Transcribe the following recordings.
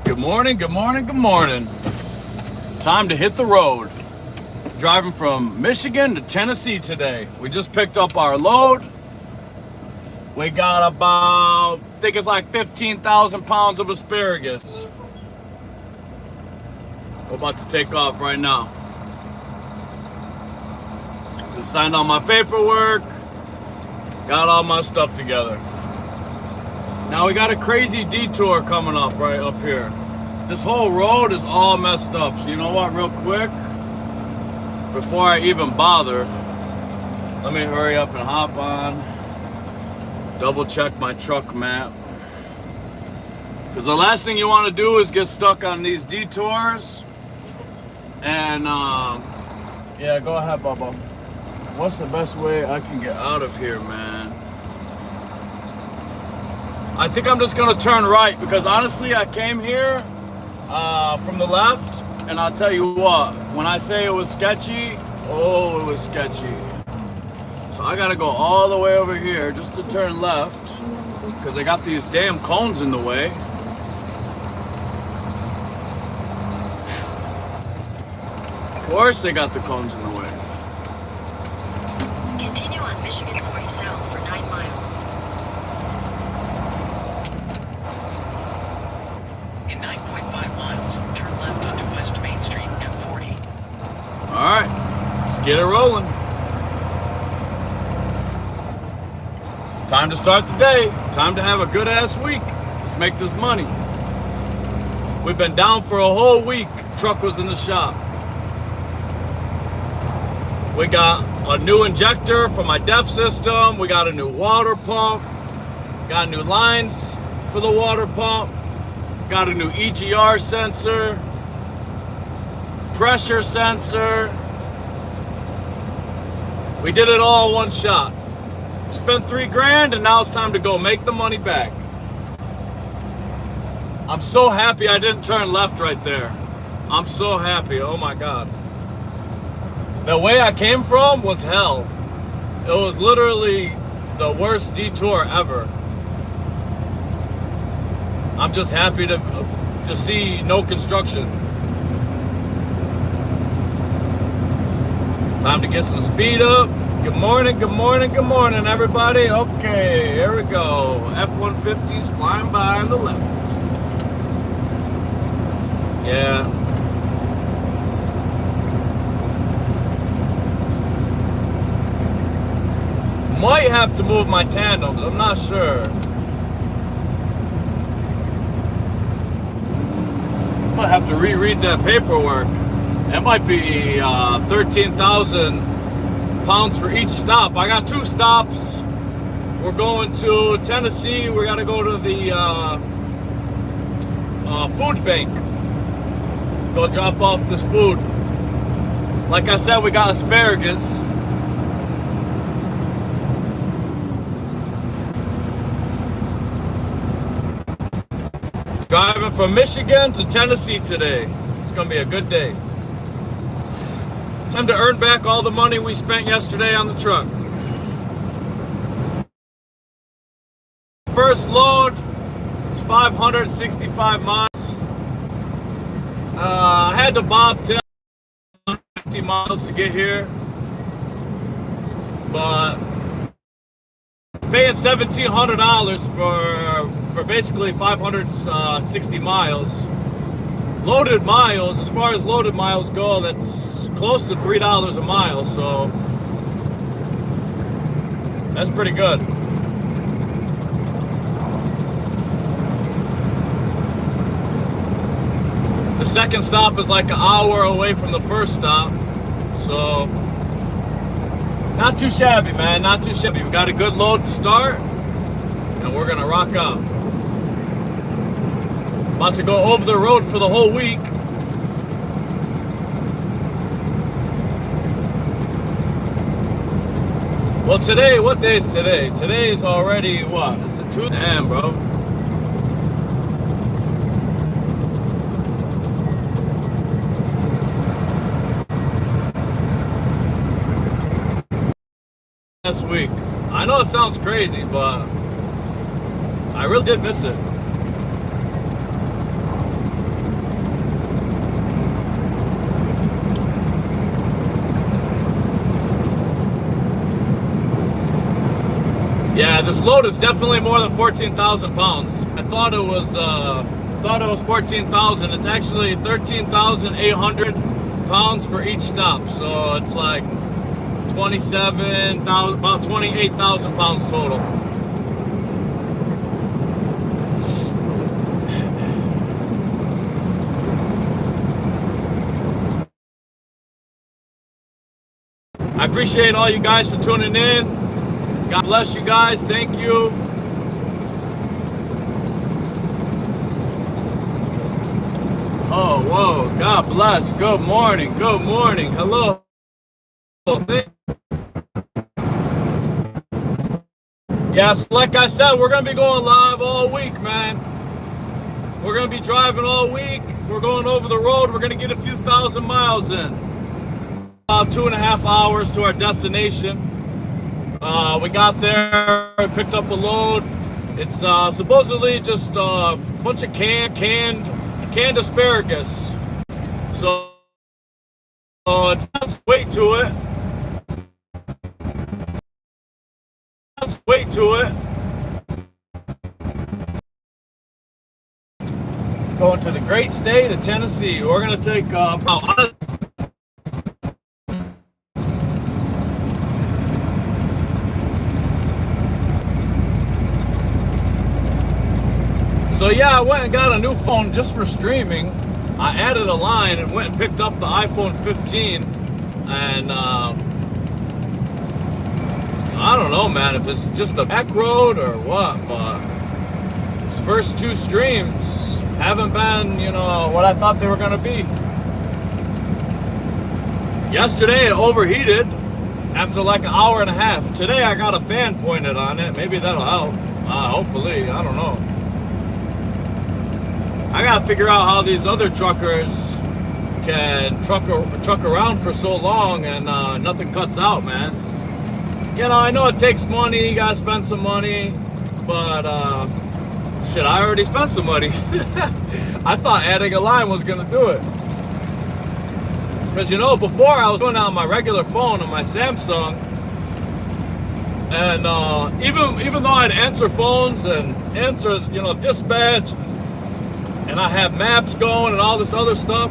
Good morning, good morning, good morning. Time to hit the road. Driving from Michigan to Tennessee today. We just picked up our load. We got about, I think it's like 15,000 pounds of asparagus. We're about to take off right now. Just signed all my paperwork. Got all my stuff together. Now we got a crazy detour coming up right up here. This whole road is all messed up. So you know what, real quick, before I even bother, let me hurry up and hop on. Double check my truck map. Because the last thing you want to do is get stuck on these detours. And yeah, go ahead, Bubba. What's the best way I can get out of here, man? I think I'm just gonna turn right because honestly, I came here from the left, and I'll tell you what, when I say it was sketchy, oh, it was sketchy. So I gotta go all the way over here just to turn left because they got these damn cones in the way. Of course they got the cones in the way. Continue on Michigan 40 South for 9 miles. In 9.5 miles, turn left onto West Main Street M40. Alright, let's get it rolling. Time to start the day. Time to have a good ass week. Let's make this money. We've been down for a whole week. Truck was in the shop. We got a new injector for my DEF system. We got a new water pump. Got new lines for the water pump. Got a new EGR sensor. Pressure sensor. We did it all in one shot. Spent $3,000 and now it's time to go make the money back. I'm so happy I didn't turn left right there. I'm so happy, oh my God. The way I came from was hell. It was literally the worst detour ever. I'm just happy to see no construction. Time to get some speed up. Good morning, good morning, good morning, everybody. Okay, here we go. F-150s flying by on the left. Yeah. Might have to move my tandems, I'm not sure. Might have to reread that paperwork. It might be 13,000 pounds for each stop. I got 2 stops. We're going to Tennessee. We gotta go to the food bank. Go drop off this food. Like I said, we got asparagus. Driving from Michigan to Tennessee today. It's gonna be a good day. Time to earn back all the money we spent yesterday on the truck. First load is 565 miles. I had to bobtail 50 miles to get here, but paying $1,700 for basically 560 miles. Loaded miles, as far as loaded miles go, that's close to $3 a mile, so that's pretty good. The second stop is like an hour away from the first stop, so not too shabby, man, not too shabby. We got a good load to start, and we're gonna rock out. About to go over the road for the whole week. Well, today, what day is today? Today is already, what? It's a 2 damn, bro. Last week. I know it sounds crazy, but I really did miss it. this load is definitely more than 14,000 pounds. I thought it was 14,000. It's actually 13,800 pounds for each stop. So it's like 27,000, about 28,000 pounds total. I appreciate all you guys for tuning in. God bless you guys. Thank you. Oh, whoa. God bless. Good morning. Good morning. Hello. Yes, like I said, we're going to be going live all week, man. We're going to be driving all week. We're going over the road. We're going to get a few thousand miles in. About 2.5 hours to our destination. We got there, picked up a load. It's supposedly just a bunch of canned asparagus. So it's got weight to it. Weight to it. Going to the great state of Tennessee. We're gonna take So yeah, I went and got a new phone just for streaming. I added a line and went and picked up the iPhone 15, and I don't know, man, if it's just the back road or what, but these first two streams haven't been, you know, what I thought they were gonna be. Yesterday it overheated after like an hour and a half. Today I got a fan pointed on it. Maybe that'll help. Hopefully, I don't know. I gotta figure out how these other truckers can truck around for so long and nothing cuts out, man. You know, I know it takes money, you gotta spend some money, but shit, I already spent some money. I thought adding a line was gonna do it. Because, you know, before I was doing it on my regular phone, on my Samsung, and even though I'd answer phones and answer, you know, dispatch, and I have maps going and all this other stuff,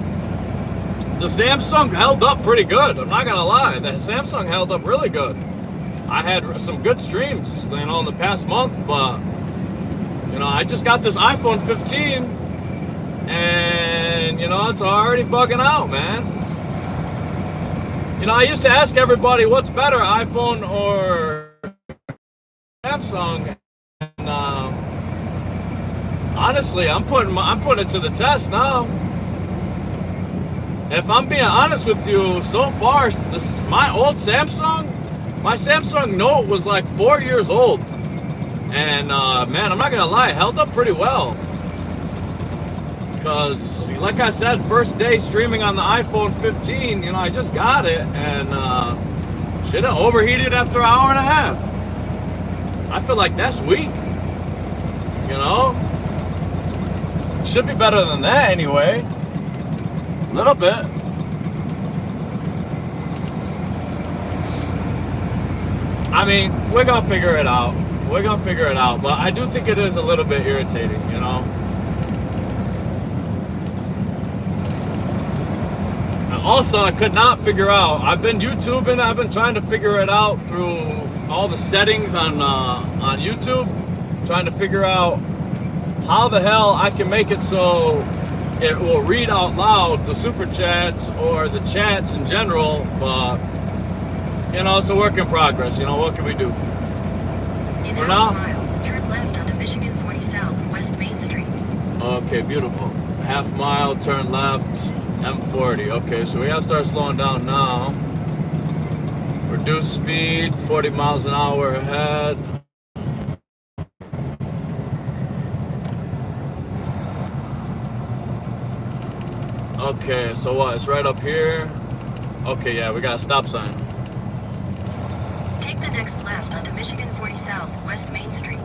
the Samsung held up pretty good. I'm not gonna lie, the Samsung held up really good. I had some good streams, you know, in the past month, but, you know, I just got this iPhone 15, and, you know, it's already bugging out, man. You know, I used to ask everybody, what's better, iPhone or Samsung? And honestly, I'm putting it to the test now. If I'm being honest with you, so far, my Samsung Note was like 4 years old, and man, I'm not gonna lie, it held up pretty well. Because, like I said, first day streaming on the iPhone 15, you know, I just got it, and shit, it overheated after an hour and a half. I feel like that's weak, you know? Should be better than that anyway. A little bit. I mean, we're gonna figure it out. We're gonna figure it out, but I do think it is a little bit irritating, you know? Also, I could not figure out, I've been YouTubing, I've been trying to figure it out through all the settings on YouTube, trying to figure out how the hell I can make it so it will read out loud the super chats or the chats in general, but, you know, it's a work in progress, you know, what can we do? For now? Turn left onto Michigan 40 South, West Main Street. Okay, beautiful. Half mile, turn left. M40. Okay, so we gotta start slowing down now. Reduce speed, 40 miles an hour ahead. Okay, so what? It's right up here. Okay, yeah, we got a stop sign. Take the next left onto Michigan 40 South, West Main Street.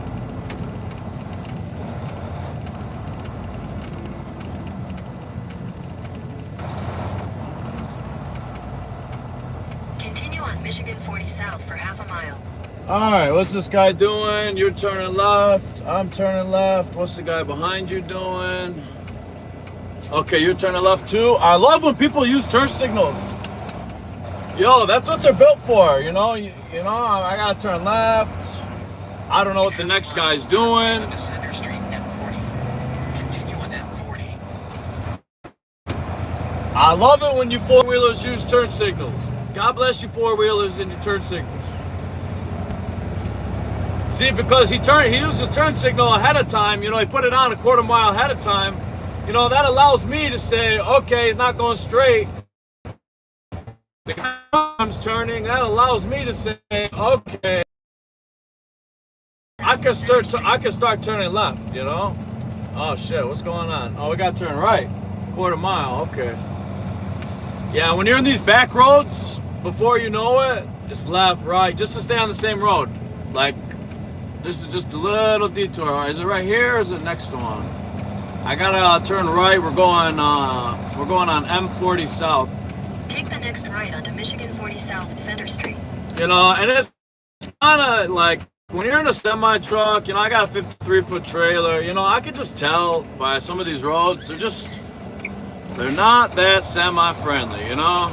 Michigan 40 South for half a mile. Alright, what's this guy doing? You're turning left. I'm turning left. What's the guy behind you doing? Okay, you're turning left too. I love when people use turn signals. Yo, that's what they're built for, you know? You know, I gotta turn left. I don't know what the next guy's doing. On Center Street at 40. Continue on at 40. I love it when you four-wheelers use turn signals. God bless you four-wheelers and your turn signals. See, because he used his turn signal ahead of time, you know, he put it on a quarter mile ahead of time. You know, that allows me to say, okay, he's not going straight. The car's turning, that allows me to say, okay, I can start turning left, you know? Oh shit, what's going on? Oh, we gotta turn right. Quarter mile, okay. Yeah, when you're in these back roads, before you know it, it's left, right, just to stay on the same road. Like, this is just a little detour. Is it right here or is it next one? I gotta turn right. We're going on M40 South. Take the next right onto Michigan 40 South, Center Street. You know, and it's kind of like when you're in a semi truck. You know, I got a 53-foot trailer. You know, I could just tell by some of these roads they're not that semi friendly. You know,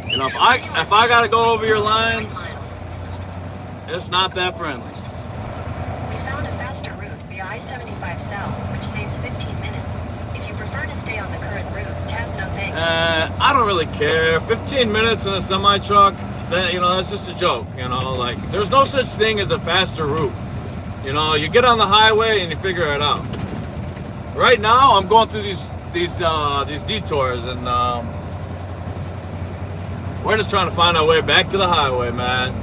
if I gotta go over your lines, it's not that friendly. We found a faster route via I-75 South, which saves 15 minutes. If you prefer to stay on the current route, tap no thanks. I don't really care. 15 minutes in a semi truck, that's just a joke. You know, like there's no such thing as a faster route. You know, you get on the highway and you figure it out. Right now, I'm going through these detours, and we're just trying to find our way back to the highway, man.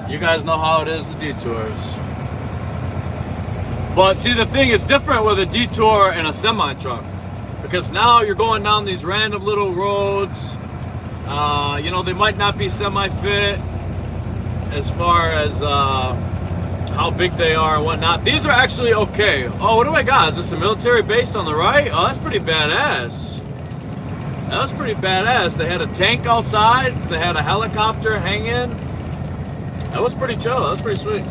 You guys know how it is, the detours. But see, the thing is different with a detour and a semi truck, because now you're going down these random little roads. You know, they might not be semi fit as far as how big they are and whatnot. These are actually okay. Oh, what do I got? Is this a military base on the right? Oh, that's pretty badass. That's pretty badass. They had a tank outside. They had a helicopter hanging. That was pretty chill. That was pretty sweet.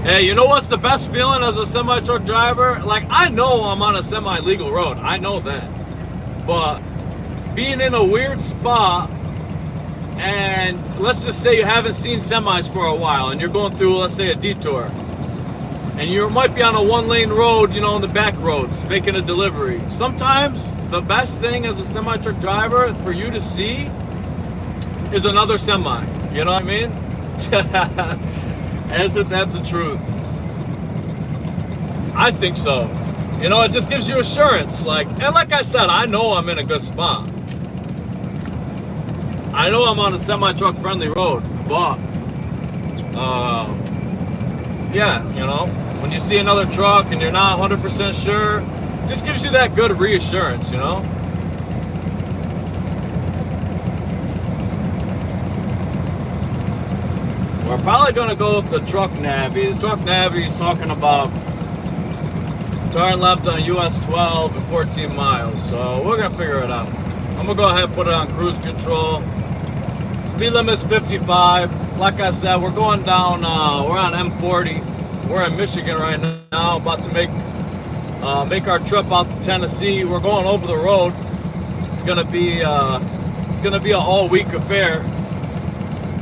Hey, you know what's the best feeling as a semi-truck driver? Like, I know I'm on a semi-legal road. I know that. But being in a weird spot, and let's just say you haven't seen semis for a while, and you're going through, let's say, a detour, and you might be on a one-lane road, you know, on the back roads, making a delivery. Sometimes the best thing as a semi-truck driver for you to see is another semi. You know what I mean? Isn't that the truth? I think so. You know, it just gives you assurance. And like I said, I know I'm in a good spot. I know I'm on a semi-truck friendly road, but yeah, you know, when you see another truck and you're not 100% sure, it just gives you that good reassurance, you know? We're probably gonna go with the truck navvy. The truck navvy is talking about turn left on US 12 and 14 miles. So we're gonna figure it out. I'm gonna go ahead and put it on cruise control. Speed limit's 55. Like I said, we're going down, we're on M40. We're in Michigan right now, about to make our trip out to Tennessee. We're going over the road. It's gonna be an all-week affair.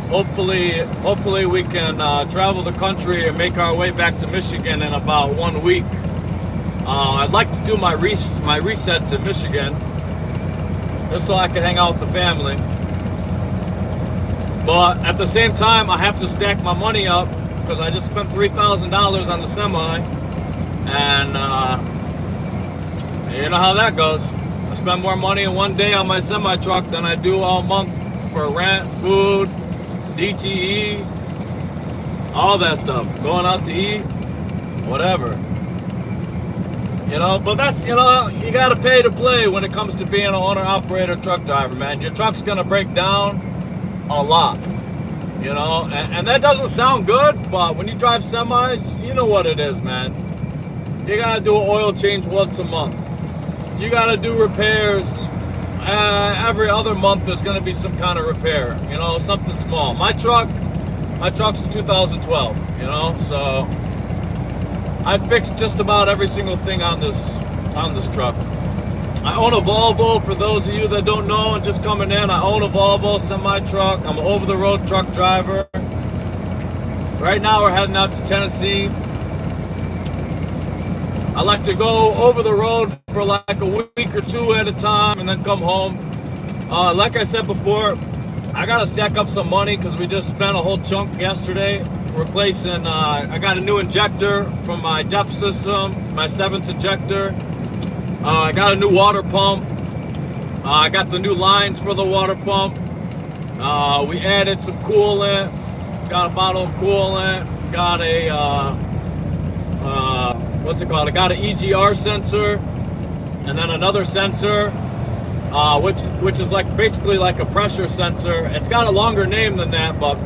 Hopefully we can travel the country and make our way back to Michigan in about 1 week. I'd like to do my resets in Michigan, just so I can hang out with the family. But at the same time, I have to stack my money up because I just spent $3,000 on the semi, and you know how that goes. I spend more money in one day on my semi truck than I do all month for rent, food, DTE, all that stuff. Going out to eat, whatever. You know, but that's, you know, you gotta pay to play when it comes to being an owner-operator truck driver, man. Your truck's gonna break down a lot, you know, and that doesn't sound good, but when you drive semis, you know what it is, man. You gotta do an oil change once a month. You gotta do repairs every other month there's going to be some kind of repair, you know, something small. My truck's a 2012, you know, so I fixed just about every single thing on this truck. I own a Volvo. For those of you that don't know and just coming in, I own a Volvo semi-truck. I'm an over-the-road truck driver. Right now we're heading out to Tennessee. I like to go over the road for like a week or two at a time and then come home. Like I said before, I gotta stack up some money because we just spent a whole chunk yesterday replacing, I got a new injector from my DEF system, my 7th injector. I got a new water pump. I got the new lines for the water pump. We added some coolant. Got a bottle of coolant. Got a, what's it called? I got an EGR sensor. And then another sensor, which is like basically like a pressure sensor. It's got a longer name than that, but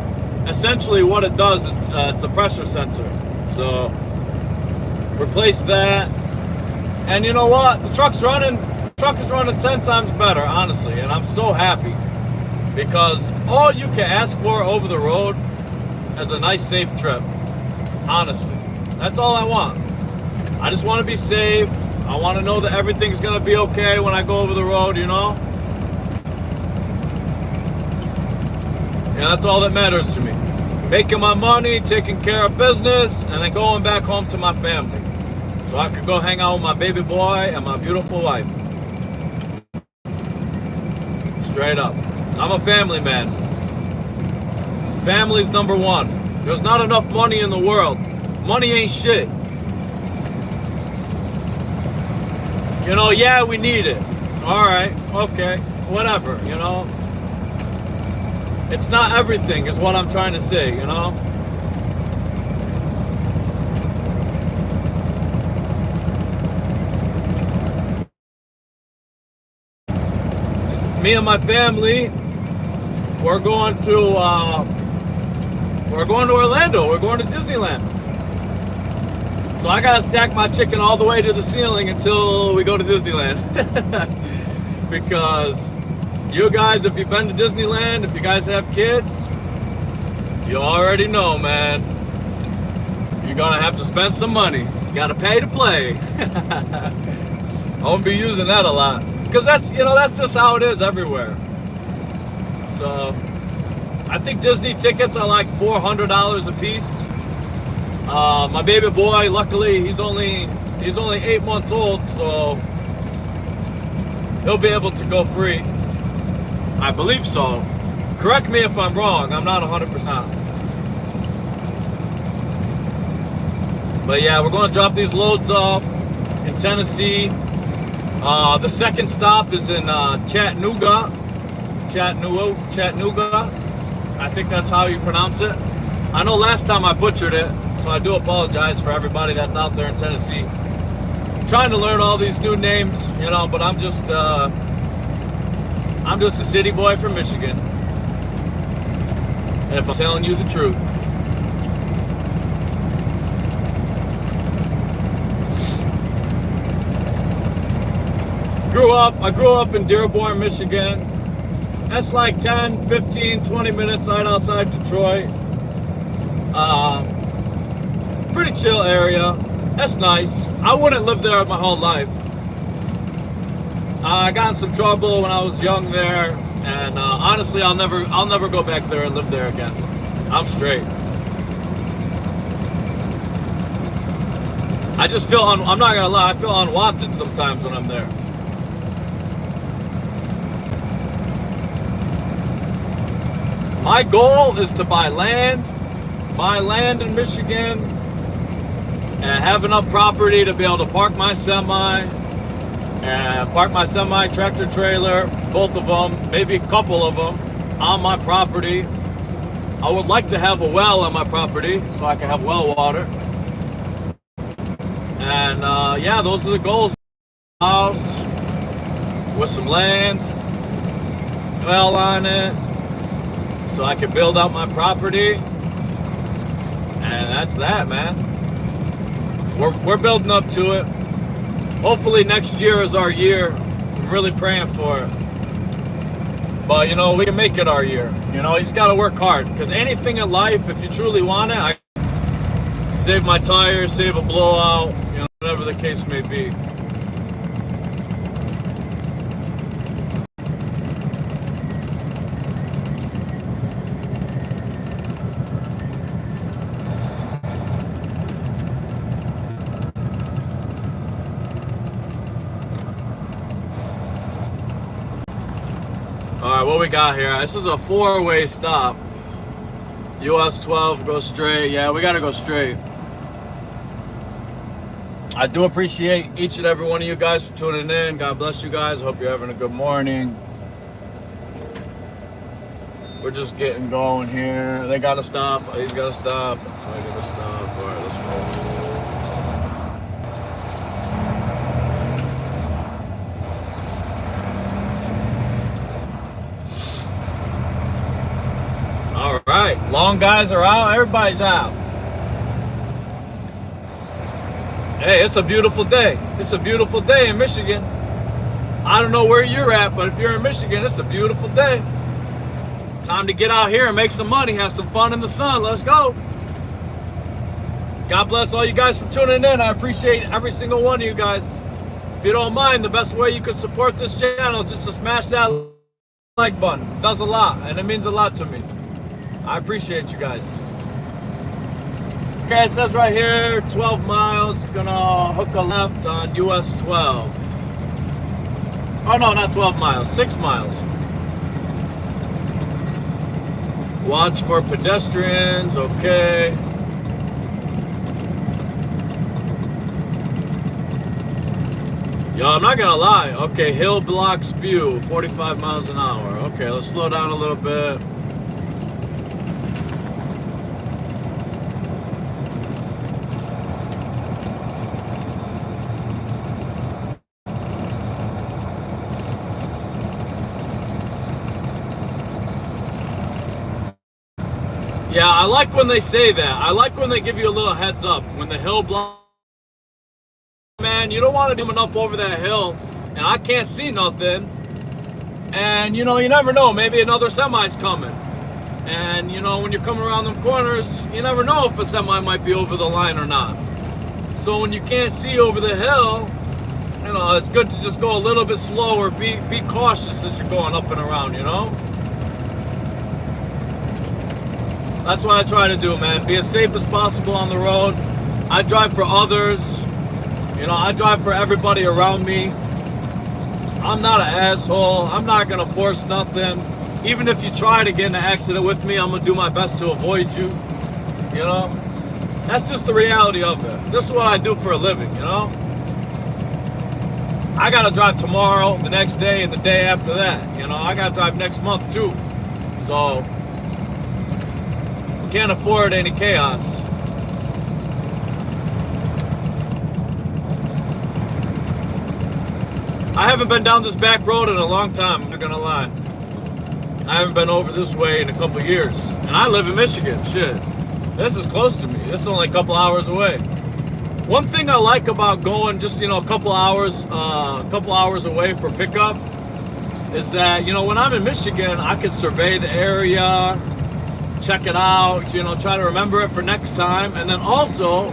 essentially what it does is it's a pressure sensor. So replace that. And you know what? The truck is running 10 times better, honestly. And I'm so happy because all you can ask for over the road is a nice, safe trip. Honestly, that's all I want. I just want to be safe. I want to know that everything's going to be okay when I go over the road, you know? Yeah, that's all that matters to me. Making my money, taking care of business, and then going back home to my family. So I could go hang out with my baby boy and my beautiful wife. Straight up. I'm a family man. Family's number one. There's not enough money in the world. Money ain't shit. You know, yeah, we need it. All right, okay, whatever, you know. It's not everything is what I'm trying to say, you know. Me and my family, we're going to Orlando. We're going to Disneyland. So I gotta stack my chicken all the way to the ceiling until we go to Disneyland. Because you guys, if you've been to Disneyland, if you guys have kids, you already know, man. You're gonna have to spend some money. You gotta pay to play. I'm gonna be using that a lot. Because that's just how it is everywhere. So I think Disney tickets are like $400 a piece. My baby boy, luckily, he's only 8 months old, so he'll be able to go free. I believe so. Correct me if I'm wrong. I'm not 100%. But yeah, we're going to drop these loads off in Tennessee. The second stop is in Chattanooga. I think that's how you pronounce it. I know last time I butchered it, so I do apologize for everybody that's out there in Tennessee. I'm trying to learn all these new names, you know, but I'm just a city boy from Michigan. And if I'm telling you the truth. I grew up in Dearborn, Michigan. That's like 10, 15, 20 minutes right outside Detroit. Pretty chill area. That's nice. I wouldn't live there my whole life. I got in some trouble when I was young there, and honestly, I'll never go back there and live there again. I'm straight. I just feel I'm not gonna lie, I feel unwanted sometimes when I'm there. My goal is to buy land in Michigan, and have enough property to be able to park my semi, and park my semi tractor trailer, both of them, maybe a couple of them, on my property. I would like to have a well on my property so I can have well water. And yeah, those are the goals. House with some land, well on it, so I can build out my property. And that's that, man. We're building up to it. Hopefully next year is our year. I'm really praying for it. But, you know, we can make it our year. You know, you just got to work hard. Because anything in life, if you truly want it, I save my tires, save a blowout, you know, whatever the case may be. All right, what we got here? This is a 4-way stop. US 12, go straight. Yeah, we gotta go straight. I do appreciate each and every one of you guys for tuning in. God bless you guys. Hope you're having a good morning. We're just getting going here. They gotta stop. He's gotta stop. I gotta stop. All right, let's roll. All right, long guys are out. Everybody's out. Hey, it's a beautiful day. It's a beautiful day in Michigan. I don't know where you're at, but if you're in Michigan, it's a beautiful day. Time to get out here and make some money, have some fun in the sun. Let's go. God bless all you guys for tuning in. I appreciate every single one of you guys. If you don't mind, the best way you can support this channel is just to smash that like button. It does a lot, and it means a lot to me. I appreciate you guys. Okay, it says right here, 12 miles. Gonna hook a left on US 12. Oh no, not 12 miles, 6 miles. Watch for pedestrians, okay. Yo, I'm not gonna lie. Okay, hill blocks view, 45 miles an hour. Okay, let's slow down a little bit. Yeah, I like when they say that. I like when they give you a little heads up. When the hill block, man, you don't want to be coming up over that hill, and I can't see nothing. And, you know, you never know. Maybe another semi's coming. And, you know, when you're coming around them corners, you never know if a semi might be over the line or not. So when you can't see over the hill, you know, it's good to just go a little bit slower. Be cautious as you're going up and around, you know? That's what I try to do, man. Be as safe as possible on the road. I drive for others. You know, I drive for everybody around me. I'm not an asshole. I'm not going to force nothing. Even if you try to get in an accident with me, I'm going to do my best to avoid you. You know? That's just the reality of it. This is what I do for a living, you know? I got to drive tomorrow, the next day, and the day after that. You know, I got to drive next month, too. So can't afford any chaos. I haven't been down this back road in a long time, I'm not gonna lie. I haven't been over this way in a couple years. And I live in Michigan, shit. This is close to me. This is only a couple hours away. One thing I like about going just, you know, a couple hours away for pickup is that, you know, when I'm in Michigan, I can survey the area, check it out, you know, try to remember it for next time. And then also,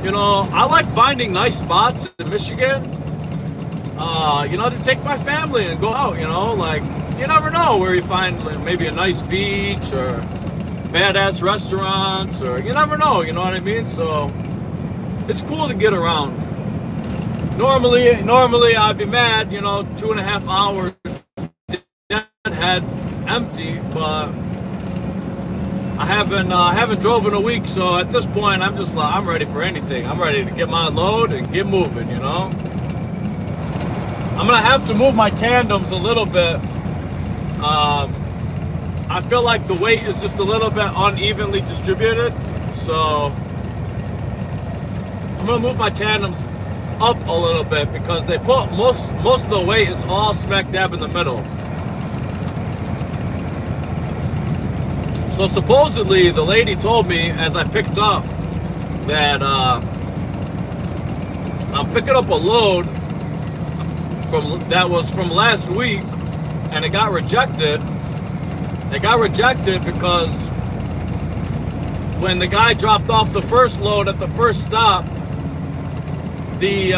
you know, I like finding nice spots in Michigan, you know, to take my family and go out, you know, like, you never know where you find like, maybe a nice beach or badass restaurants, or you never know, you know what I mean? So it's cool to get around. Normally I'd be mad, you know, 2.5 hours dead empty, but I haven't drove in a week, so at this point I'm just like, I'm ready for anything. I'm ready to get my load and get moving, you know? I'm gonna have to move my tandems a little bit. I feel like the weight is just a little bit unevenly distributed, so I'm gonna move my tandems up a little bit because they put most of the weight is all smack dab in the middle. So supposedly the lady told me as I picked up that I'm picking up a load that was from last week, and it got rejected. It got rejected because when the guy dropped off the first load at the first stop, they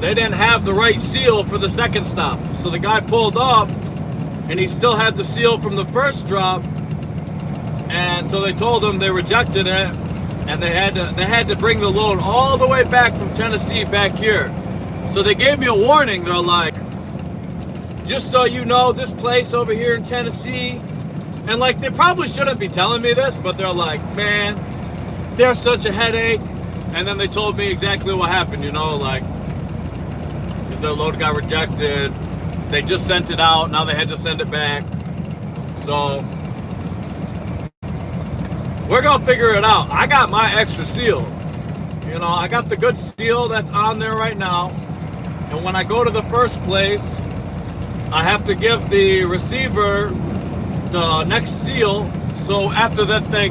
didn't have the right seal for the second stop. So the guy pulled up and he still had the seal from the first drop. And so they told him they rejected it, and they had to bring the load all the way back from Tennessee back here. So they gave me a warning. They're like, just so you know, this place over here in Tennessee, and like they probably shouldn't be telling me this, but they're like, man, they're such a headache. And then they told me exactly what happened, you know, like the load got rejected. They just sent it out. Now they had to send it back. So we're gonna figure it out. I got my extra seal. You know, I got the good seal that's on there right now. And when I go to the first place, I have to give the receiver the next seal. So after they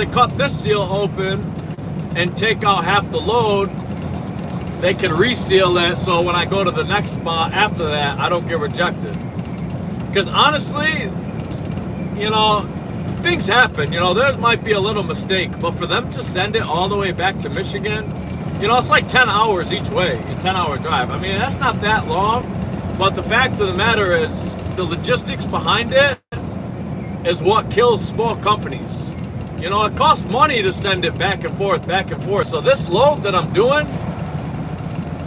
cut this seal open and take out half the load, they can reseal it. So when I go to the next spot after that, I don't get rejected. Because honestly, you know, things happen. You know, there might be a little mistake, but for them to send it all the way back to Michigan, you know, it's like 10 hours each way, a 10-hour drive. I mean, that's not that long, but the fact of the matter is the logistics behind it is what kills small companies. You know, it costs money to send it back and forth, back and forth. So this load that I'm doing,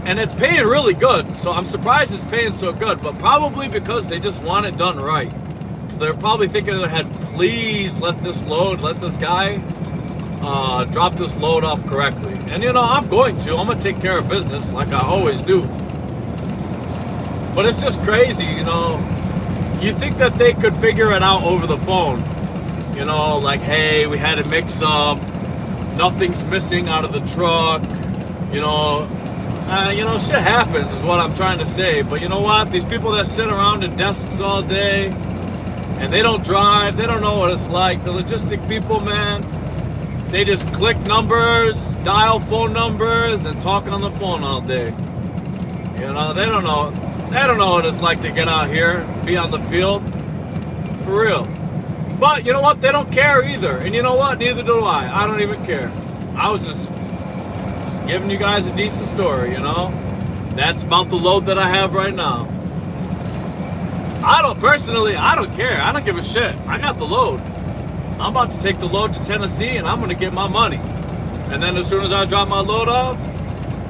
and it's paying really good. So I'm surprised it's paying so good, but probably because they just want it done right. They're probably thinking in their head, please let this guy drop this load off correctly. And you know, I'm going to take care of business like I always do. But it's just crazy, you know. You think that they could figure it out over the phone. You know, like, hey, we had a mix up. Nothing's missing out of the truck. You know, shit happens is what I'm trying to say. But you know what? These people that sit around in desks all day and they don't drive, they don't know what it's like. The logistic people, man, they just click numbers, dial phone numbers, and talk on the phone all day. You know, they don't know what it's like to get out here, be on the field. For real. But you know what? They don't care either. And you know what? Neither do I. I don't even care. I was just giving you guys a decent story, you know? That's about the load that I have right now. I don't care. I don't give a shit. I got the load. I'm about to take the load to Tennessee and I'm going to get my money. And then as soon as I drop my load off,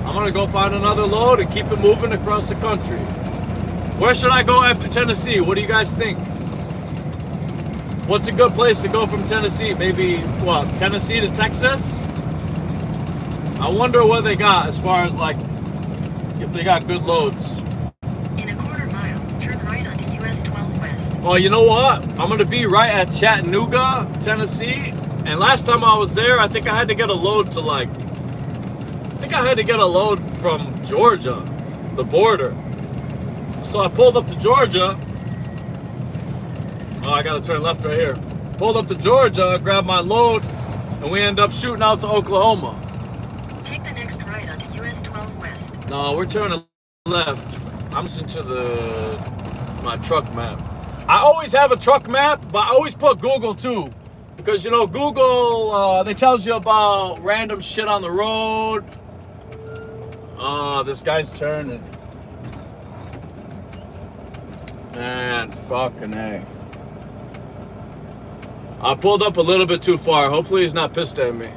I'm going to go find another load and keep it moving across the country. Where should I go after Tennessee? What do you guys think? What's a good place to go from Tennessee? Maybe, Tennessee to Texas? I wonder what they got as far as, like, if they got good loads. In a quarter mile, turn right onto US 12 West. Oh, you know what? I'm going to be right at Chattanooga, Tennessee. And last time I was there, I think I had to get a load from Georgia, the border. So I pulled up to Georgia. Oh, I gotta turn left right here. Pulled up to Georgia, grabbed my load, and we end up shooting out to Oklahoma. Take the next right onto US 12 West. No, we're turning left. I'm listening to my truck map. I always have a truck map, but I always put Google too. Because, you know, Google, they tells you about random shit on the road. This guy's turning. Man, fucking A. I pulled up a little bit too far. Hopefully he's not pissed at me.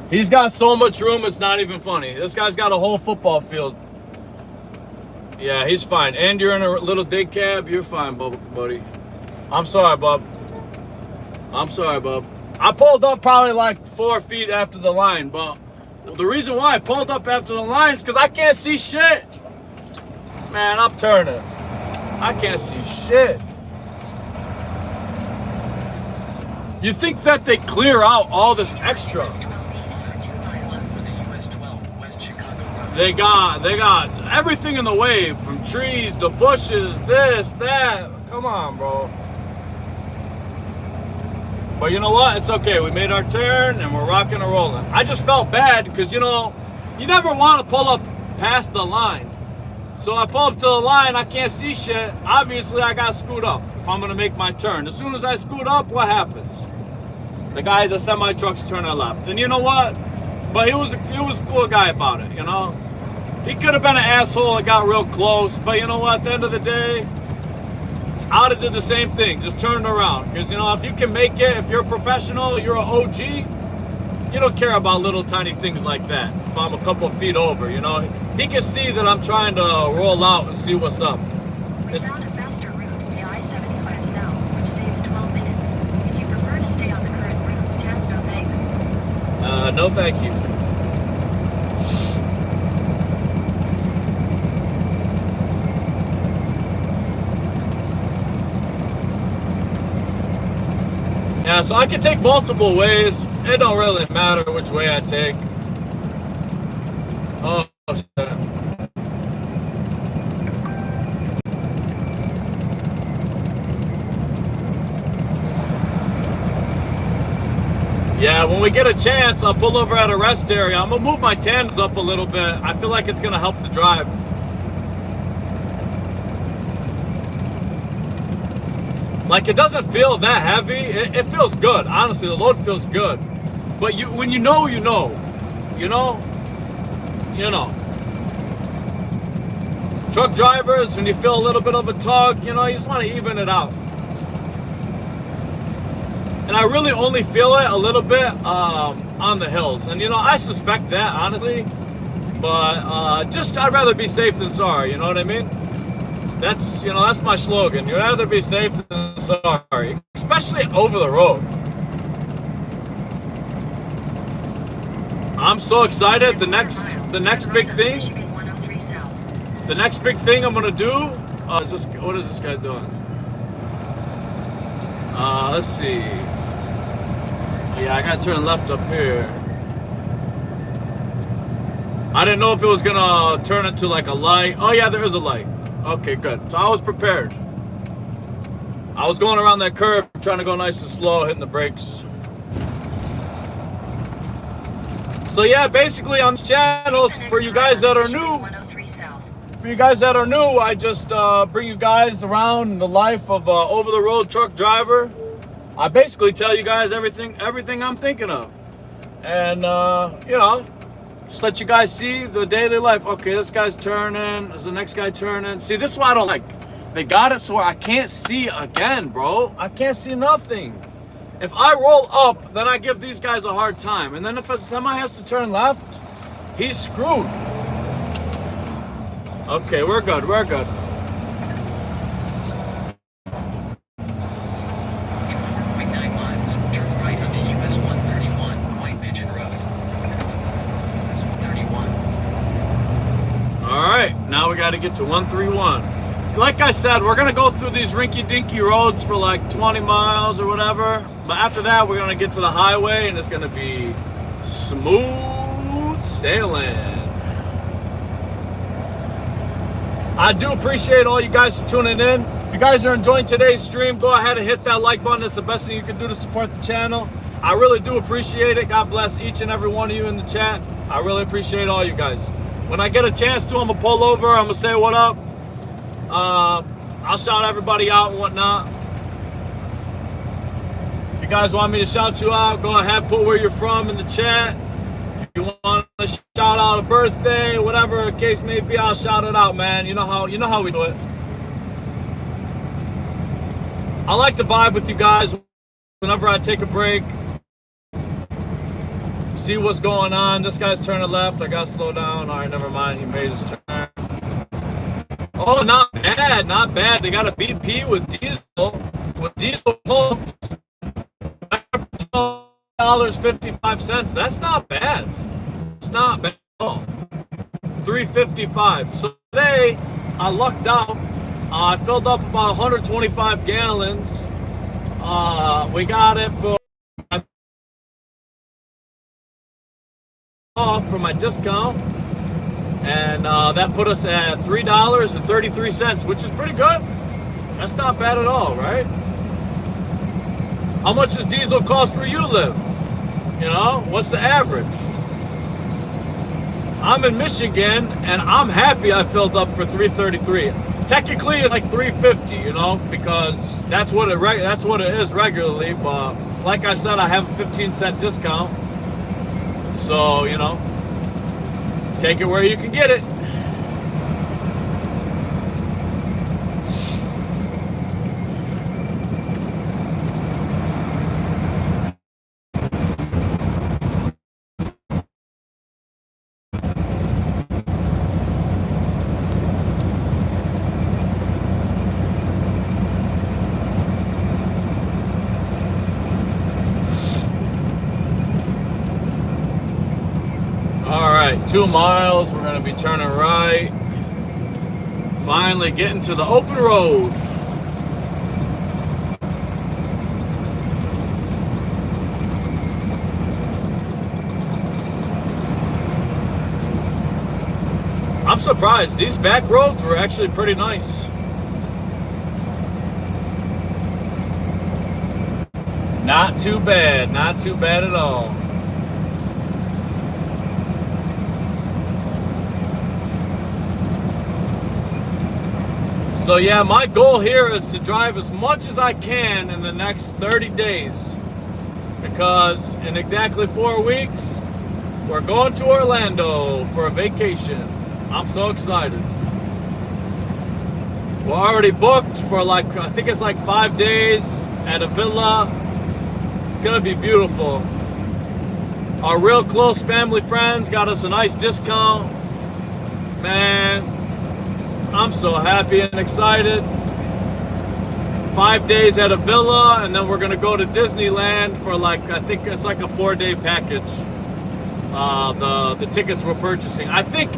He's got so much room, it's not even funny. This guy's got a whole football field. Yeah, he's fine. And you're in a little dig cab. You're fine, buddy. I'm sorry, bub. I pulled up probably like 4 feet after the line, but the reason why I pulled up after the line is because I can't see shit. Man, I'm turning. I can't see shit. You think that they clear out all this extra? US 12 East for 2 miles. For the US 12 West Chicago Road. They got everything in the way, from trees, the bushes, this, that. Come on, bro. But you know what? It's okay. We made our turn and we're rocking and rolling. I just felt bad because, you you never want to pull up past the line. So I pull up to the line, I can't see shit. Obviously, I got to scoot up if I'm going to make my turn. As soon as I scoot up, what happens? The semi-truck's turning left. And you know what? But he was a cool guy about it, you know? He could have been an asshole and got real close. But you know what? At the end of the day, I would have did the same thing. Just turned around. Because, you know, if you can make it, if you're a professional, you're an OG, you don't care about little tiny things like that. If I'm a couple feet over, you know? He can see that I'm trying to roll out and see what's up. We found a faster route via I-75 South, which saves 12 minutes. If you prefer to stay on the current route, tap no thanks. No thank you. Yeah, so I can take multiple ways. It don't really matter which way I take. Oh, shit. Yeah, when we get a chance, I'll pull over at a rest area. I'm gonna move my tandems up a little bit. I feel like it's gonna help the drive. Like, it doesn't feel that heavy. It feels good. Honestly, the load feels good. But when you know, you know. You know? You know. Truck drivers, when you feel a little bit of a tug, you know, you just want to even it out. And I really only feel it a little bit on the hills. And, you know, I suspect that, honestly. But I'd rather be safe than sorry, you know what I mean? That's my slogan. You'd rather be safe than sorry, especially over the road. I'm so excited. The next big thing. The next big thing I'm gonna do. What is this guy doing? Let's see. Yeah, I gotta turn left up here. I didn't know if it was gonna turn into like a light. Oh yeah, there is a light. Okay, good. So I was prepared. I was going around that curve, trying to go nice and slow, hitting the brakes. So yeah, basically on this channel, for you guys that are new, I just bring you guys around the life of an over-the-road truck driver. I basically tell you guys everything I'm thinking of. And, you know, just let you guys see the daily life. Okay, this guy's turning. Is the next guy turning? See, this is what I don't like. They got it so I can't see again, bro. I can't see nothing. If I roll up, then I give these guys a hard time. And then if a semi has to turn left, he's screwed. Okay, we're good. We're good. In 4.9 miles, turn right onto US 131, White Pigeon Road. US 131. All right, now we got to get to 131. Like I said, we're going to go through these rinky-dinky roads for like 20 miles or whatever. But after that, we're going to get to the highway, and it's going to be smooth sailing. I do appreciate all you guys for tuning in. If you guys are enjoying today's stream, go ahead and hit that like button. It's the best thing you can do to support the channel. I really do appreciate it. God bless each and every one of you in the chat. I really appreciate all you guys. When I get a chance to, I'm going to pull over. I'm going to say what up. I'll shout everybody out and whatnot. If you guys want me to shout you out, go ahead, put where you're from in the chat. If you want to shout out a birthday, whatever the case may be, I'll shout it out, man. You know how we do it. I like to vibe with you guys whenever I take a break. See what's going on. This guy's turning left. I gotta slow down. All right, never mind. He made his turn. Oh, not bad, not bad. They got a BP with diesel pumps. $55. That's not bad. It's not bad at all. $3.55. So today I lucked out. I filled up about 125 gallons. We got it for off for my discount. And that put us at $3.33, which is pretty good. That's not bad at all, right? How much does diesel cost where you live? You know, what's the average? I'm in Michigan, and I'm happy I filled up for $3.33. Technically, it's like $3.50, you know, because that's what it is regularly. But like I said, I have a 15-cent discount, so you know, take it where you can get it. All right, 2 miles. We're gonna be turning right. Finally getting to the open road. I'm surprised. These back roads were actually pretty nice. Not too bad. Not too bad at all. So yeah, my goal here is to drive as much as I can in the next 30 days. Because in exactly 4 weeks, we're going to Orlando for a vacation. I'm so excited. We're already booked for like, I think it's like 5 days at a villa. It's gonna be beautiful. Our real close family friends got us a nice discount. Man, I'm so happy and excited. 5 days at a villa, and then we're gonna go to Disneyland for like, I think it's like a 4-day package. The tickets we're purchasing. I think,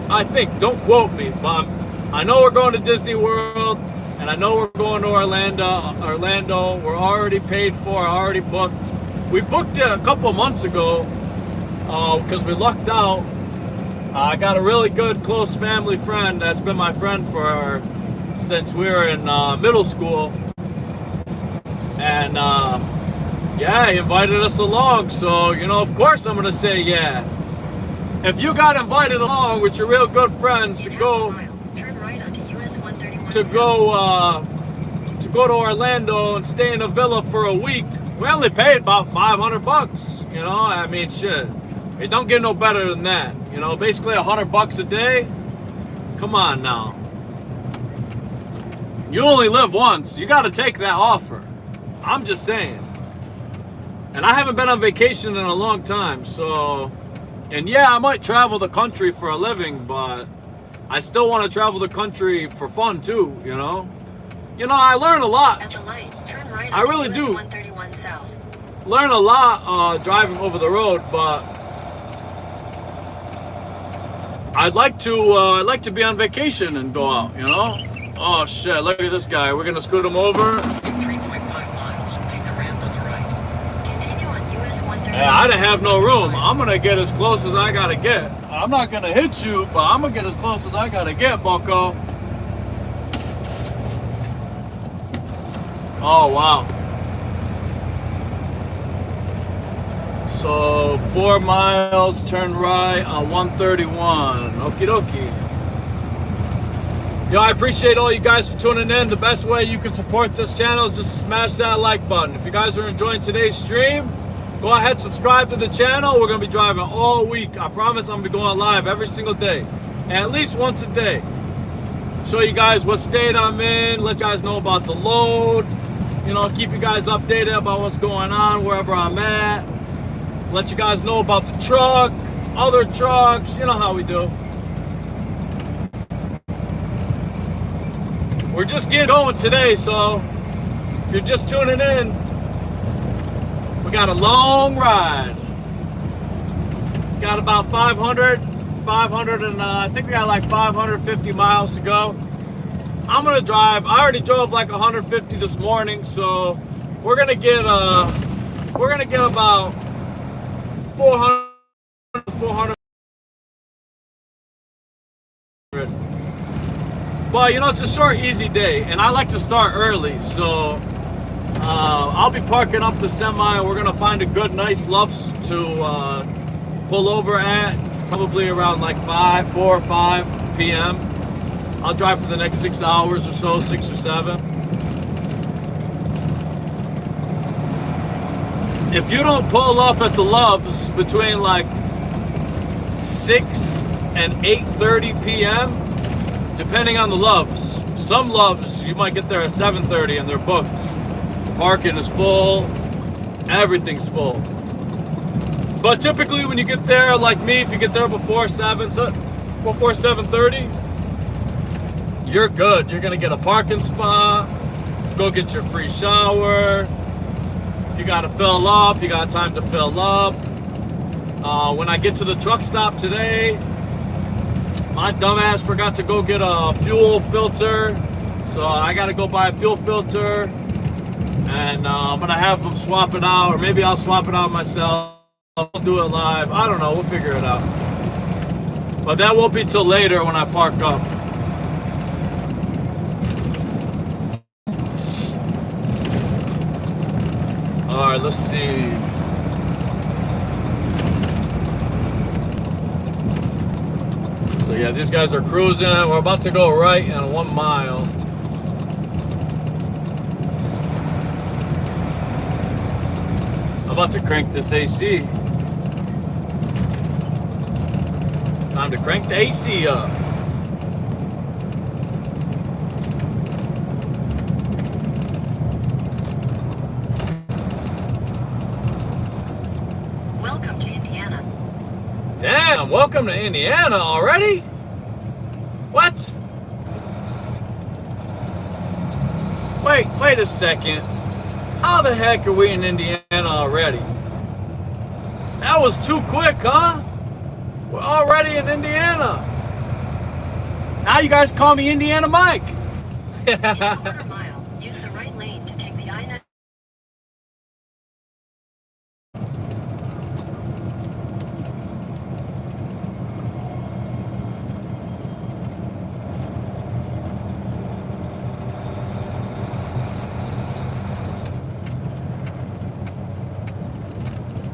don't quote me, but I know we're going to Disney World, and I know we're going to Orlando. We're already paid for, already booked. We booked it a couple months ago because we lucked out. I got a really good close family friend that's been my friend since we were in middle school, and yeah, he invited us along. So you know, of course, I'm gonna say yeah. If you got invited along with your real good friends to go to Orlando and stay in a villa for a week, we only paid about $500. You know, I mean, shit, it don't get no better than that. You know, basically $100 a day. Come on now. You only live once. You got to take that offer. I'm just saying. And I haven't been on vacation in a long time, so. And yeah, I might travel the country for a living, but I still want to travel the country for fun too, you know? You know, I learn a lot. At the light, turn right I really US do. 131 South. Learn a lot driving over the road, but I'd like to be on vacation and go out, you know? Oh shit, look at this guy. We're gonna scoot him over. 3.5 miles, take the ramp on the right. Continue on US 131. Yeah, I didn't have no room. I'm gonna get as close as I gotta get. I'm not gonna hit you, but I'm gonna get as close as I gotta get, bucko. Oh, wow. So 4 miles, turn right on 131. Okie dokie. Yo, I appreciate all you guys for tuning in. The best way you can support this channel is just to smash that like button. If you guys are enjoying today's stream, go ahead, subscribe to the channel. We're going to be driving all week. I promise I'm going to be going live every single day. At least once a day. Show you guys what state I'm in. Let you guys know about the load. You know, keep you guys updated about what's going on wherever I'm at. Let you guys know about the truck, other trucks. You know how we do. We're just getting going today, so if you're just tuning in, we got a long ride. Got about 500 and I think we got like 550 miles to go. I'm gonna drive. I already drove like 150 this morning, so we're gonna get about 400. But you know, it's a short, easy day, and I like to start early, so I'll be parking up the semi. We're gonna find a good, nice lofts to pull over at. probably around like 4 or 5 p.m. I'll drive for the next 6 hours or so, 6 or 7. If you don't pull up at the Loves between like 6 and 8:30 p.m., depending on the Loves. Some Loves, you might get there at 7:30 and they're booked. Parking is full. Everything's full. But typically when you get there, like me, if you get there before 7:30, you're good. You're gonna get a parking spot, go get your free shower. If you gotta fill up, you got time to fill up. When I get to the truck stop today, my dumbass forgot to go get a fuel filter. So I gotta go buy a fuel filter. And I'm gonna have them swap it out, or maybe I'll swap it out myself. I'll do it live. I don't know, we'll figure it out. But that won't be till later when I park up. Alright, let's see. So yeah, these guys are cruising. We're about to go right in 1 mile. I'm about to crank this AC. Time to crank the AC up. Welcome to Indiana. Damn, welcome to Indiana already? What? Wait a second. How the heck are we in Indiana already? That was too quick, huh? We're already in Indiana. Now you guys call me Indiana Mike. In a quarter mile, use the right lane to take the I-9.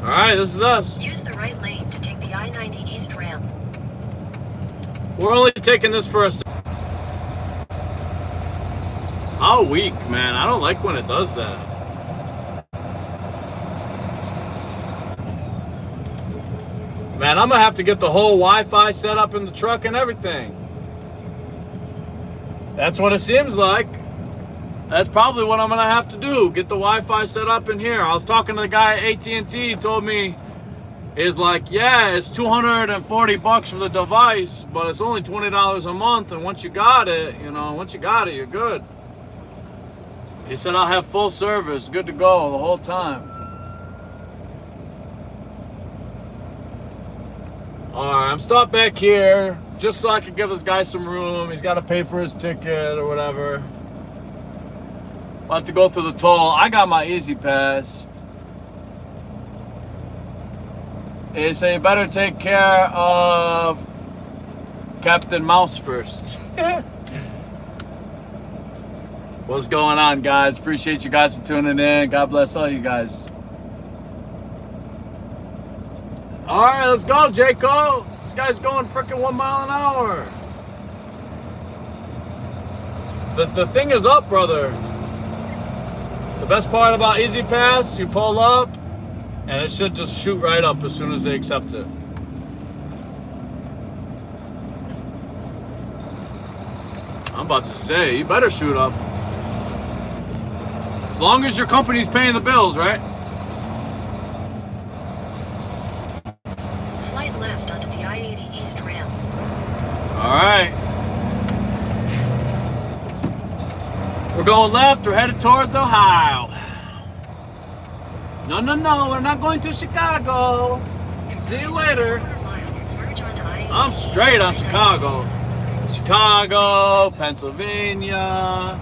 All right, this is us. Use the right lane to take the I-90 East ramp. We're only taking this for a second. How weak, man. I don't like when it does that. Man, I'm gonna have to get the whole Wi-Fi set up in the truck and everything. That's what it seems like. That's probably what I'm gonna have to do. Get the Wi-Fi set up in here. I was talking to the guy at AT&T. He told me, he's like, yeah, it's $240 for the device, but it's only $20 a month. And once you got it, you're good. He said, I'll have full service, good to go the whole time. All right, I'm stopped back here just so I could give this guy some room. He's got to pay for his ticket or whatever. About to go through the toll. I got my Easy Pass. He said, you better take care of Captain Mouse first. What's going on, guys? Appreciate you guys for tuning in. God bless all you guys. All right, let's go, Jaco. This guy's going freaking 1 mile an hour. The thing is up, brother. The best part about Easy Pass, you pull up, and it should just shoot right up as soon as they accept it. I'm about to say, you better shoot up. As long as your company's paying the bills, right? Slight left onto the I-80 East ramp. All right. We're going left. We're headed towards Ohio. No, we're not going to Chicago. See you later. I'm straight on Chicago. Chicago, Pennsylvania.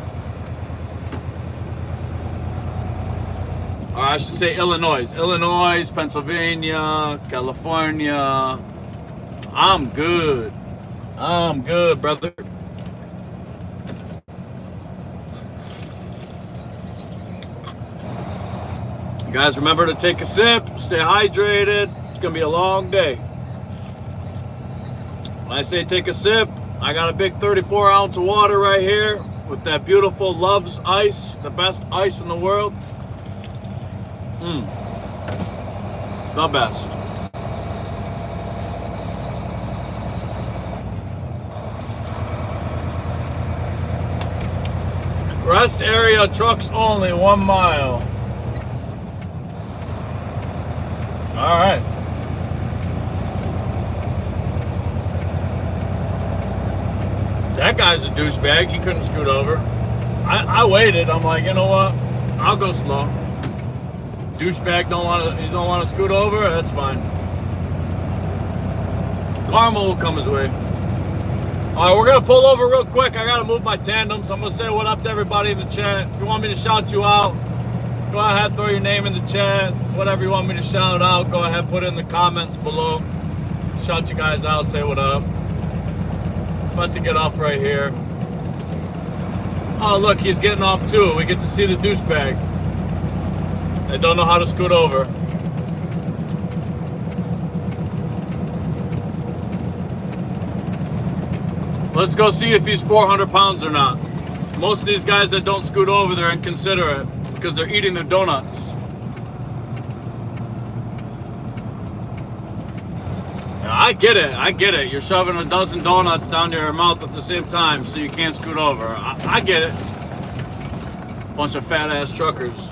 Or I should say Illinois. Illinois, Pennsylvania, California. I'm good. I'm good, brother. You guys remember to take a sip, stay hydrated. It's gonna be a long day. When I say take a sip, I got a big 34 ounce of water right here with that beautiful Love's ice, the best ice in the world. The best. Rest area, trucks only, 1 mile. All right. That guy's a douchebag. He couldn't scoot over. I waited. I'm like, you know what? I'll go slow. Douchebag don't want to scoot over. That's fine. Karma will come his way. All right, we're gonna pull over real quick. I gotta move my tandems. I'm gonna say what up to everybody in the chat. If you want me to shout you out, go ahead, throw your name in the chat. Whatever you want me to shout out, go ahead, put it in the comments below. Shout you guys out, say what up. About to get off right here. Oh, look, he's getting off too. We get to see the douchebag. I don't know how to scoot over. Let's go see if he's 400 pounds or not. Most of these guys that don't scoot over, they're inconsiderate because they're eating their donuts. Yeah, I get it. You're shoving a dozen donuts down your mouth at the same time so you can't scoot over. I get it. Bunch of fat ass truckers.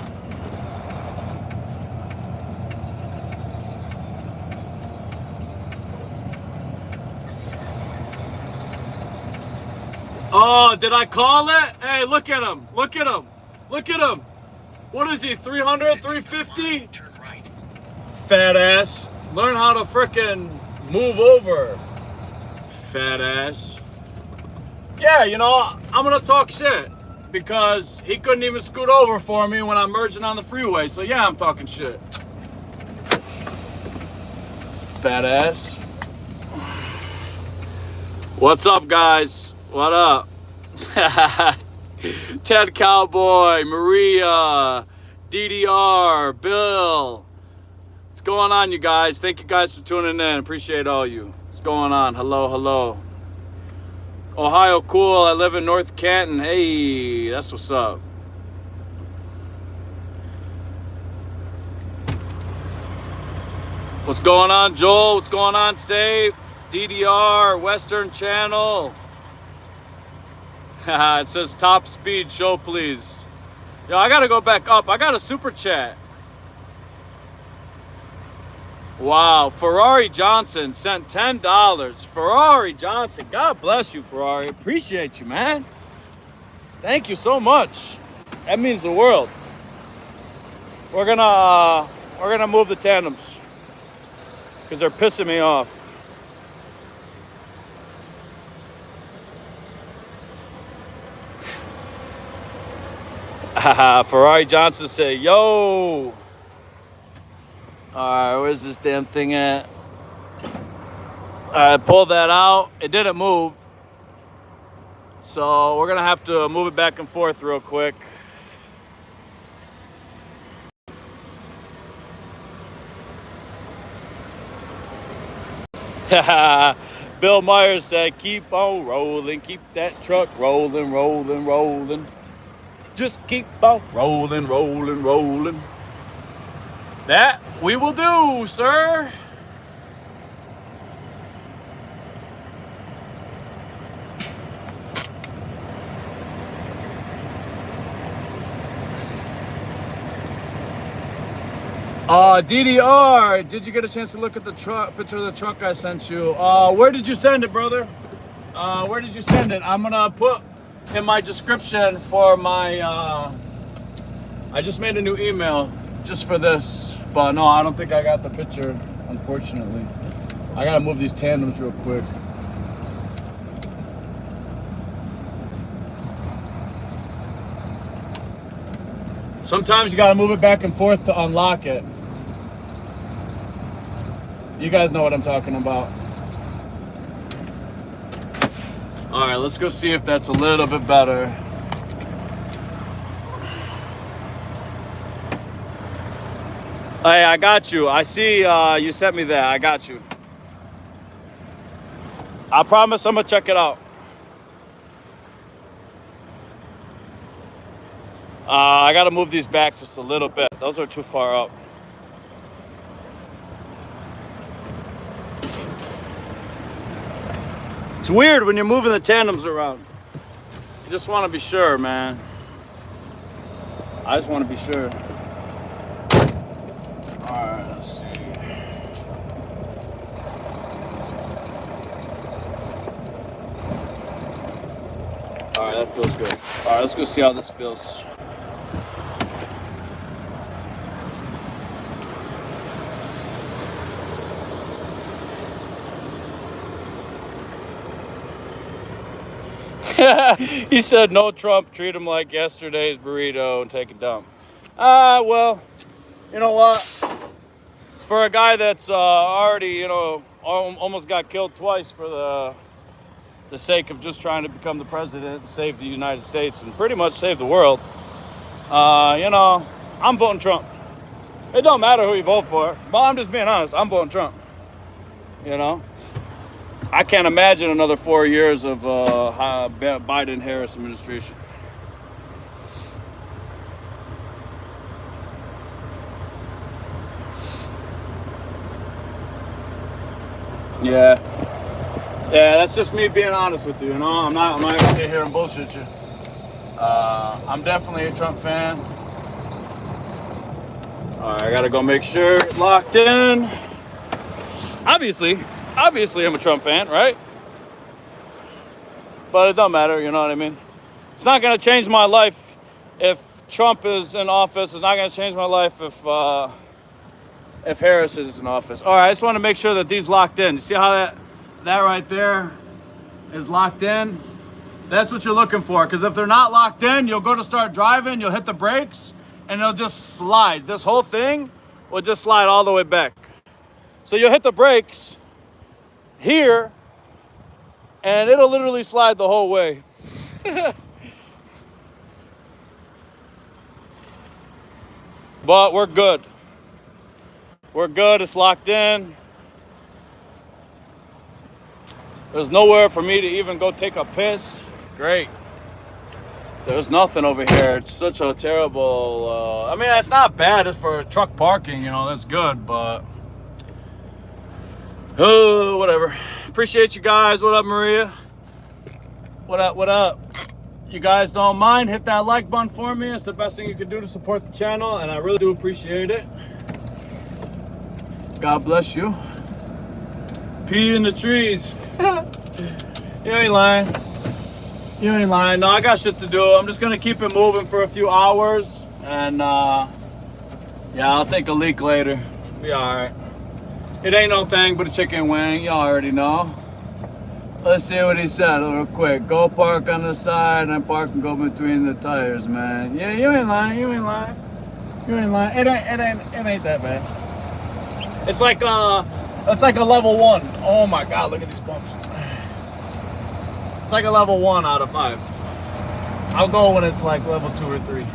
Oh, did I call it? Hey, look at him. Look at him. Look at him. What is he, 300, 350? Turn right. Fat ass. Learn how to frickin' move over. Fat ass. Yeah, you know, I'm gonna talk shit because he couldn't even scoot over for me when I'm merging on the freeway. So yeah, I'm talking shit. Fat ass. What's up, guys? What up? Ted Cowboy, Maria, DDR, Bill. What's going on, you guys? Thank you guys for tuning in. Appreciate all you. What's going on? Hello, hello. Ohio, cool. I live in North Canton. Hey, that's what's up. What's going on, Joel? What's going on, Safe? DDR, Western Channel. It says top speed, show please. Yo, I gotta go back up. I got a super chat. Wow, Ferrari Johnson sent $10. Ferrari Johnson, God bless you, Ferrari. Appreciate you, man. Thank you so much. That means the world. We're gonna move the tandems because they're pissing me off. Ferrari Johnson said, yo. Alright, where's this damn thing at? Alright, pull that out. It didn't move. So we're gonna have to move it back and forth real quick. Bill Myers said, keep on rolling, keep that truck rolling, rolling, rolling. Just keep on rolling, rolling, rolling. That we will do, sir. DDR, did you get a chance to look at the truck, picture of the truck I sent you? Where did you send it, brother? Where did you send it? I'm gonna put in my description for my, I just made a new email just for this, but no, I don't think I got the picture, unfortunately. I gotta move these tandems real quick. Sometimes you gotta move it back and forth to unlock it. You guys know what I'm talking about. All right, let's go see if that's a little bit better. Hey, I got you. I see you sent me that. I got you. I promise I'm gonna check it out. I gotta move these back just a little bit. Those are too far up. It's weird when you're moving the tandems around. You just want to be sure, man. I just want to be sure. Alright, let's see. Alright, that feels good. Alright, let's go see how this feels. He said, no Trump, treat him like yesterday's burrito and take a dump. Well, you know what? For a guy that's already, you know, almost got killed twice for the sake of just trying to become the president and save the United States and pretty much save the world, you know, I'm voting Trump. It don't matter who you vote for, but I'm just being honest, I'm voting Trump, you know? I can't imagine another 4 years of Biden-Harris administration. Yeah, that's just me being honest with you. You know, I'm not gonna sit here and bullshit you. I'm definitely a Trump fan. All right, I gotta go make sure it's locked in. Obviously, I'm a Trump fan, right? But it don't matter, you know what I mean? It's not gonna change my life if Trump is in office. It's not gonna change my life if Harris is in office. All right, I just want to make sure that these locked in. You see how that right there is locked in? That's what you're looking for. Because if they're not locked in, you'll go to start driving, you'll hit the brakes, and it'll just slide. This whole thing will just slide all the way back. So you'll hit the brakes here, and it'll literally slide the whole way. But we're good. We're good, it's locked in. There's nowhere for me to even go take a piss. Great. There's nothing over here. It's such a terrible, I mean, it's not bad. It's for truck parking, you know, that's good, but oh, whatever. Appreciate you guys. What up, Maria? What up? You guys don't mind, hit that like button for me. It's the best thing you can do to support the channel, and I really do appreciate it. God bless you. Pee in the trees. You ain't lying. You ain't lying. No, I got shit to do. I'm just gonna keep it moving for a few hours, and yeah, I'll take a leak later. Be alright. It ain't no thing but a chicken wing. You already know. Let's see what he said real quick. Go park on the side and park and go between the tires, man. Yeah, you ain't lying. You ain't lying. It ain't that bad. It's like a level 1. Oh my God, look at these bumps. It's like a level 1 out of 5. I'll go when it's like level 2 or 3.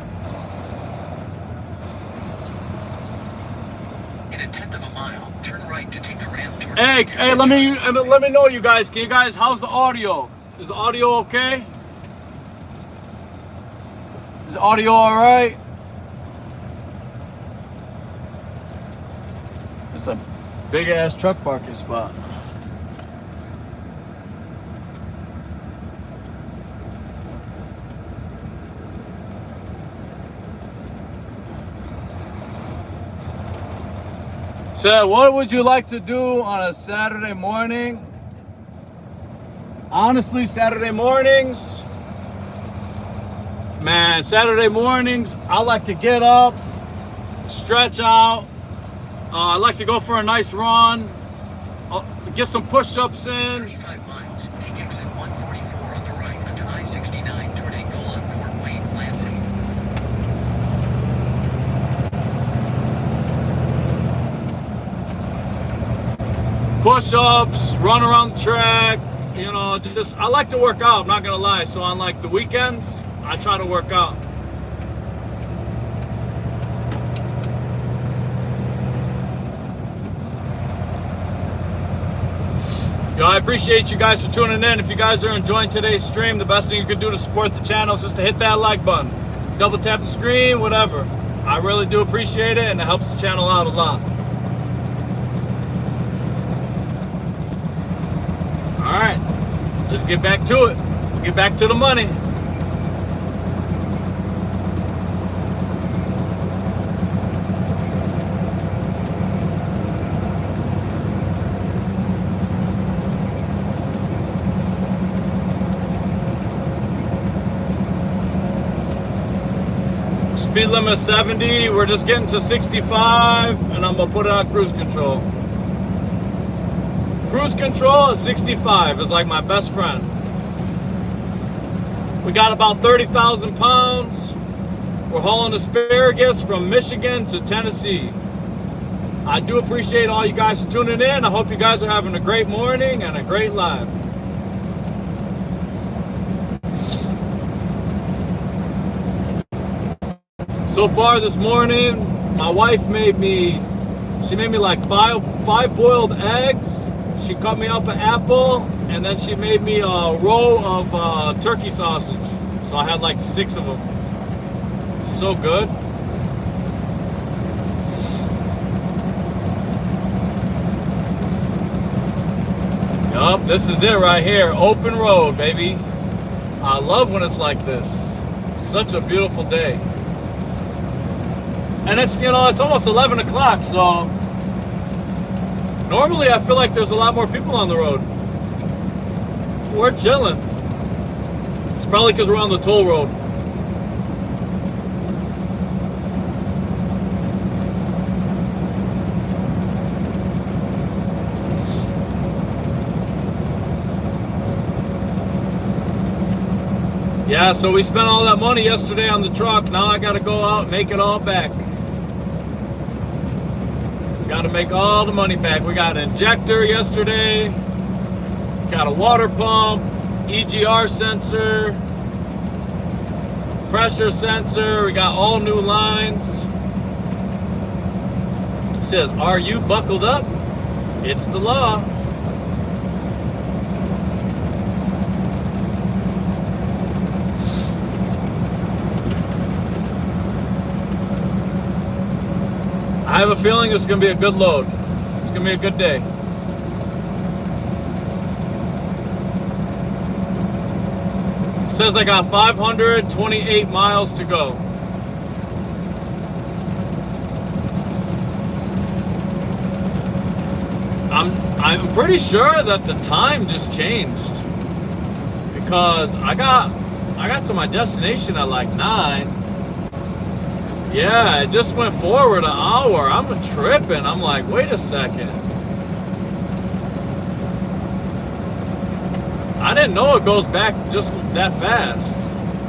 In a tenth of a mile, turn right to take the ramp toward Hey, let me know, you guys. Can you guys, how's the audio? Is the audio okay? Is the audio all right? It's a big ass truck parking spot. So, what would you like to do on a Saturday morning? Honestly, Saturday mornings, man, Saturday mornings, I like to get up, stretch out. I like to go for a nice run, get some push-ups in. 35 miles, take exit 144 on the right onto I-69 toward Angle on Fort Wayne, Lansing. Push-ups, run around the track, you know, just, I like to work out, I'm not gonna lie. So on like the weekends, I try to work out. Yo, I appreciate you guys for tuning in. If you guys are enjoying today's stream, the best thing you could do to support the channel is just to hit that like button. Double tap the screen, whatever. I really do appreciate it, and it helps the channel out a lot. All right, let's get back to it. Get back to the money. Speed limit 70, we're just getting to 65, and I'm gonna put it on cruise control. Cruise control at 65 is like my best friend. We got about 30,000 pounds. We're hauling asparagus from Michigan to Tennessee. I do appreciate all you guys for tuning in. I hope you guys are having a great morning and a great life. So far this morning, my wife made me like five boiled eggs. She cut me up an apple, and then she made me a row of turkey sausage. So I had like 6 of them. So good. Yup, this is it right here. Open road, baby. I love when it's like this. Such a beautiful day. And it's, you know, it's almost 11 o'clock, so normally I feel like there's a lot more people on the road. We're chilling. It's probably because we're on the toll road. Yeah, so we spent all that money yesterday on the truck. Now I gotta go out and make it all back. Got to make all the money back. We got an injector yesterday, got a water pump, EGR sensor, pressure sensor. We got all new lines. It says, "Are you buckled up?" It's the law. I have a feeling this is going to be a good load. It's going to be a good day. It says I got 528 miles to go. I'm pretty sure that the time just changed, because I got to my destination at like 9. Yeah, it just went forward an hour. I'm tripping. I'm like, wait a second. I didn't know it goes back just that fast.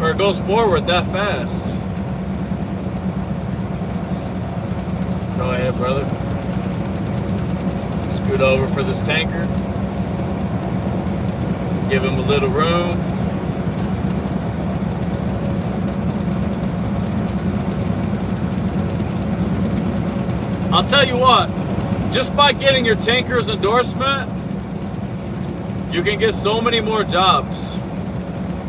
Or it goes forward that fast. Go ahead, brother. Scoot over for this tanker. Give him a little room. I'll tell you what, just by getting your tanker's endorsement, you can get so many more jobs.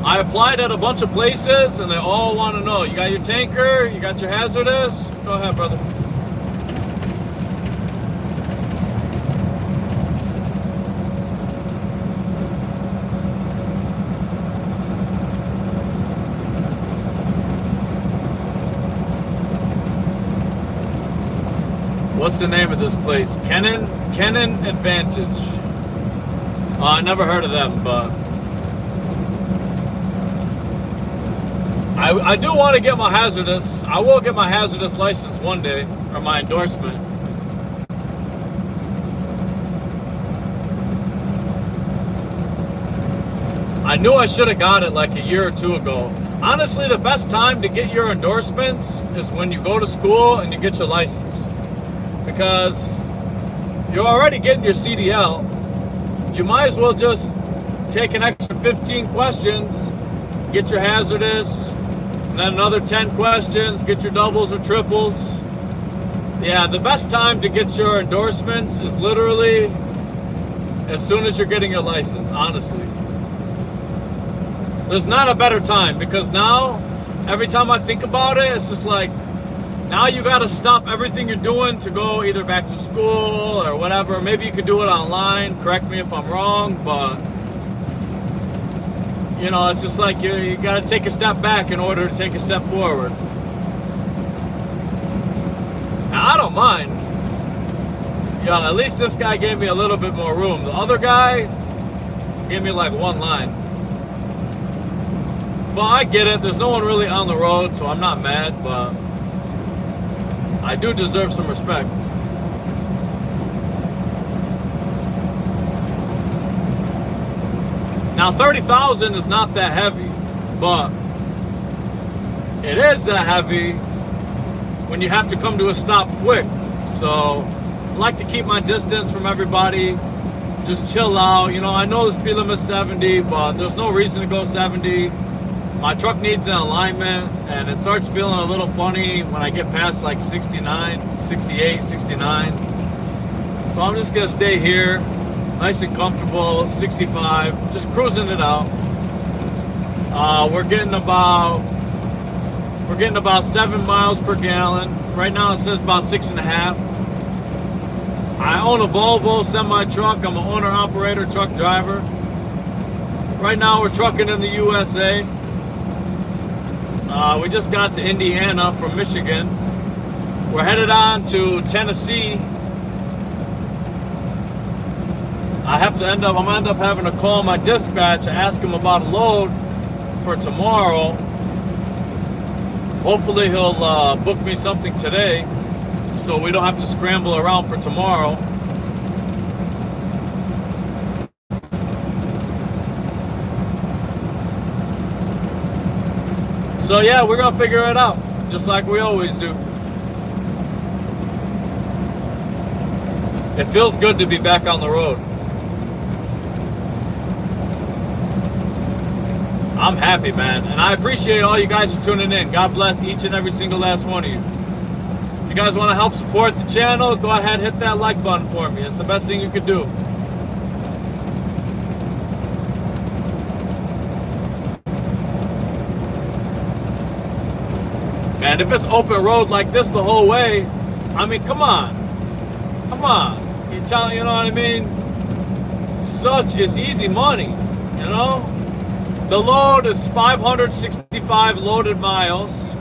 I applied at a bunch of places, and they all want to know, you got your tanker, you got your hazardous? Go ahead, brother. What's the name of this place? Kennan Advantage. Oh, I never heard of them, but I do want to get my hazardous. I will get my hazardous license one day, or my endorsement. I knew I should have got it like a year or 2 ago. Honestly, the best time to get your endorsements is when you go to school and you get your license. Because you're already getting your CDL. You might as well just take an extra 15 questions, get your hazardous, and then another 10 questions, get your doubles or triples. Yeah, the best time to get your endorsements is literally as soon as you're getting your license, honestly. There's not a better time, because now, every time I think about it, it's just like, now you gotta stop everything you're doing to go either back to school or whatever. Maybe you could do it online, correct me if I'm wrong, but you know, it's just like you gotta take a step back in order to take a step forward. Now, I don't mind. Yeah, at least this guy gave me a little bit more room. The other guy gave me like one line. But I get it, there's no one really on the road, so I'm not mad, but I do deserve some respect. Now 30,000 is not that heavy, but it is that heavy when you have to come to a stop quick. So I like to keep my distance from everybody, just chill out. You know, I know the speed limit is 70, but there's no reason to go 70. My truck needs an alignment, and it starts feeling a little funny when I get past like 69, 68, 69. So I'm just gonna stay here, nice and comfortable, 65, just cruising it out. We're getting about 7 miles per gallon. Right now it says about 6.5. I own a Volvo semi-truck. I'm an owner-operator truck driver. Right now we're trucking in the USA. We just got to Indiana from Michigan. We're headed on to Tennessee. I'm gonna end up having to call my dispatch and ask him about a load for tomorrow. Hopefully he'll book me something today, so we don't have to scramble around for tomorrow. So yeah, we're gonna figure it out, just like we always do. It feels good to be back on the road. I'm happy, man, and I appreciate all you guys for tuning in. God bless each and every single last one of you. If you guys want to help support the channel, go ahead, hit that like button for me. It's the best thing you could do. And if it's open road like this the whole way, I mean, come on. You know what I mean? It's easy money, you know? The load is 565 loaded miles.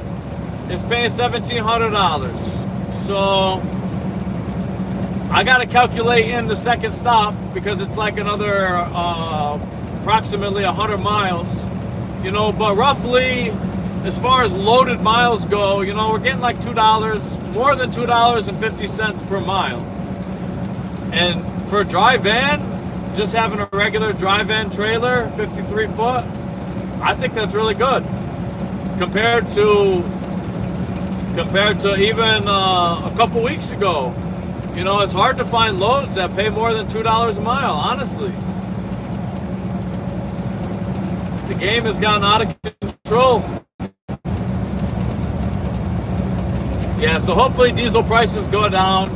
It's paying $1,700. So I gotta calculate in the second stop, because it's like another approximately 100 miles, you know, but roughly, as far as loaded miles go, you know, we're getting like $2, more than $2.50 per mile. And for a dry van, just having a regular dry van trailer, 53 foot, I think that's really good. Compared to even a couple weeks ago. You know, it's hard to find loads that pay more than $2 a mile, honestly. The game has gotten out of control. Yeah, so hopefully diesel prices go down.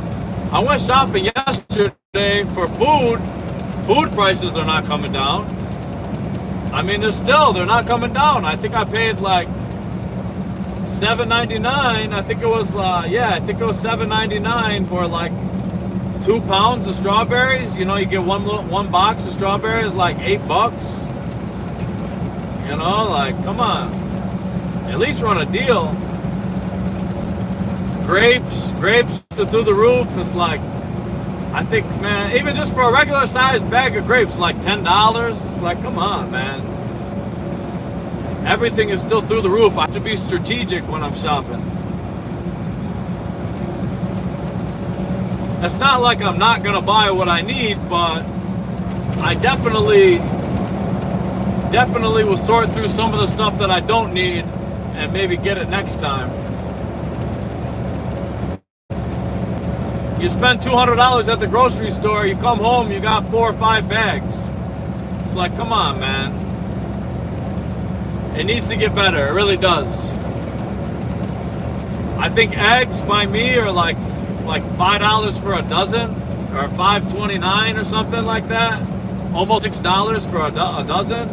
I went shopping yesterday for food. Food prices are not coming down. I mean, they're not coming down. I think I paid like $7.99. I think it was $7.99 for like 2 pounds of strawberries. You know, you get one box of strawberries, like $8. You know, like, come on. At least run a deal. Grapes are through the roof. It's like, I think, man, even just for a regular sized bag of grapes, like $10. It's like, come on, man. Everything is still through the roof. I have to be strategic when I'm shopping. It's not like I'm not gonna buy what I need, but I definitely will sort through some of the stuff that I don't need and maybe get it next time. You spend $200 at the grocery store, you come home, you got 4 or 5 bags. It's like, come on, man. It needs to get better, it really does. I think eggs by me are like $5 for a dozen. or $5.29 or something like that. Almost $6 for a dozen.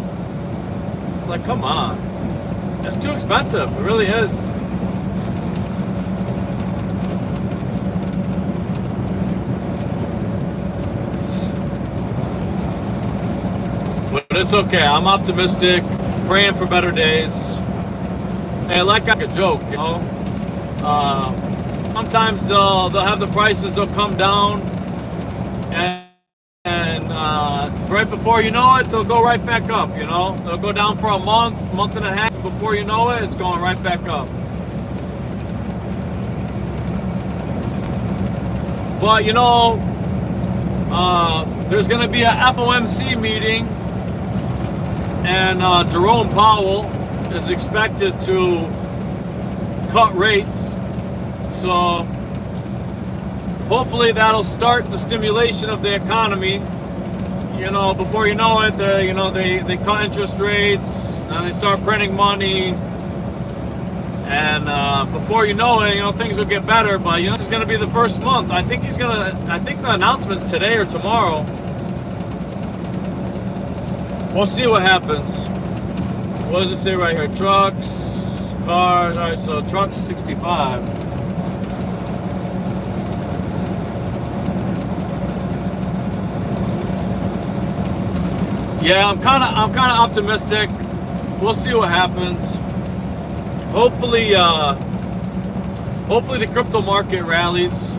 It's like, come on. That's too expensive. It really is. But it's okay. I'm optimistic, praying for better days. Hey, like a joke, you know. Sometimes they'll have the prices, they'll come down, and right before you know it, they'll go right back up. You know, they'll go down for a month and a half. Before you know it, it's going right back up. But you know, there's going to be a FOMC meeting. And Jerome Powell is expected to cut rates. So hopefully that'll start the stimulation of the economy. You know, before you know it, they cut interest rates, and they start printing money. And before you know it, things will get better. But this is going to be the first month. I think the announcement's today or tomorrow. We'll see what happens. What does it say right here? Trucks, cars. All right, so trucks 65. Yeah, I'm kind of optimistic. We'll see what happens. Hopefully the crypto market rallies.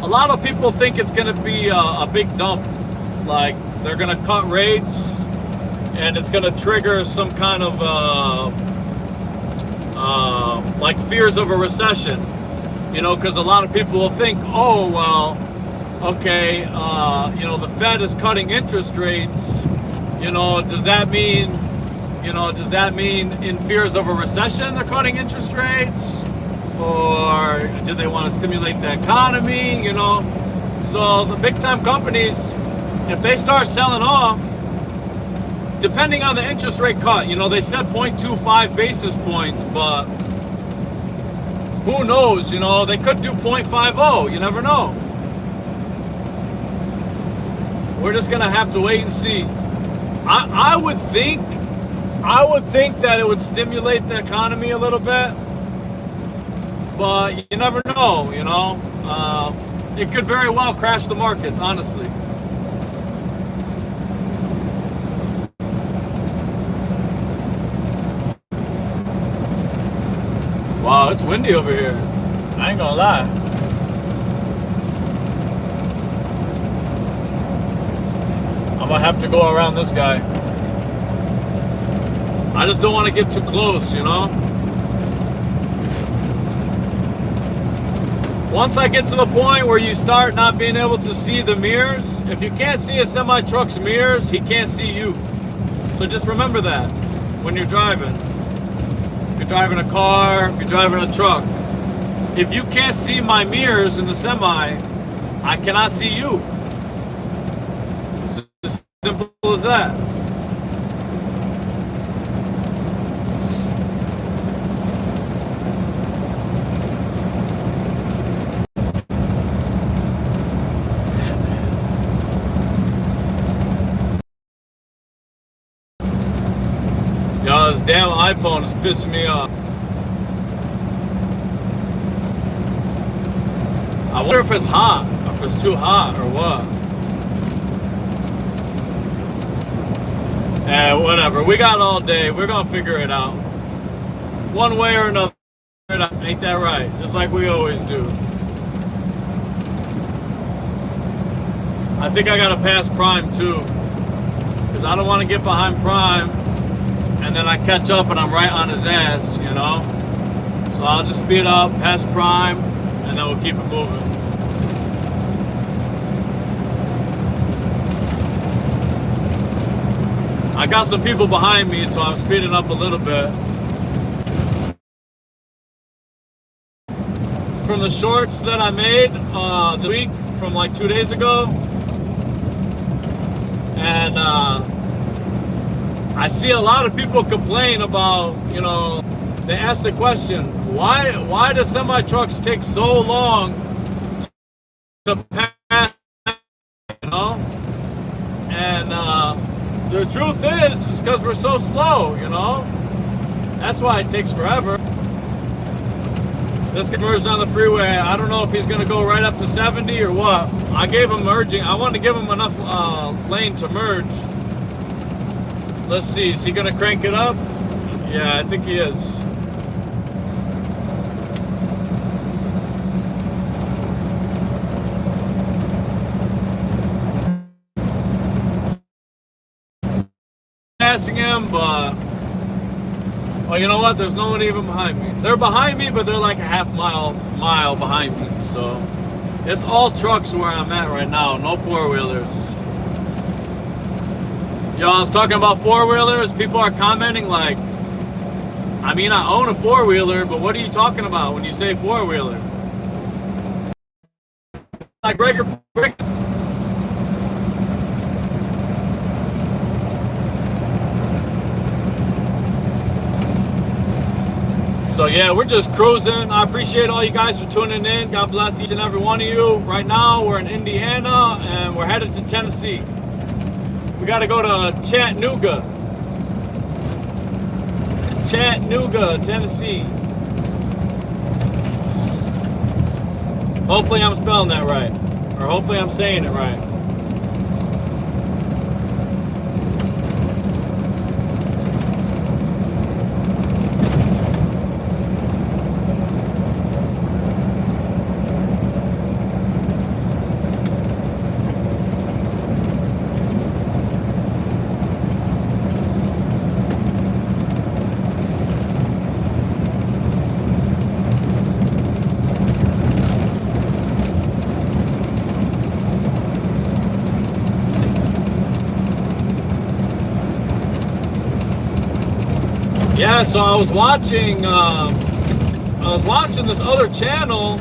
A lot of people think it's going to be a big dump, like they're going to cut rates, and it's going to trigger some kind of like fears of a recession, because a lot of people will think, oh well, okay, the Fed is cutting interest rates, does that mean in fears of a recession they're cutting interest rates, or do they want to stimulate the economy? So the big time companies, if they start selling off, depending on the interest rate cut, they said 0.25 basis points, but who knows? They could do 0.50. You never know. We're just gonna have to wait and see. I would think that it would stimulate the economy a little bit, but you never know. It could very well crash the markets, honestly. Wow, it's windy over here. I ain't gonna lie. I'm gonna have to go around this guy. I just don't want to get too close, Once I get to the point where you start not being able to see the mirrors, if you can't see a semi-truck's mirrors, he can't see you. So just remember that when you're driving. If you're driving a car, if you're driving a truck, if you can't see my mirrors in the semi, I cannot see you. It's as simple as that. Yo, this damn iPhone is pissing me off. I wonder if it's hot, or if it's too hot, or what. Whatever. We got all day. We're gonna figure it out. One way or another. Ain't that right? Just like we always do. I think I gotta pass Prime too, because I don't want to get behind Prime and then I catch up and I'm right on his ass, So I'll just speed up, pass Prime, and then we'll keep it moving. I got some people behind me, so I'm speeding up a little bit. From the shorts that I made this week, from like 2 days ago, and I see a lot of people complain about, they ask the question, why do semi-trucks take so long to pass the truth is because we're so slow, you know? That's why it takes forever. This guy merged on the freeway. I don't know if he's gonna go right up to 70 or what. I gave him merging. I wanted to give him enough lane to merge. Let's see, is he gonna crank it up? Yeah, I think he is. Passing him, but well, you know what? There's no one even behind me. They're behind me, but they're like a half mile behind me. So it's all trucks where I'm at right now. No four-wheelers. Yo, I was talking about four-wheelers. People are commenting like, I mean, I own a four-wheeler, but what are you talking about when you say four-wheeler? Like breaker. So yeah, we're just cruising. I appreciate all you guys for tuning in. God bless each and every one of you. Right now, we're in Indiana, and we're headed to Tennessee. We got to go to Chattanooga, Tennessee. Hopefully I'm spelling that right. Or hopefully I'm saying it right. Yeah, so I was watching this other channel,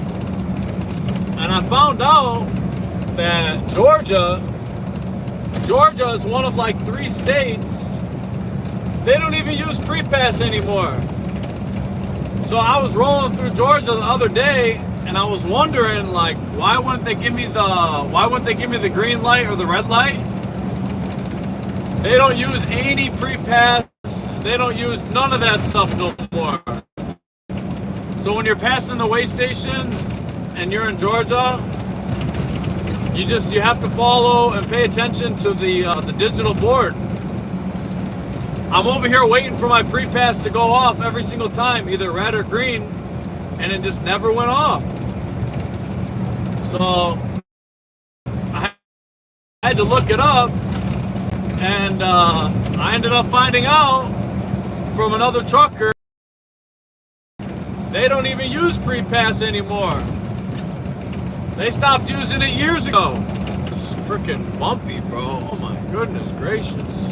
and I found out that Georgia is one of like 3 states. They don't even use pre-pass anymore. So I was rolling through Georgia the other day, and I was wondering like, why wouldn't they give me the green light or the red light? They don't use any pre-pass. They don't use none of that stuff no more. So when you're passing the way stations and you're in Georgia, you have to follow and pay attention to the digital board. I'm over here waiting for my pre-pass to go off every single time, either red or green, and it just never went off. So I had to look it up, and I ended up finding out from another trucker, they don't even use pre-pass anymore. They stopped using it years ago. It's freaking bumpy, bro. Oh my goodness gracious.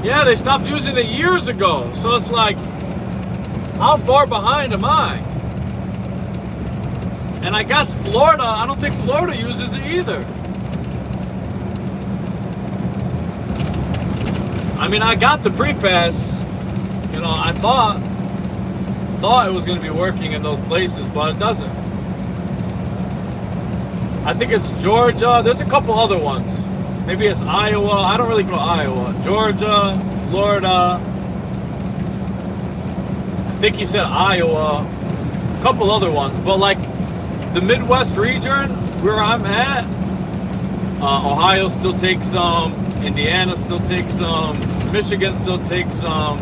Yeah, they stopped using it years ago. So it's like, how far behind am I? And I guess Florida, I don't think Florida uses it either. I mean, I got the pre-pass. You know, I thought it was going to be working in those places, but it doesn't. I think it's Georgia. There's a couple other ones. Maybe it's Iowa. I don't really go to Iowa. Georgia, Florida. I think he said Iowa. A couple other ones. But like the Midwest region where I'm at, Ohio still takes some. Indiana still takes some. Michigan still takes some.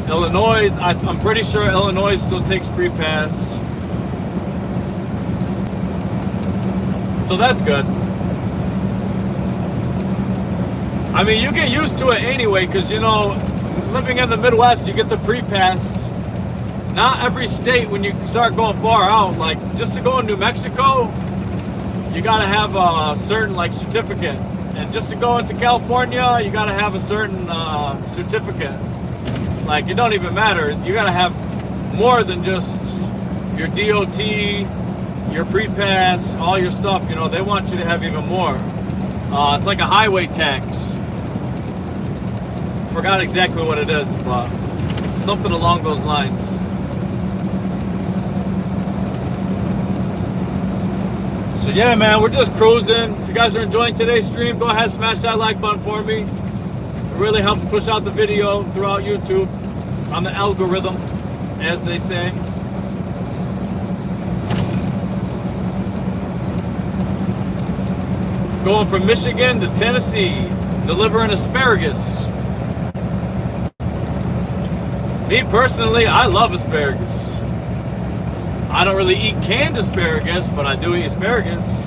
Illinois, I'm pretty sure Illinois still takes pre-pass. So that's good. I mean, you get used to it anyway, because, you know, living in the Midwest, you get the pre-pass. Not every state, when you start going far out, like just to go in New Mexico, you got to have a certain like certificate. And just to go into California, you got to have a certain certificate. Like, it don't even matter. You got to have more than just your DOT, your pre-pass, all your stuff. You know, they want you to have even more. It's like a highway tax. Forgot exactly what it is, but something along those lines. So yeah, man, we're just cruising. If you guys are enjoying today's stream, go ahead and smash that like button for me. really helps push out the video throughout YouTube on the algorithm, as they say. Going from Michigan to Tennessee, delivering asparagus. Me personally, I love asparagus. I don't really eat canned asparagus, but I do eat asparagus.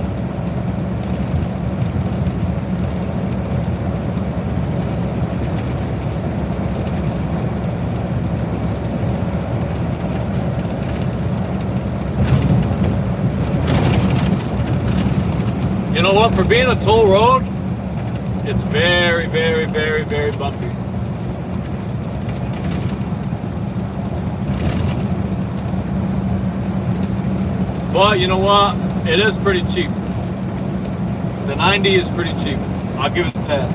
You know what? For being a toll road, it's very, very, very, very bumpy. But you know what? It is pretty cheap. The 90 is pretty cheap. I'll give it that.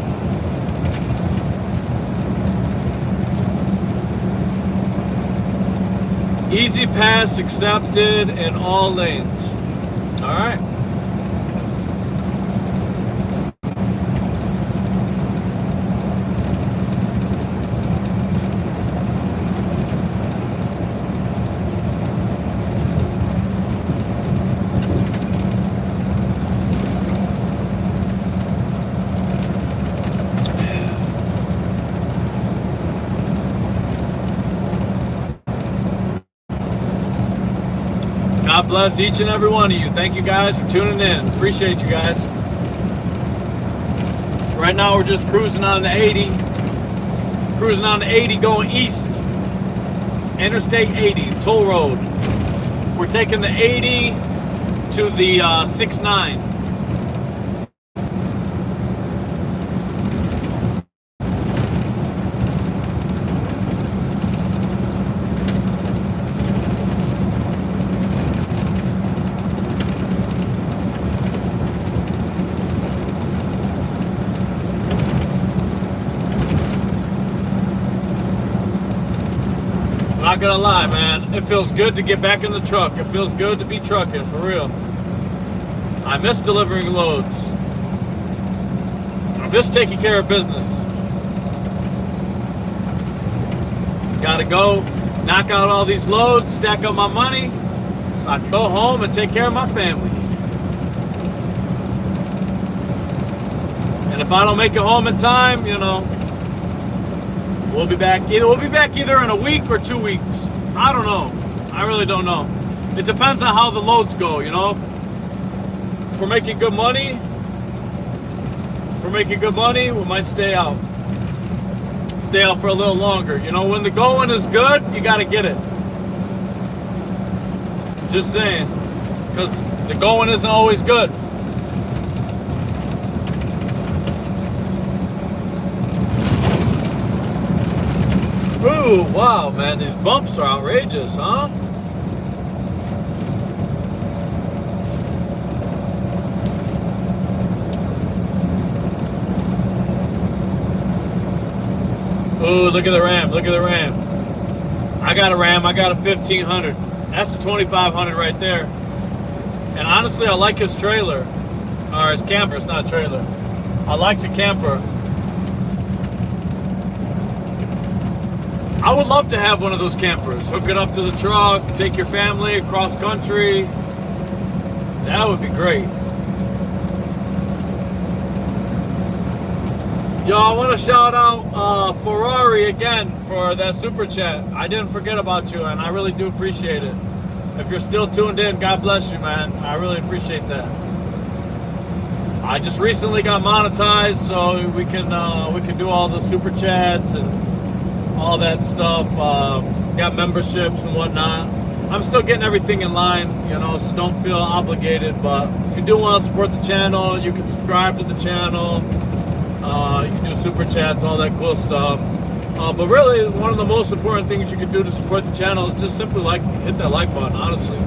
Easy pass accepted in all lanes. All right. God bless each and every one of you. Thank you guys for tuning in. Appreciate you guys. Right now we're just cruising on the 80. Cruising on the 80 going east. Interstate 80, toll road. We're taking the 80 to the 69. Not gonna lie, man, it feels good to get back in the truck. It feels good to be trucking, for real. I miss delivering loads. I miss taking care of business. Gotta go knock out all these loads, stack up my money, so I can go home and take care of my family. And if I don't make it home in time, you know, we'll be back either in a week or 2 weeks. I don't know. I really don't know. It depends on how the loads go, you know. If we're making good money, we might stay out. Stay out for a little longer. You know, when the going is good, you gotta get it. Just saying. Because the going isn't always good. Ooh, wow, man, these bumps are outrageous, huh? Ooh, look at the Ram, look at the Ram. I got a Ram, I got a 1500. That's a 2500 right there. And honestly, I like his trailer. Or his camper, it's not a trailer. I like the camper. I would love to have one of those campers. Hook it up to the truck, take your family across country. That would be great. Yo, I want to shout out Ferrari again for that super chat. I didn't forget about you, and I really do appreciate it. If you're still tuned in, God bless you, man. I really appreciate that. I just recently got monetized, so we can do all the super chats and all that stuff. Got memberships and whatnot. I'm still getting everything in line, you know, so don't feel obligated. But if you do want to support the channel, you can subscribe to the channel. You can do super chats, all that cool stuff. But really, one of the most important things you can do to support the channel is just simply hit that like button, honestly.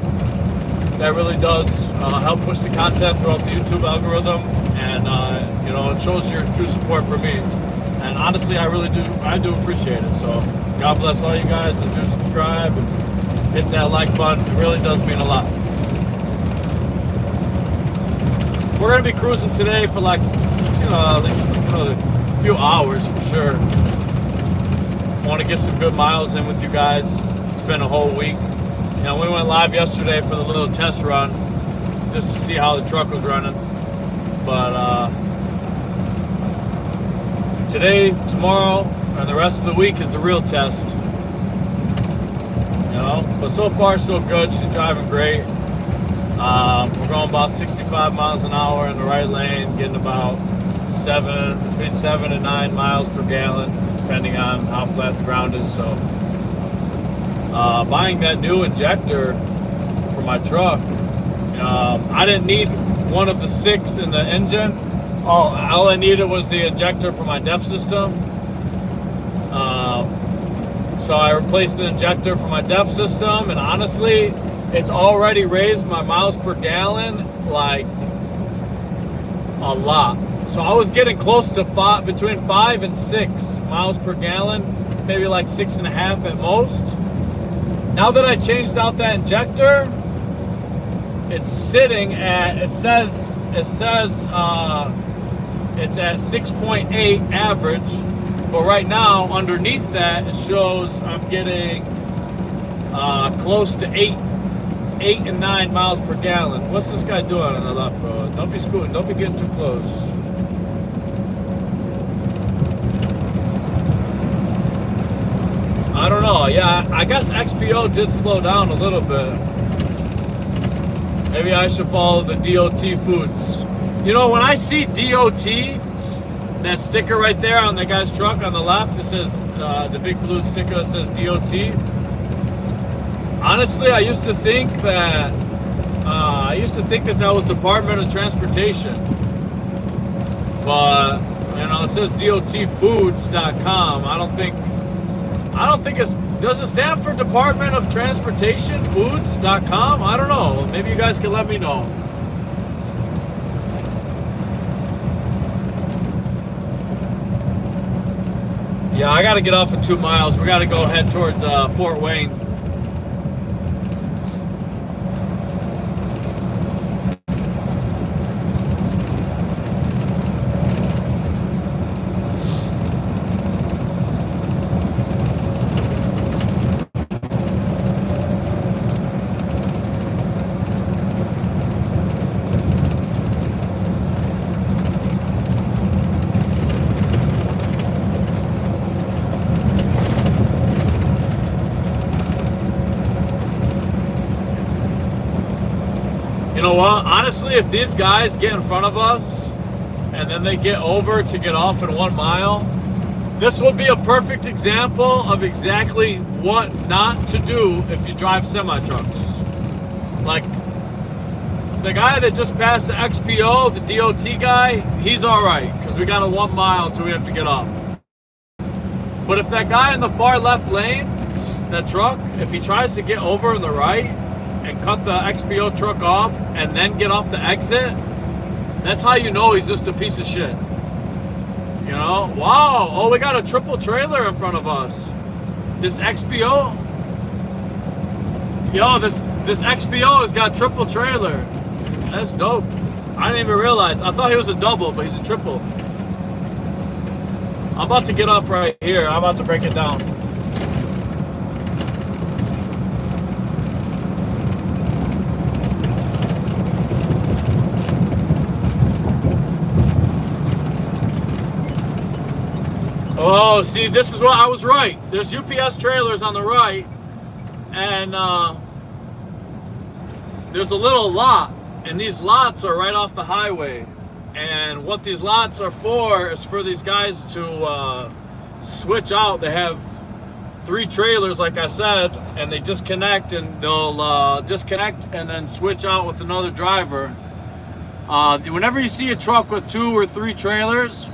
That really does help push the content throughout the YouTube algorithm, and you know, it shows your true support for me. And honestly, I do appreciate it. So God bless all you guys that do subscribe and hit that like button. It really does mean a lot. We're gonna be cruising today for like, you know, at least few hours for sure. Want to get some good miles in with you guys. It's been a whole week. You know, we went live yesterday for the little test run just to see how the truck was running. But today, tomorrow, and the rest of the week is the real test. You know, but so far so good. She's driving great. We're going about 65 miles an hour in the right lane, getting about between 7 and 9 miles per gallon, depending on how flat the ground is. So, buying that new injector for my truck, I didn't need one of the 6 in the engine. All I needed was the injector for my DEF system. So I replaced the injector for my DEF system, and honestly, it's already raised my miles per gallon like a lot. So I was getting close to between 5 and 6 miles per gallon, maybe like 6.5 at most. Now that I changed out that injector, it's sitting at, it says it's at 6.8 average, but right now underneath that it shows I'm getting close to 8 and 9 miles per gallon. What's this guy doing on the left, bro? Don't be scooting. Don't be getting too close. I don't know. Yeah, I guess XPO did slow down a little bit. Maybe I should follow the DOT foods. You know, when I see DOT, that sticker right there on the guy's truck on the left, it says, the big blue sticker that says DOT. Honestly, I used to think that that was Department of Transportation. But, you know, it says DOTfoods.com. I don't think does it stand for Department of Transportation Foods.com? I don't know. Maybe you guys can let me know. Yeah, I got to get off in 2 miles. We got to go head towards Fort Wayne. You know what? Honestly, if these guys get in front of us and then they get over to get off in 1 mile, this will be a perfect example of exactly what not to do if you drive semi-trucks. Like, the guy that just passed the XPO, the DOT guy, he's all right because we got a 1 mile until we have to get off. But if that guy in the far left lane, that truck, if he tries to get over in the right and cut the XPO truck off and then get off the exit, that's how you know he's just a piece of shit. You know? Wow. Oh, we got a triple trailer in front of us. This XPO? Yo, this XPO has got triple trailer. That's dope. I didn't even realize. I thought he was a double, but he's a triple. I'm about to get off right here. I'm about to break it down. Oh, see, this is what I was right. There's UPS trailers on the right, and there's a little lot, and these lots are right off the highway. And what these lots are for is for these guys to switch out. They have 3 trailers, like I said, and they disconnect, and they'll disconnect and then switch out with another driver. Whenever you see a truck with 2 or 3 trailers,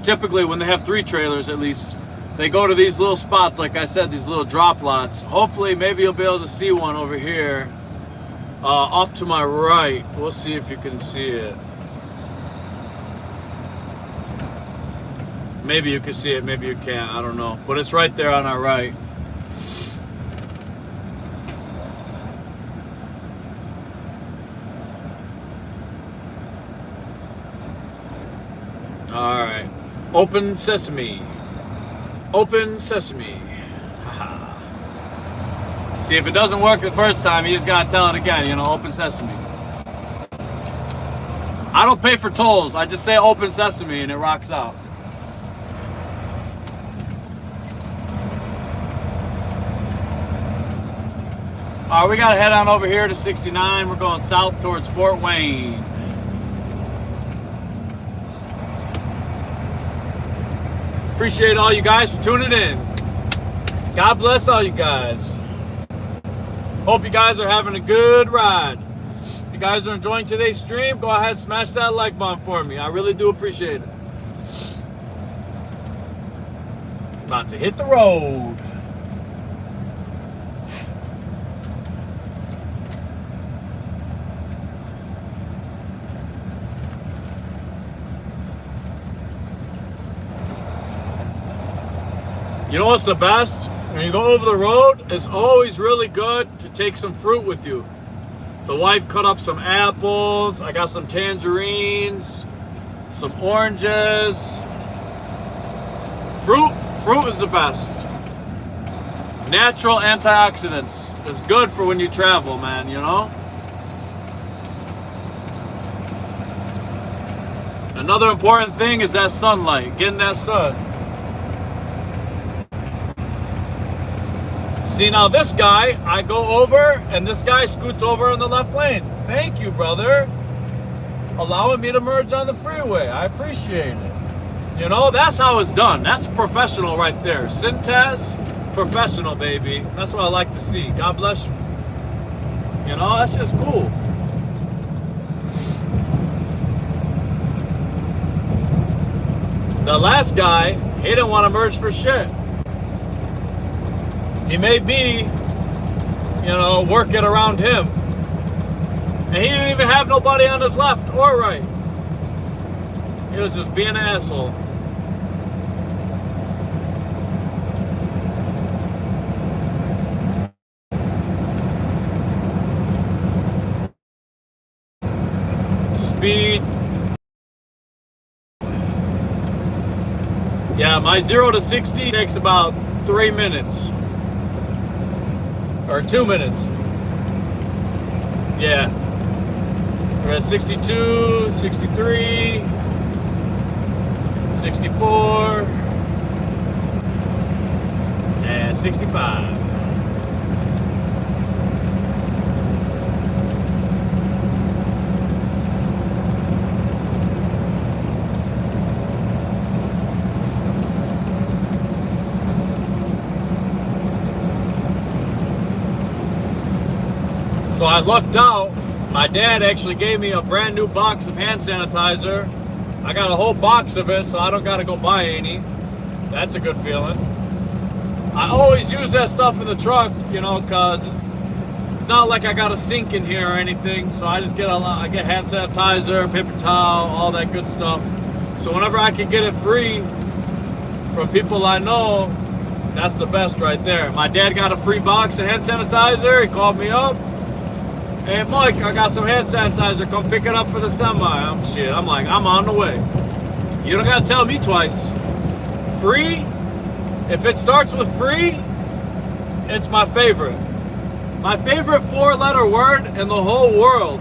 typically when they have 3 trailers at least, they go to these little spots, like I said, these little drop lots. Hopefully, maybe you'll be able to see one over here off to my right. We'll see if you can see it. Maybe you can see it, maybe you can't, I don't know. But it's right there on our right. All right. Open sesame. Open sesame. See, if it doesn't work the first time, you just gotta tell it again, you know, open sesame. I don't pay for tolls. I just say open sesame and it rocks out. All right, we gotta head on over here to 69. We're going south towards Fort Wayne. Appreciate all you guys for tuning in. God bless all you guys. Hope you guys are having a good ride. If you guys are enjoying today's stream, go ahead and smash that like button for me. I really do appreciate it. About to hit the road. You know what's the best? When you go over the road, it's always really good to take some fruit with you. The wife cut up some apples. I got some tangerines, some oranges. Fruit is the best. Natural antioxidants is good for when you travel, man, you know? Another important thing is that sunlight, getting that sun. See, now this guy, I go over, and this guy scoots over in the left lane. Thank you, brother. Allowing me to merge on the freeway. I appreciate it. You know, that's how it's done. That's professional right there. Syntaz, professional, baby. That's what I like to see. God bless you. You know, that's just cool. The last guy, he didn't want to merge for shit. He may be, you know, working around him. And he didn't even have nobody on his left or right. He was just being an asshole. Speed. Yeah, my 0 to 60 takes about 3 minutes. Or 2 minutes. Yeah. We're at 62, 63, 64, and 65. So I lucked out. My dad actually gave me a brand new box of hand sanitizer. I got a whole box of it, so I don't gotta go buy any. That's a good feeling. I always use that stuff in the truck, you know, cause it's not like I got a sink in here or anything. So I just get I get hand sanitizer, paper towel, all that good stuff. So whenever I can get it free from people I know, that's the best right there. My dad got a free box of hand sanitizer. He called me up. Hey, Mike, I got some hand sanitizer. Come pick it up for the semi. I'm like, I'm on the way. You don't gotta tell me twice. Free? If it starts with free, it's my favorite. My favorite 4-letter word in the whole world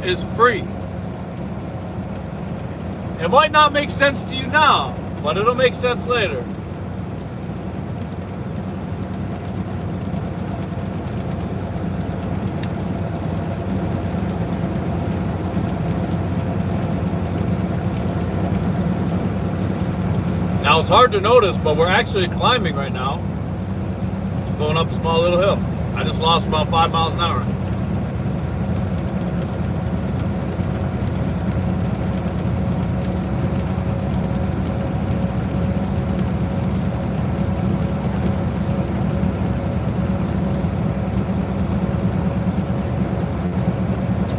is free. It might not make sense to you now, but it'll make sense later. Now it's hard to notice, but we're actually climbing right now. Going up a small little hill. I just lost about 5 miles an hour.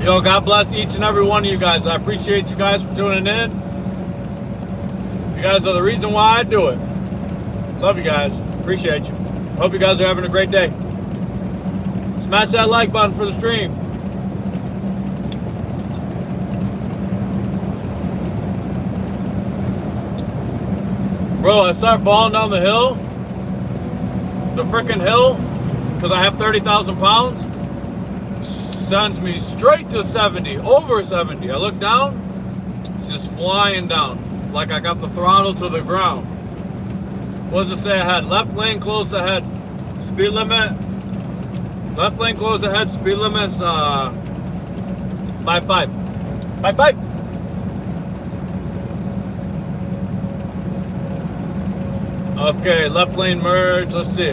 Yo, God bless each and every one of you guys. I appreciate you guys for tuning in. You guys are the reason why I do it. Love you guys. Appreciate you. Hope you guys are having a great day. Smash that like button for the stream. Bro, I start falling down the hill, the freaking hill, because I have 30,000 pounds, sends me straight to 70, over 70. I look down, it's just flying down, like I got the throttle to the ground. What does it say ahead? Left lane closed ahead, speed limit, left lane closed ahead, speed limit's 55. 55. Okay, left lane merge, let's see.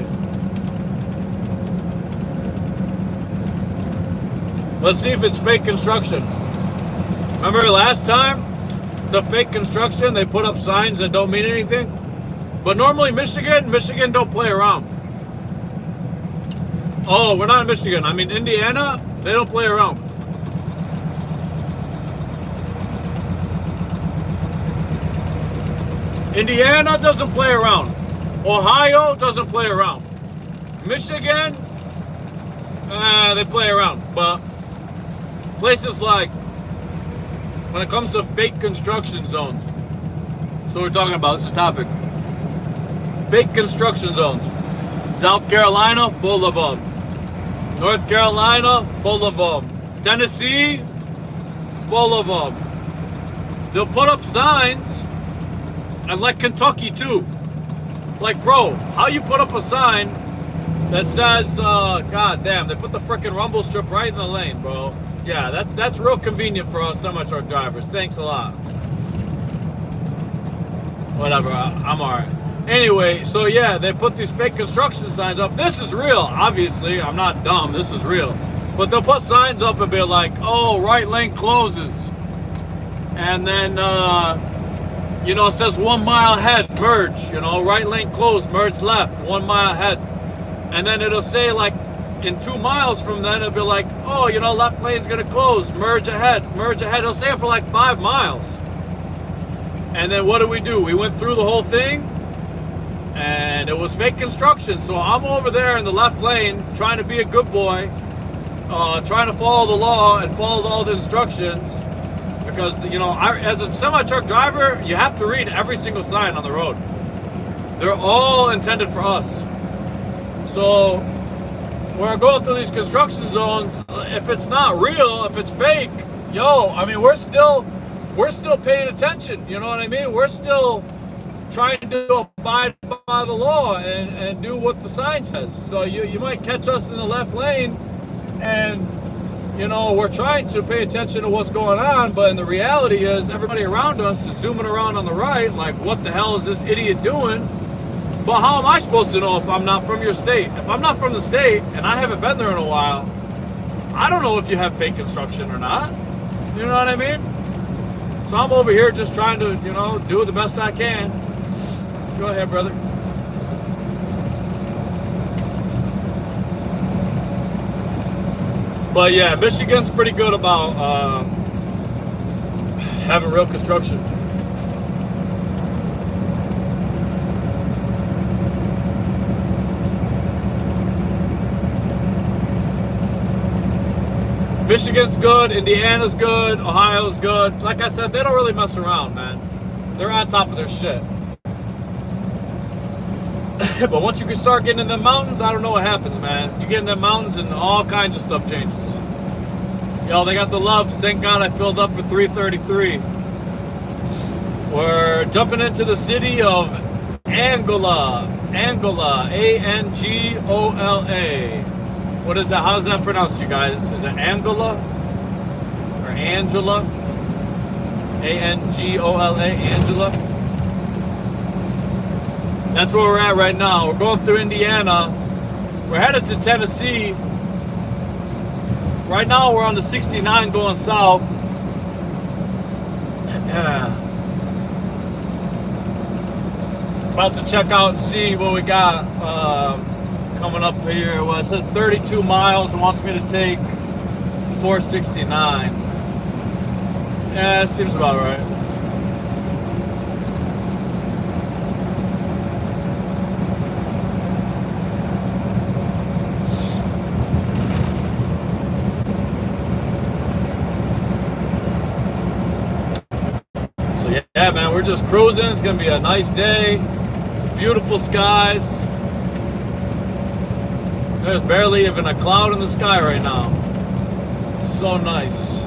Let's see if it's fake construction. Remember last time, the fake construction, they put up signs that don't mean anything? But normally Michigan don't play around. Oh, we're not in Michigan. I mean, Indiana, they don't play around. Indiana doesn't play around. Ohio doesn't play around. Michigan, they play around. But places like, when it comes to fake construction zones, so we're talking about, it's a topic. Fake construction zones. South Carolina, full of them. North Carolina, full of them. Tennessee, full of them. They'll put up signs, and like Kentucky too. Like, bro, how you put up a sign that says, God damn, they put the frickin' rumble strip right in the lane, bro. Yeah, that's real convenient for us semi-truck drivers. Thanks a lot. Whatever, I'm alright. Anyway, so yeah, they put these fake construction signs up. This is real, obviously. I'm not dumb, this is real. But they'll put signs up and be like, oh, right lane closes. And then, you know, it says 1 mile ahead, merge. You know, right lane closed, merge left, 1 mile ahead. And then it'll say, like, in 2 miles from then, it'll be like, oh, you know, left lane's gonna close, merge ahead, merge ahead. It'll say it for like 5 miles. And then what do? We went through the whole thing, and it was fake construction. So I'm over there in the left lane trying to be a good boy, trying to follow the law and follow all the instructions, because, you know, as a semi-truck driver, you have to read every single sign on the road. They're all intended for us. So when we're going through these construction zones, if it's not real, if it's fake, yo, I mean, we're still paying attention, you know what I mean? We're still trying to abide by the law and do what the sign says. So you might catch us in the left lane, and, you know, we're trying to pay attention to what's going on, but in the reality is everybody around us is zooming around on the right, like, what the hell is this idiot doing? But how am I supposed to know if I'm not from your state? If I'm not from the state and I haven't been there in a while, I don't know if you have fake construction or not. You know what I mean? So I'm over here just trying to, you know, do the best I can. Go ahead, brother. But yeah, Michigan's pretty good about having real construction. Michigan's good, Indiana's good, Ohio's good. Like I said, they don't really mess around, man. They're on top of their shit. But once you can start getting in the mountains, I don't know what happens, man. You get in the mountains and all kinds of stuff changes. Yo, they got the loves. Thank God I filled up for 333. We're jumping into the city of Angola. Angola, A-N-G-O-L-A. What is that? How's that pronounced, you guys? Is it Angola or Angela? A-N-G-O-L-A, Angela. That's where we're at right now. We're going through Indiana. We're headed to Tennessee. Right now we're on the 69 going south. About to check out and see what we got coming up here. Well, it says 32 miles and wants me to take 469. Yeah, it seems about right. So yeah, man, we're just cruising. It's gonna be a nice day. beautiful skies. There's barely even a cloud in the sky right now. It's so nice.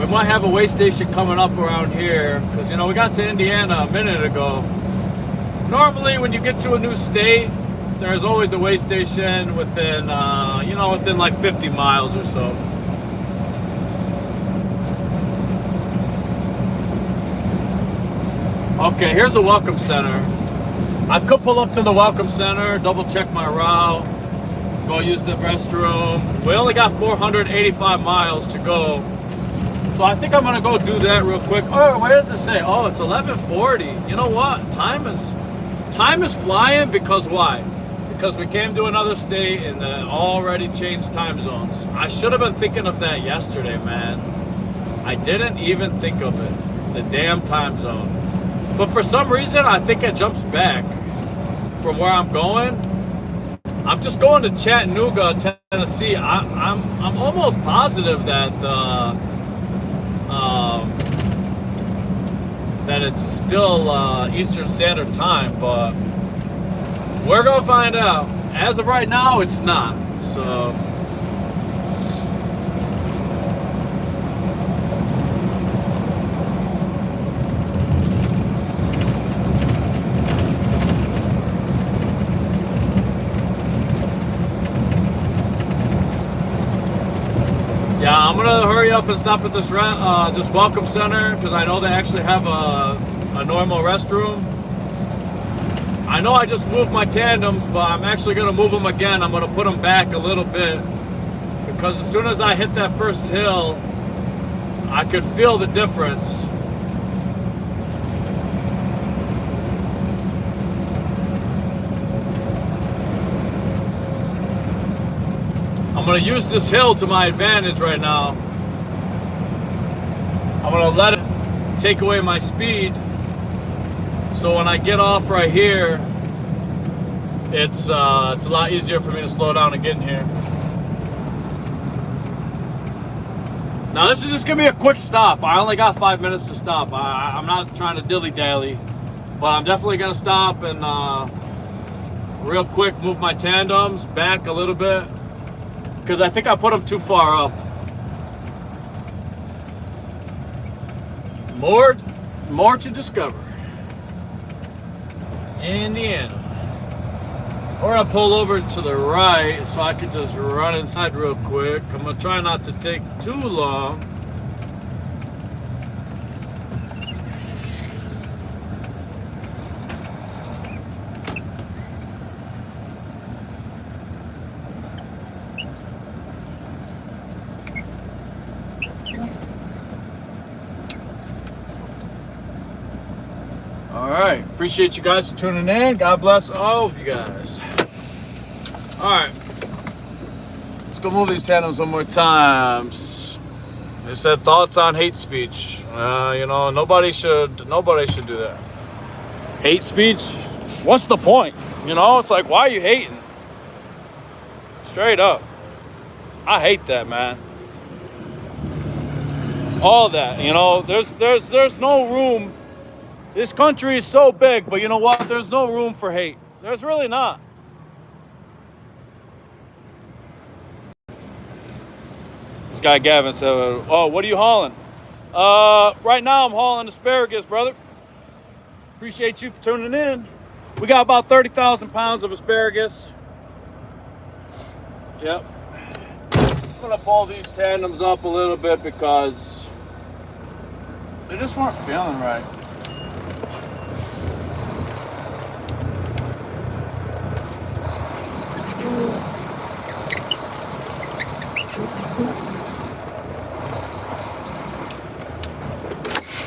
We might have a way station coming up around here because, you know, we got to Indiana a minute ago. Normally when you get to a new state, there's always a way station within, you know, within like 50 miles or so. Okay, here's the Welcome Center. I could pull up to the Welcome Center, double check my route, go use the restroom. We only got 485 miles to go. So I think I'm gonna go do that real quick. Oh, where does it say? Oh, it's 11:40. You know what? Time is flying because why? Because we came to another state and already changed time zones. I should have been thinking of that yesterday, man. I didn't even think of it. The damn time zone. But for some reason, I think it jumps back from where I'm going. I'm just going to Chattanooga, Tennessee. I'm almost positive that that it's still Eastern Standard Time, but we're gonna find out. As of right now, it's not. So. Yeah, I'm gonna hurry up and stop at this this Welcome Center because I know they actually have a normal restroom. I know I just moved my tandems, but I'm actually gonna move them again. I'm gonna put them back a little bit because as soon as I hit that first hill, I could feel the difference. I'm gonna use this hill to my advantage right now. I'm gonna let it take away my speed. So when I get off right here, it's a lot easier for me to slow down and get in here. Now this is just gonna be a quick stop. I only got 5 minutes to stop. I'm not trying to dilly-dally, but I'm definitely gonna stop and real quick move my tandems back a little bit. Because I think I put them too far up. More to discover. Indiana. Or I'll pull over to the right so I can just run inside real quick. I'm gonna try not to take too long. All right, appreciate you guys for tuning in. God bless all of you guys. All right, let's go move these tandems one more time. They said thoughts on hate speech. You know, nobody should do that. Hate speech? What's the point? You know, it's like, why are you hating? Straight up, I hate that, man. All that, you know, there's no room. This country is so big, but you know what? There's no room for hate. There's really not. This guy Gavin said, oh, what are you hauling? Right now I'm hauling asparagus, brother. Appreciate you for tuning in. We got about 30,000 pounds of asparagus. Yep. I'm gonna pull these tandems up a little bit because they just weren't feeling right.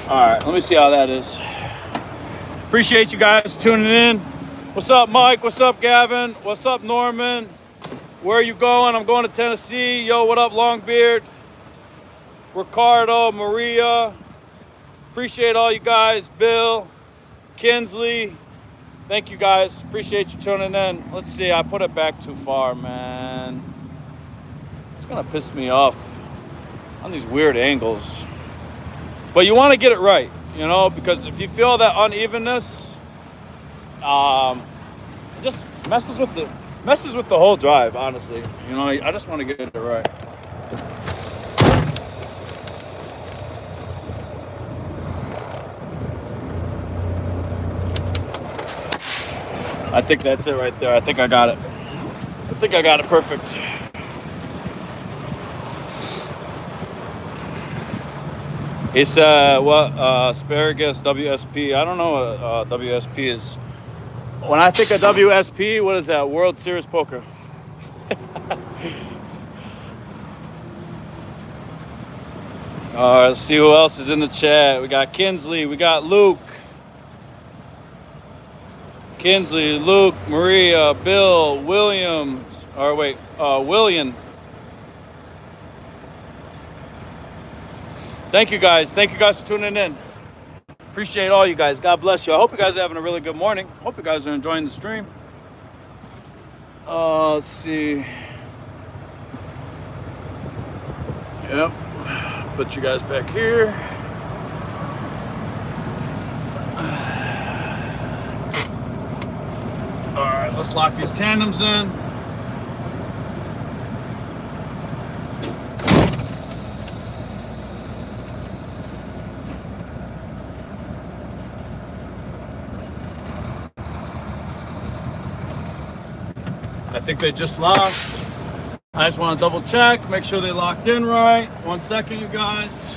All right, let me see how that is. Appreciate you guys tuning in. What's up, Mike? What's up, Gavin? What's up, Norman? Where are you going? I'm going to Tennessee. Yo, what up, Longbeard? Ricardo, Maria. Appreciate all you guys. Bill, Kinsley. Thank you guys. Appreciate you tuning in. Let's see, I put it back too far, man. It's gonna piss me off on these weird angles. But you want to get it right, you know, because if you feel that unevenness, It just messes with the whole drive, honestly. You know, I just want to get it right. I think that's it right there. I think I got it. I think I got it perfect. He said, what, asparagus, WSP. I don't know what WSP is. When I think of WSP, what is that? World Series Poker. Let's see who else is in the chat. We got Kinsley. We got Luke. Kinsley, Luke, Maria, Bill, Williams. Or wait, William. Thank you guys. Thank you guys for tuning in. Appreciate all you guys. God bless you. I hope you guys are having a really good morning. Hope you guys are enjoying the stream. Let's see. Yep. Put you guys back here. All right, let's lock these tandems in. I think they just locked. I just want to double check, make sure they locked in right. 1 second, you guys.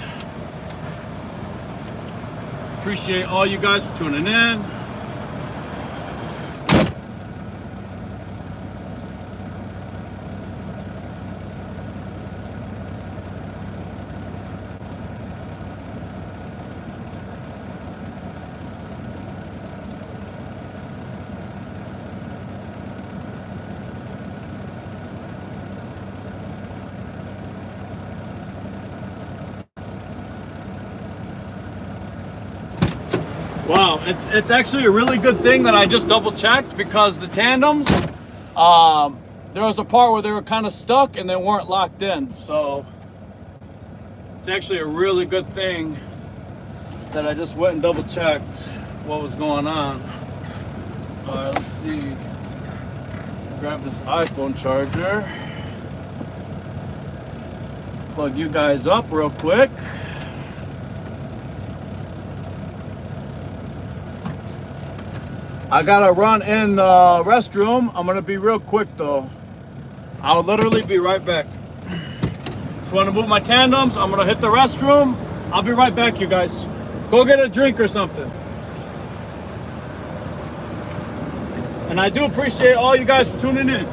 Appreciate all you guys for tuning in. Wow, it's actually a really good thing that I just double checked, because the tandems, there was a part where they were kind of stuck and they weren't locked in. So it's actually a really good thing that I just went and double checked what was going on. All right, let's see. Grab this iPhone charger. Plug you guys up real quick. I gotta run in the restroom. I'm gonna be real quick though. I'll literally be right back. Just wanna move my tandems. I'm gonna hit the restroom. I'll be right back, you guys. Go get a drink or something. And I do appreciate all you guys for tuning in.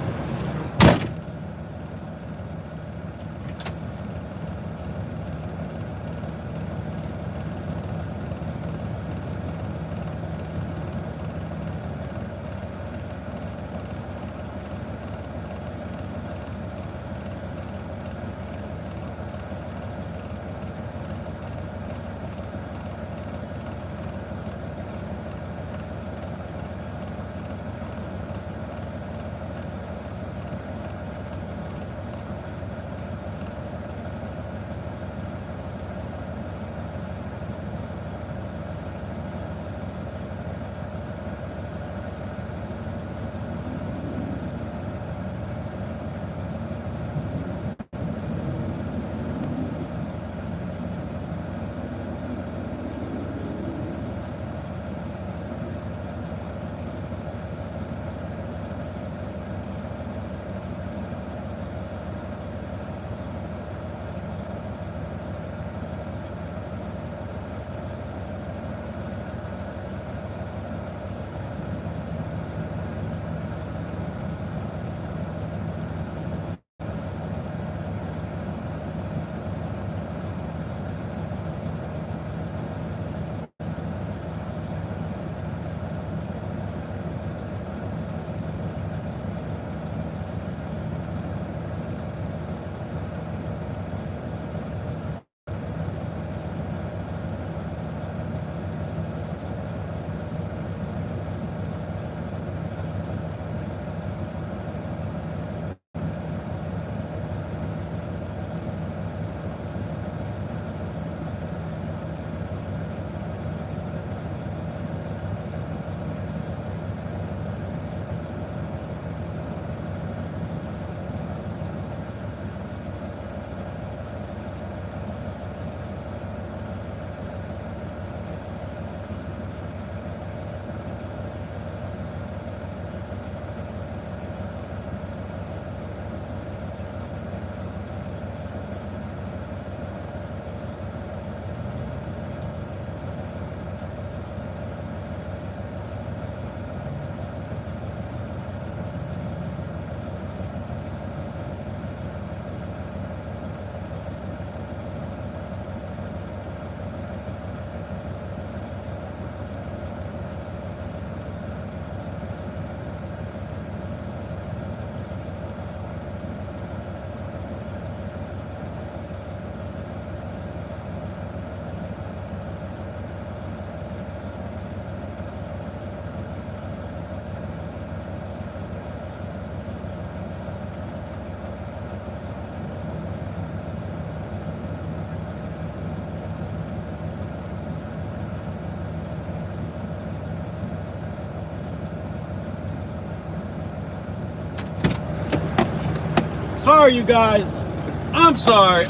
sorry, you guys. I'm sorry.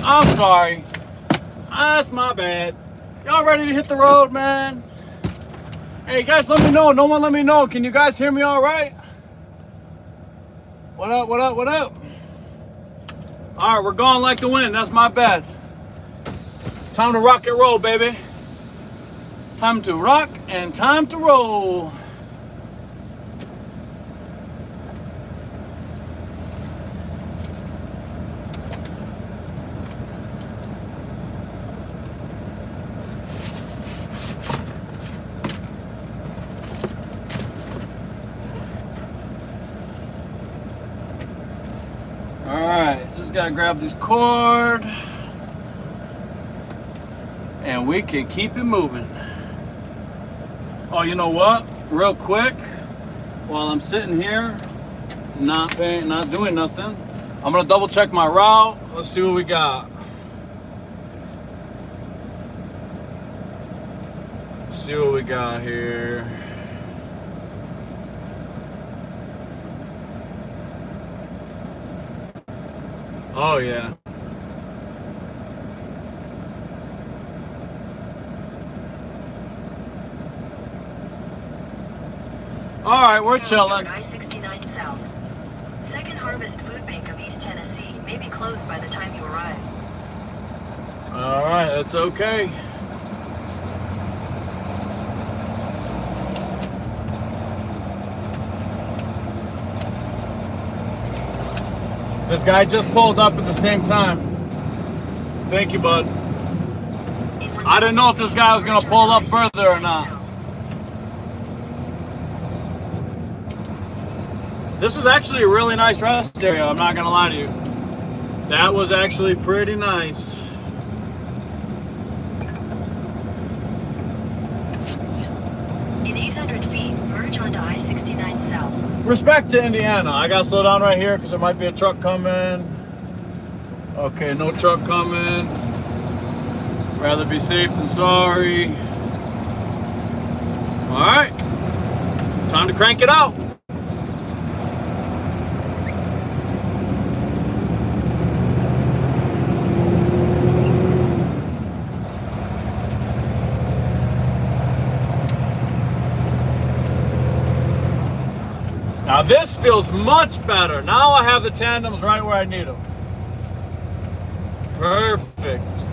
That's my bad. Y'all ready to hit the road, man? Hey, guys, let me know. No one let me know. Can you guys hear me all right? What up? All right, we're going like the wind. That's my bad. Time to rock and roll, baby. Time to rock and time to roll. Alright, just gotta grab this cord and we can keep it moving. Oh, you know what? Real quick, while I'm sitting here, not doing nothing, I'm gonna double check my route. Let's see what we got. Let's see what we got here. Oh yeah. All right, we're chilling. I-69 South. Second Harvest Food Bank of East Tennessee may be closed by the time you arrive. All right, that's okay. This guy just pulled up at the same time. Thank you, bud. I didn't know if this guy was gonna pull up further or not. This is actually a really nice rest area, I'm not gonna lie to you. That was actually pretty nice. In 800 feet, merge onto I-69 South. Respect to Indiana. I gotta slow down right here because there might be a truck coming. Okay, no truck coming. Rather be safe than sorry. All right, time to crank it out. Now this feels much better. Now I have the tandems right where I need them. Perfect.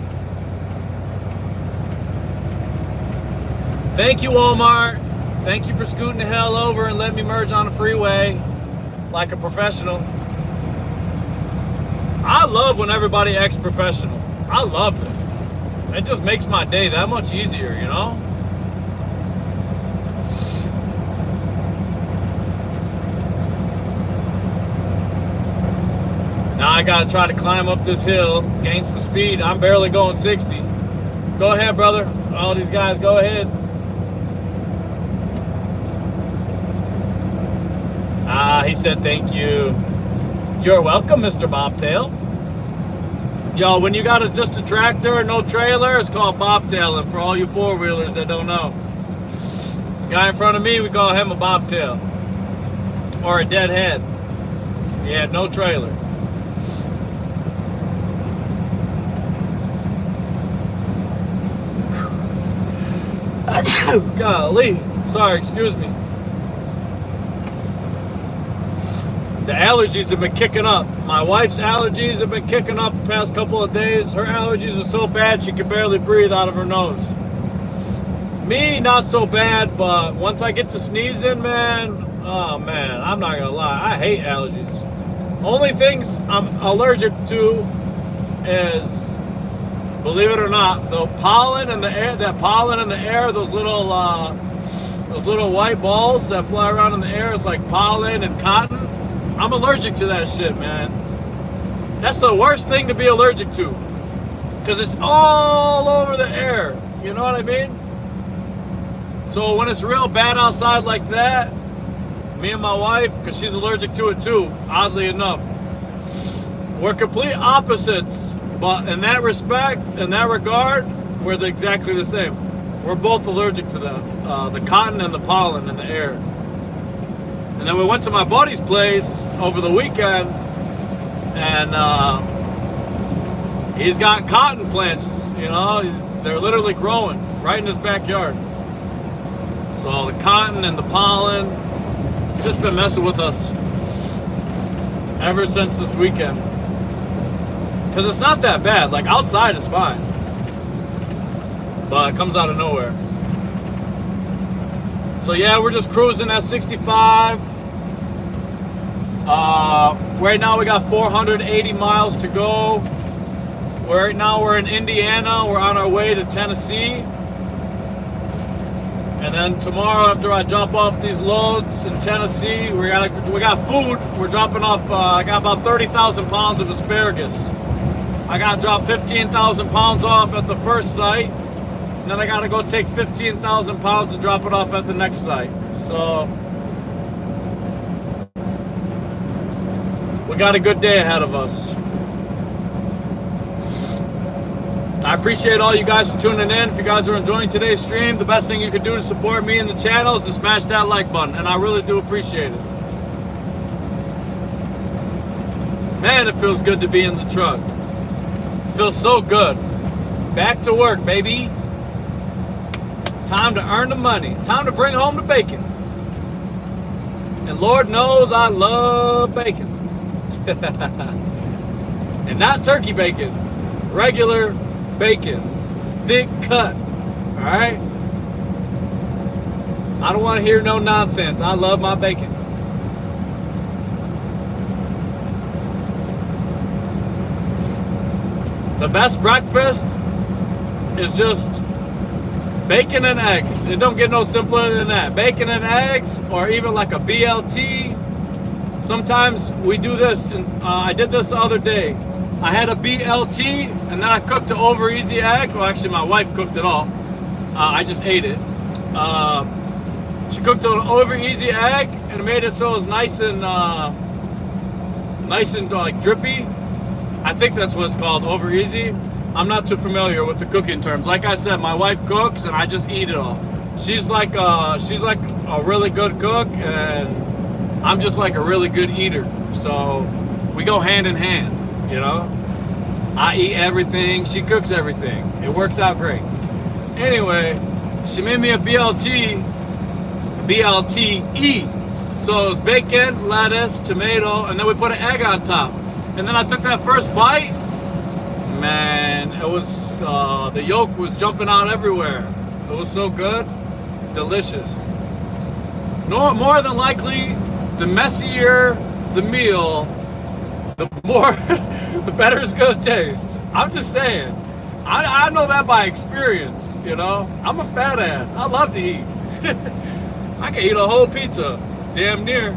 Thank you, Walmart. Thank you for scooting the hell over and letting me merge on the freeway like a professional. I love when everybody acts professional. I love it. It just makes my day that much easier, you know? Now I gotta try to climb up this hill, gain some speed. I'm barely going 60. Go ahead, brother. All these guys, go ahead. Ah, he said thank you. You're welcome, Mr. Bobtail. Yo, when you got just a tractor and no trailer, it's called bobtailing for all you four-wheelers that don't know. The guy in front of me, we call him a bobtail. Or a deadhead. He had no trailer. Golly, sorry, excuse me. The allergies have been kicking up. My wife's allergies have been kicking up the past couple of days. Her allergies are so bad she can barely breathe out of her nose. Me, not so bad, but once I get to sneezing, man, oh man, I'm not gonna lie, I hate allergies. Only things I'm allergic to is, believe it or not, the pollen in the air. That pollen in the air, those little white balls that fly around in the air. It's like pollen and cotton. I'm allergic to that shit, man. That's the worst thing to be allergic to, because it's all over the air. You know what I mean? So when it's real bad outside like that, me and my wife, because she's allergic to it too, oddly enough, we're complete opposites. But in that respect, in that regard, we're exactly the same. We're both allergic to the cotton and the pollen in the air. And then we went to my buddy's place over the weekend, And he's got cotton plants, they're literally growing right in his backyard. So the cotton and the pollen, it's just been messing with us ever since this weekend. Because it's not that bad. Like, outside is fine, but it comes out of nowhere. So yeah, we're just cruising at 65. Right now we got 480 miles to go. Right now we're in Indiana. We're on our way to Tennessee. And then tomorrow, after I drop off these loads in Tennessee, we got food. We're dropping off, I got about 30,000 pounds of asparagus. I got to drop 15,000 pounds off at the first site. And then I got to go take 15,000 pounds and drop it off at the next site. So we got a good day ahead of us. I appreciate all you guys for tuning in. If you guys are enjoying today's stream, the best thing you could do to support me and the channel is to smash that like button, and I really do appreciate it. Man, it feels good to be in the truck. It feels so good. Back to work, baby. Time to earn the money. Time to bring home the bacon. And Lord knows I love bacon. And not turkey bacon. Regular bacon, thick cut. All right, I don't want to hear no nonsense. I love my bacon. The best breakfast is just bacon and eggs. It don't get no simpler than that. Bacon and eggs, or even like a BLT. Sometimes we do this, and I did this the other day. I had a BLT, and then I cooked an over easy egg. Well, actually, my wife cooked it all. I just ate it. She cooked an over easy egg and made it so it was nice and like drippy. I think that's what it's called, over easy. I'm not too familiar with the cooking terms. Like I said, my wife cooks, and I just eat it all. She's like a really good cook, and I'm just like a really good eater. So we go hand in hand. I eat everything, she cooks everything. It works out great. Anyway, she made me a BLTE. So it was bacon, lettuce, tomato, and then we put an egg on top. And then I took that first bite. Man, it was, the yolk was jumping out everywhere. It was so good, delicious. No, more than likely, the messier the meal, the more, the better it's gonna taste. I'm just saying. I know that by experience, I'm a fat ass. I love to eat. I can eat a whole pizza, damn near.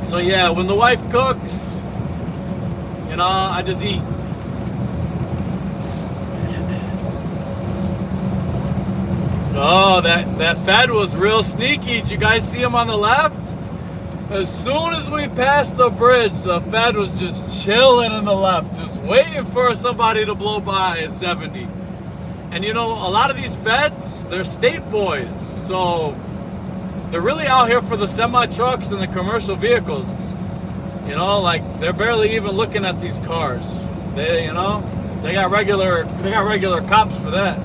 So yeah, when the wife cooks, I just eat. Oh, that Fed was real sneaky. Did you guys see him on the left? As soon as we passed the bridge, the Fed was just chilling in the left, just waiting for somebody to blow by at 70. And a lot of these Feds, they're state boys. So they're really out here for the semi-trucks and the commercial vehicles. Like they're barely even looking at these cars. They got regular cops for that.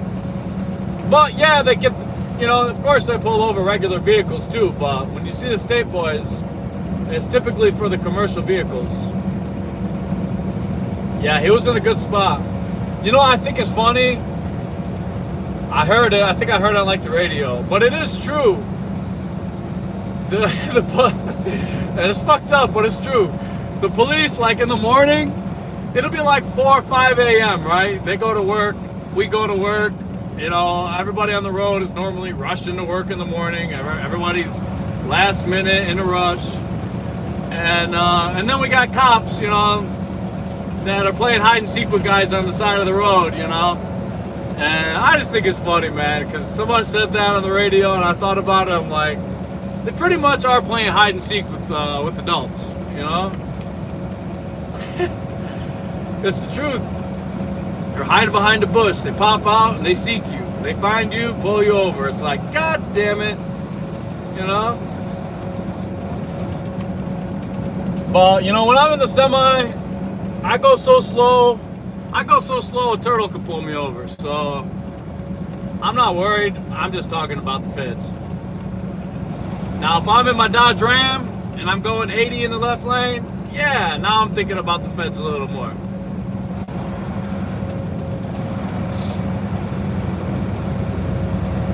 But yeah, they get, of course they pull over regular vehicles too, but when you see the state boys, it's typically for the commercial vehicles. Yeah, he was in a good spot. I think it's funny. I think I heard it on like the radio, but it is true. And it's fucked up, but it's true. The police, like in the morning, it'll be like 4 or 5 a.m., right? They go to work, we go to work. Everybody on the road is normally rushing to work in the morning. Everybody's last minute in a rush. And then we got cops, that are playing hide and seek with guys on the side of the road, And I just think it's funny, man, because someone said that on the radio, and I thought about it. I'm like, they pretty much are playing hide and seek with adults, It's the truth. They're hiding behind a bush. They pop out and they seek you. They find you, pull you over. It's like, God damn it, But, you know, when I'm in the semi, I go so slow. A turtle could pull me over. So, I'm not worried. I'm just talking about the feds. Now, if I'm in my Dodge Ram and I'm going 80 in the left lane, yeah, now I'm thinking about the feds a little more.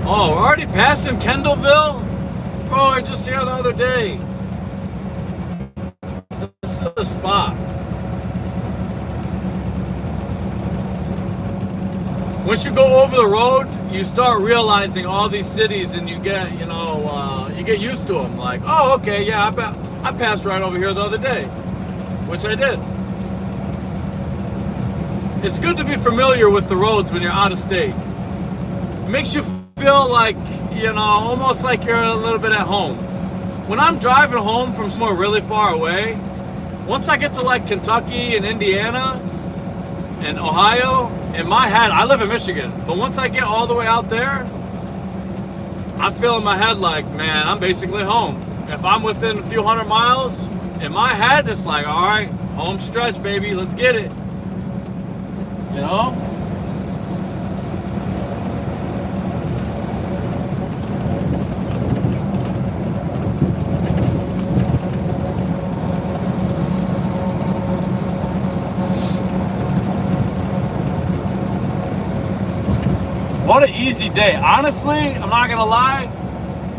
Oh, we're already passing Kendallville? Bro, I just here the other day. This is the spot. Once you go over the road, you start realizing all these cities, and you get, you know, you get used to them. Like, oh, okay, yeah, I passed right over here the other day, which I did. It's good to be familiar with the roads when you're out of state. It makes you feel like, you know, almost like you're a little bit at home. When I'm driving home from somewhere really far away, once I get to like Kentucky and Indiana and Ohio, in my head, I live in Michigan, but once I get all the way out there, I feel in my head like, man, I'm basically home. If I'm within a few hundred miles, in my head, it's like, all right, home stretch, baby, let's get it. You know? What an easy day. Honestly, I'm not gonna lie.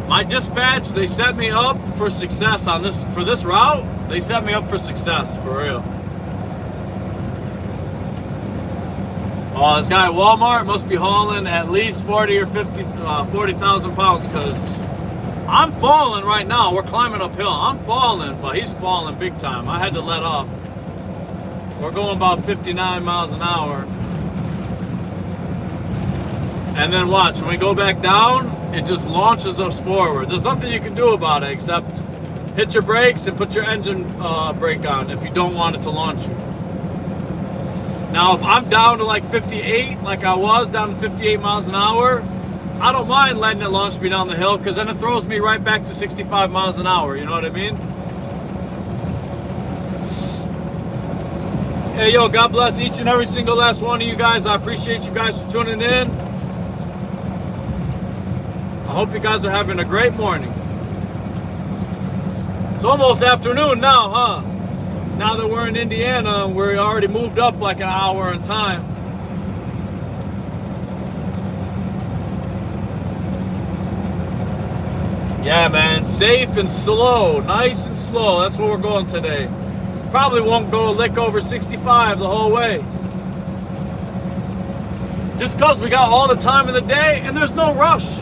My dispatch, they set me up for success on this, for this route. They set me up for success, for real. Oh, this guy at Walmart must be hauling at least 40 or 40,000 pounds, because I'm falling right now. We're climbing uphill. I'm falling, but he's falling big time. I had to let off. We're going about 59 miles an hour. And then watch, when we go back down, it just launches us forward. There's nothing you can do about it except hit your brakes and put your engine brake on if you don't want it to launch you. Now, if I'm down to like 58, like I was, down to 58 miles an hour, I don't mind letting it launch me down the hill, because then it throws me right back to 65 miles an hour, you know what I mean? Hey, yo, God bless each and every single last one of you guys. I appreciate you guys for tuning in. I hope you guys are having a great morning. It's almost afternoon now, huh? Now that we're in Indiana, we're already moved up like an hour in time. Yeah, man, safe and slow, nice and slow. That's where we're going today. Probably won't go a lick over 65 the whole way. Just because we got all the time in the day and there's no rush.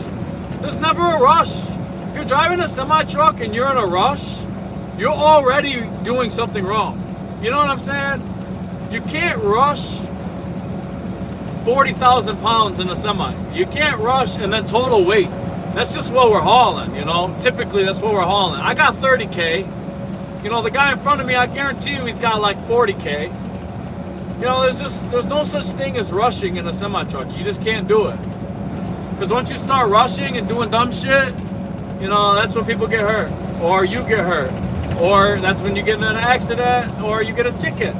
There's never a rush. If you're driving a semi-truck and you're in a rush, you're already doing something wrong. You know what I'm saying? You can't rush 40,000 pounds in a semi. You can't rush and then total weight. That's just what we're hauling, you know? Typically, that's what we're hauling. I got 30K. You know, the guy in front of me, I guarantee you he's got like 40K. You know, there's no such thing as rushing in a semi-truck. You just can't do it. Because once you start rushing and doing dumb shit, you know, that's when people get hurt. Or you get hurt. Or that's when you get in an accident, or you get a ticket,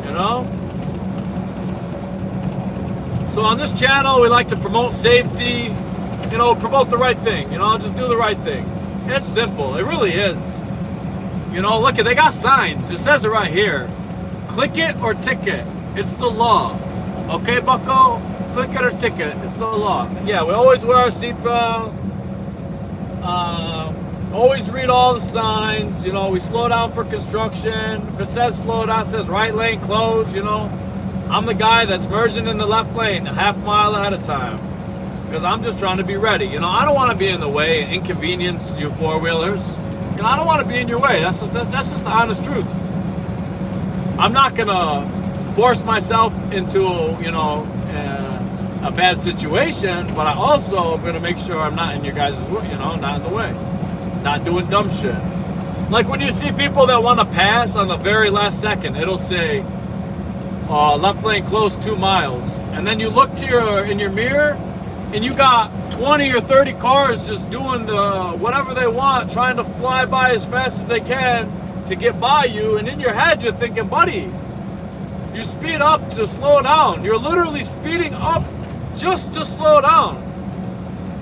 you know? So on this channel, we like to promote safety, you know, promote the right thing, you know, just do the right thing. It's simple, it really is. You know, look, they got signs, it says it right here. Click it or ticket, it's the law. Okay, bucko? Click it or ticket, it's the law. Yeah, we always wear our seatbelt. Always read all the signs, you know, we slow down for construction. If it says slow down, it says right lane closed, you know. I'm the guy that's merging in the left lane a half mile ahead of time, because I'm just trying to be ready. You know, I don't want to be in the way and inconvenience you four-wheelers. You know, I don't want to be in your way. That's just the honest truth. I'm not going to force myself into, you know, a bad situation, but I also am going to make sure I'm not in your guys' way, you know, not in the way. Not doing dumb shit. Like when you see people that want to pass on the very last second, it'll say, left lane closed 2 miles. And then you look to in your mirror, and you got 20 or 30 cars just doing the whatever they want, trying to fly by as fast as they can to get by you, and in your head you're thinking, buddy, you speed up to slow down. You're literally speeding up just to slow down.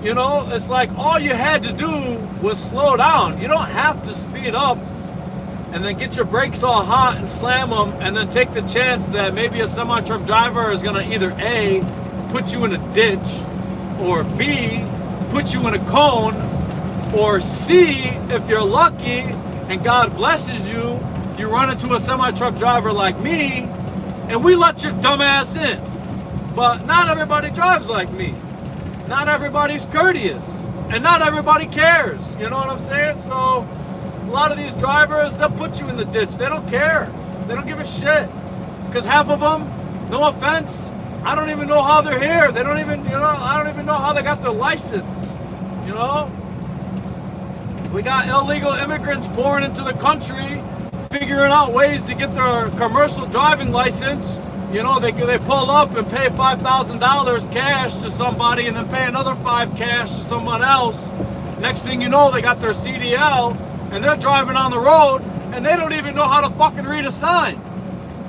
You know, it's like all you had to do was slow down. You don't have to speed up and then get your brakes all hot and slam them and then take the chance that maybe a semi-truck driver is gonna either A, put you in a ditch, or B, put you in a cone, or C, if you're lucky and God blesses you, you run into a semi-truck driver like me and we let your dumb ass in. But not everybody drives like me. Not everybody's courteous, and not everybody cares. You know what I'm saying? So a lot of these drivers, they'll put you in the ditch. They don't care. They don't give a shit. Because half of them, no offense, I don't even know how they're here. They don't even, I don't even know how they got their license. You know? We got illegal immigrants pouring into the country, figuring out ways to get their commercial driving license. You know, they pull up and pay $5,000 cash to somebody and then pay another $5,000 cash to someone else. Next thing you know, they got their CDL and they're driving on the road and they don't even know how to fucking read a sign.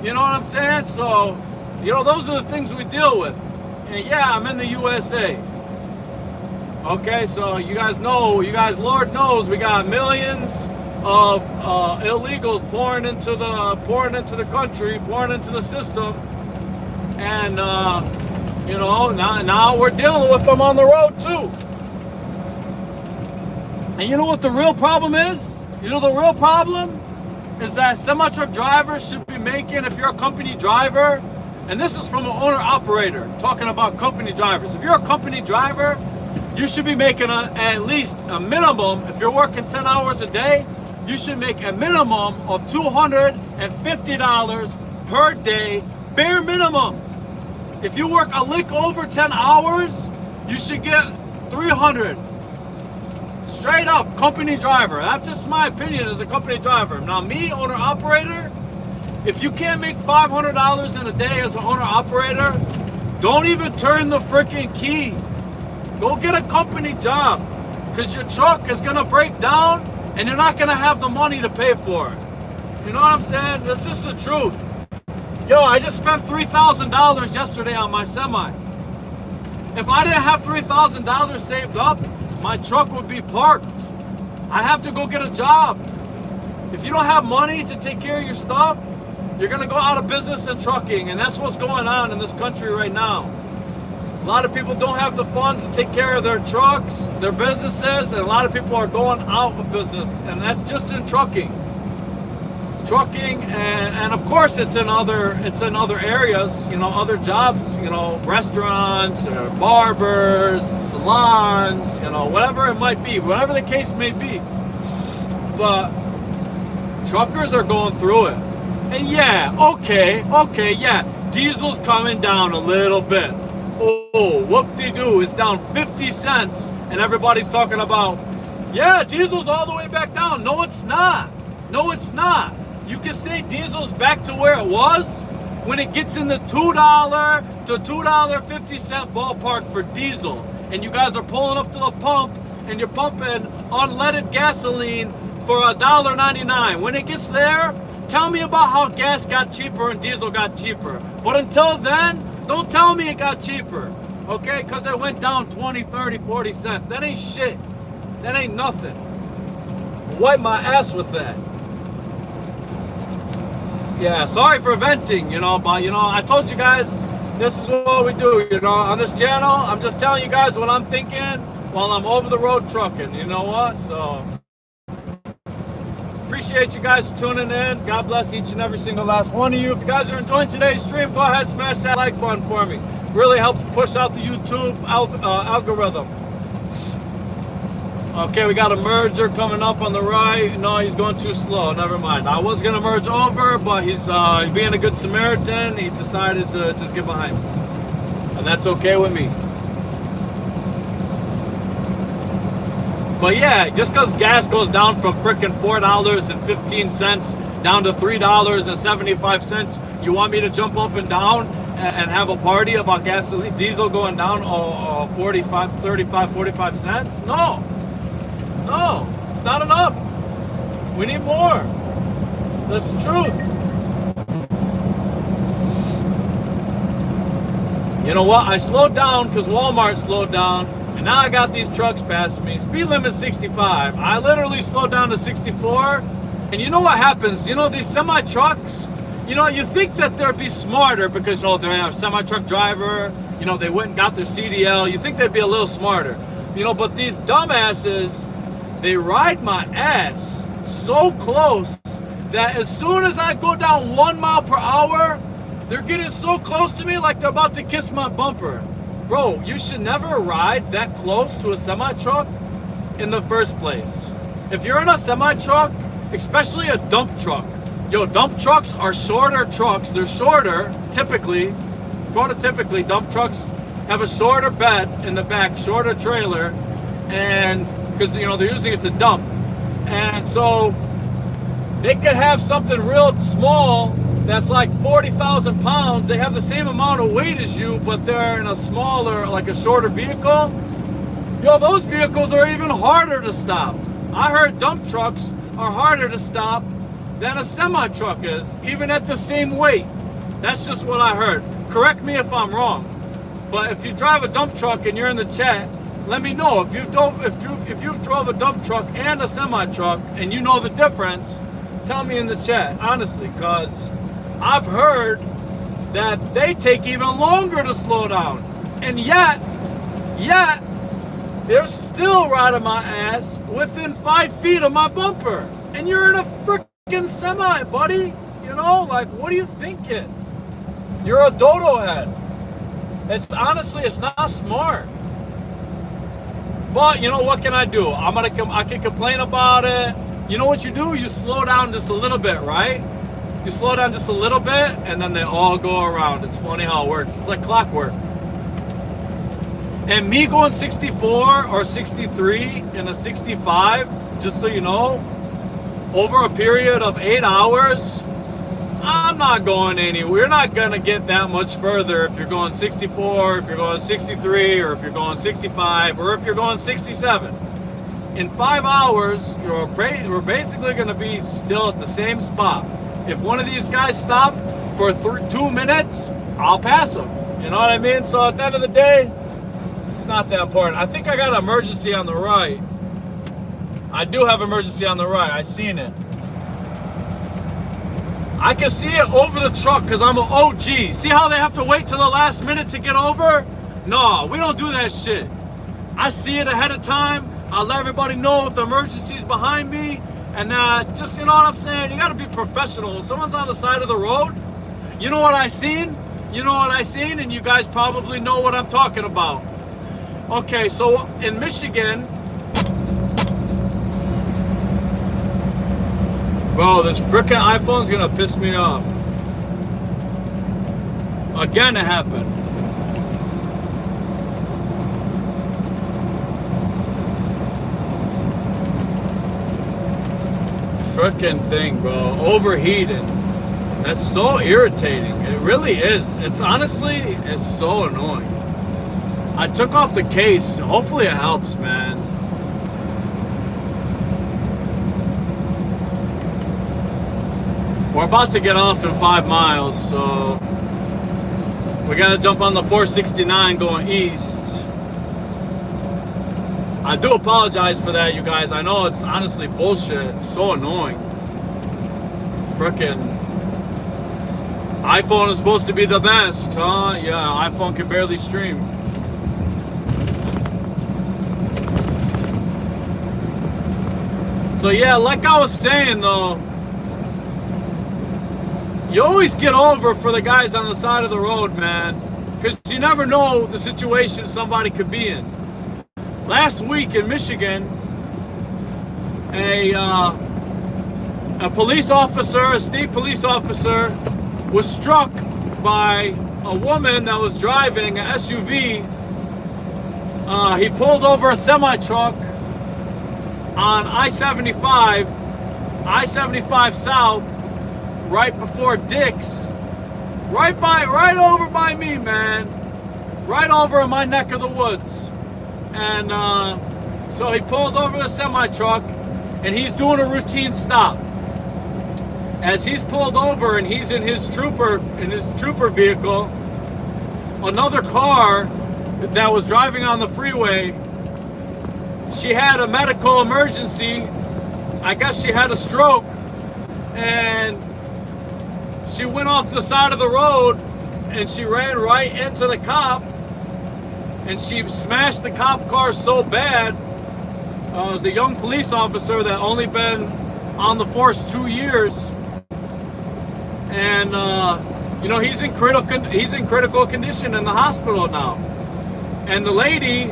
You know what I'm saying? So, you know, those are the things we deal with. And yeah, I'm in the USA. Okay, so you guys know, Lord knows, we got millions of illegals pouring into the country, pouring into the system, and you know, now we're dealing with them on the road too. And you know what the real problem is? You know the real problem is that semi-truck drivers should be making, if you're a company driver, and this is from an owner-operator talking about company drivers. If you're a company driver, you should be making at least a minimum, if you're working 10 hours a day, you should make a minimum of $250 per day, bare minimum. If you work a lick over 10 hours, you should get $300. Straight up, company driver. That's just my opinion as a company driver. Now me, owner operator, if you can't make $500 in a day as an owner operator, don't even turn the freaking key. Go get a company job, because your truck is gonna break down and you're not gonna have the money to pay for it. You know what I'm saying? That's just the truth. Yo, I just spent $3,000 yesterday on my semi. If I didn't have $3,000 saved up, my truck would be parked. I have to go get a job. If you don't have money to take care of your stuff, you're gonna go out of business in trucking, and that's what's going on in this country right now. A lot of people don't have the funds to take care of their trucks, their businesses, and a lot of people are going out of business, and that's just in trucking. And of course it's in other areas, you know, other jobs, you know, restaurants, or barbers, salons, you know, whatever it might be, whatever the case may be. But truckers are going through it. And yeah, okay, yeah, diesel's coming down a little bit. Oh, whoop-de-doo, it's down 50 cents, and everybody's talking about, yeah, diesel's all the way back down. No, it's not. No, it's not. You can say diesel's back to where it was when it gets in the $2 to $2.50 ballpark for diesel, and you guys are pulling up to the pump and you're pumping unleaded gasoline for $1.99. When it gets there, tell me about how gas got cheaper and diesel got cheaper. But until then, don't tell me it got cheaper, okay? Because it went down 20, 30, 40 cents. That ain't shit. That ain't nothing. Wipe my ass with that. Yeah, sorry for venting, you know, but, you know, I told you guys, this is what we do, you know. On this channel, I'm just telling you guys what I'm thinking while I'm over the road trucking, you know what? So, appreciate you guys for tuning in. God bless each and every single last one of you. If you guys are enjoying today's stream, go ahead and smash that like button for me. Really helps push out the YouTube algorithm. Okay, we got a merger coming up on the right. No, he's going too slow. Never mind. I was going to merge over, but he's being a good Samaritan. He decided to just get behind me. And that's okay with me. But yeah, just because gas goes down from freaking $4.15 down to $3.75, you want me to jump up and down and have a party about gasoline, diesel going down 45 cents? No, it's not enough. We need more. That's the truth. You know what? I slowed down because Walmart slowed down. And now I got these trucks passing me. Speed limit 65. I literally slowed down to 64. And you know what happens? You know, these semi-trucks, you know, you think that they'd be smarter because, oh, they're a semi-truck driver. You know, they went and got their CDL. You think they'd be a little smarter. You know, but these dumbasses, they ride my ass so close that as soon as I go down 1 mile per hour, they're getting so close to me like they're about to kiss my bumper. Bro, you should never ride that close to a semi-truck in the first place. If you're in a semi-truck, especially a dump truck, yo, dump trucks are shorter trucks. They're shorter, typically, prototypically, dump trucks have a shorter bed in the back, shorter trailer, and because, you know, they're using it to dump. And so they could have something real small that's like 40,000 pounds. They have the same amount of weight as you, but they're in a smaller, like a shorter vehicle. Yo, those vehicles are even harder to stop. I heard dump trucks are harder to stop than a semi-truck is, even at the same weight. That's just what I heard. Correct me if I'm wrong. But if you drive a dump truck and you're in the chat, let me know. If you've drove a dump truck and a semi-truck and you know the difference, tell me in the chat, honestly, because I've heard that they take even longer to slow down. And yet, they're still riding my ass within 5 feet of my bumper. And you're in a freaking semi, buddy. You know, like, what are you thinking? You're a dodo head. It's honestly, it's not smart. But you know, what can I do? I can complain about it. You know what you do? You slow down just a little bit, right? You slow down just a little bit, and then they all go around. It's funny how it works. It's like clockwork. And me going 64 or 63 in a 65, just so you know, over a period of 8 hours, I'm not going anywhere. You're not going to get that much further if you're going 64, if you're going 63, or if you're going 65, or if you're going 67. In 5 hours, we're basically going to be still at the same spot. If one of these guys stop for 2 minutes, I'll pass them. You know what I mean? So at the end of the day, it's not that important. I think I got an emergency on the right. I do have emergency on the right. I seen it. I can see it over the truck because I'm an OG. See how they have to wait till the last minute to get over? No, we don't do that shit. I see it ahead of time. I'll let everybody know if the emergency's behind me. And just, you know what I'm saying? You gotta be professional. If someone's on the side of the road, you know what I seen? You know what I seen? And you guys probably know what I'm talking about. Okay, so in Michigan, bro, this frickin' iPhone's gonna piss me off. Again, it happened. Frickin' thing, bro. Overheated. That's so irritating. It really is. It's honestly, it's so annoying. I took off the case. Hopefully it helps, man. We're about to get off in 5 miles, so we gotta jump on the 469 going east. I do apologize for that, you guys. I know it's honestly bullshit. It's so annoying. Frickin' iPhone is supposed to be the best, huh? Yeah, iPhone can barely stream. So yeah, like I was saying though, you always get over for the guys on the side of the road, man, because you never know the situation somebody could be in. Last week in Michigan, a police officer, a state police officer, was struck by a woman that was driving an SUV. He pulled over a semi-truck on I-75 South, right before Dick's, right over by me, man, right over in my neck of the woods. And so he pulled over the semi-truck, and he's doing a routine stop. As he's pulled over and he's in his trooper vehicle, another car that was driving on the freeway, she had a medical emergency. I guess she had a stroke, and she went off the side of the road and she ran right into the cop, and she smashed the cop car so bad. It was a young police officer that only been on the force 2 years, and you know, he's in critical condition in the hospital now. And the lady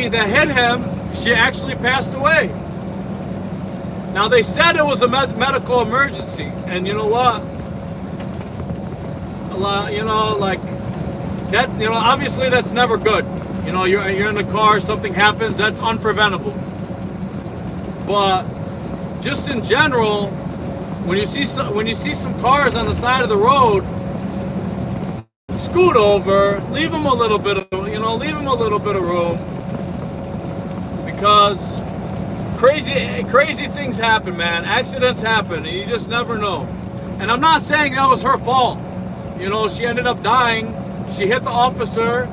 that hit him, she actually passed away. Now they said it was a medical emergency, and you know what? You know, like that. You know, obviously that's never good. You know, you're in the car, something happens, that's unpreventable. But just in general, when you see some cars on the side of the road, scoot over, leave them a little bit of room, because crazy things happen, man. Accidents happen, and you just never know. And I'm not saying that was her fault. You know, she ended up dying. She hit the officer,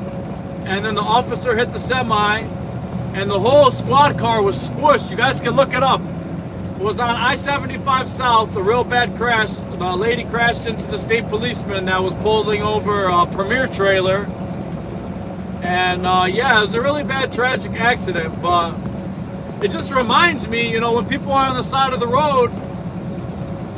and then the officer hit the semi, and the whole squad car was squished. You guys can look it up. It was on I-75 South, a real bad crash. The lady crashed into the state policeman that was pulling over a Premier trailer. And yeah, it was a really bad, tragic accident, but it just reminds me, you know, when people are on the side of the road,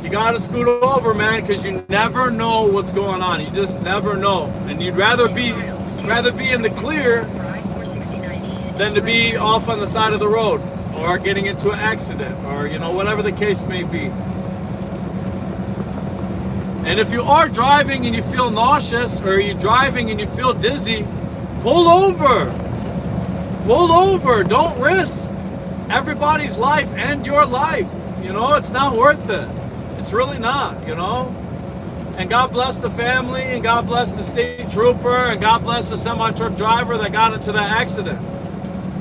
you gotta scoot over, man, because you never know what's going on. You just never know. And you'd rather be in the clear than to be off on the side of the road, or getting into an accident, or, you know, whatever the case may be. And if you are driving and you feel nauseous, or you're driving and you feel dizzy, pull over. Pull over. Don't risk everybody's life and your life. You know, it's not worth it. It's really not, you know. And God bless the family, and God bless the state trooper, and God bless the semi-truck driver that got into that accident.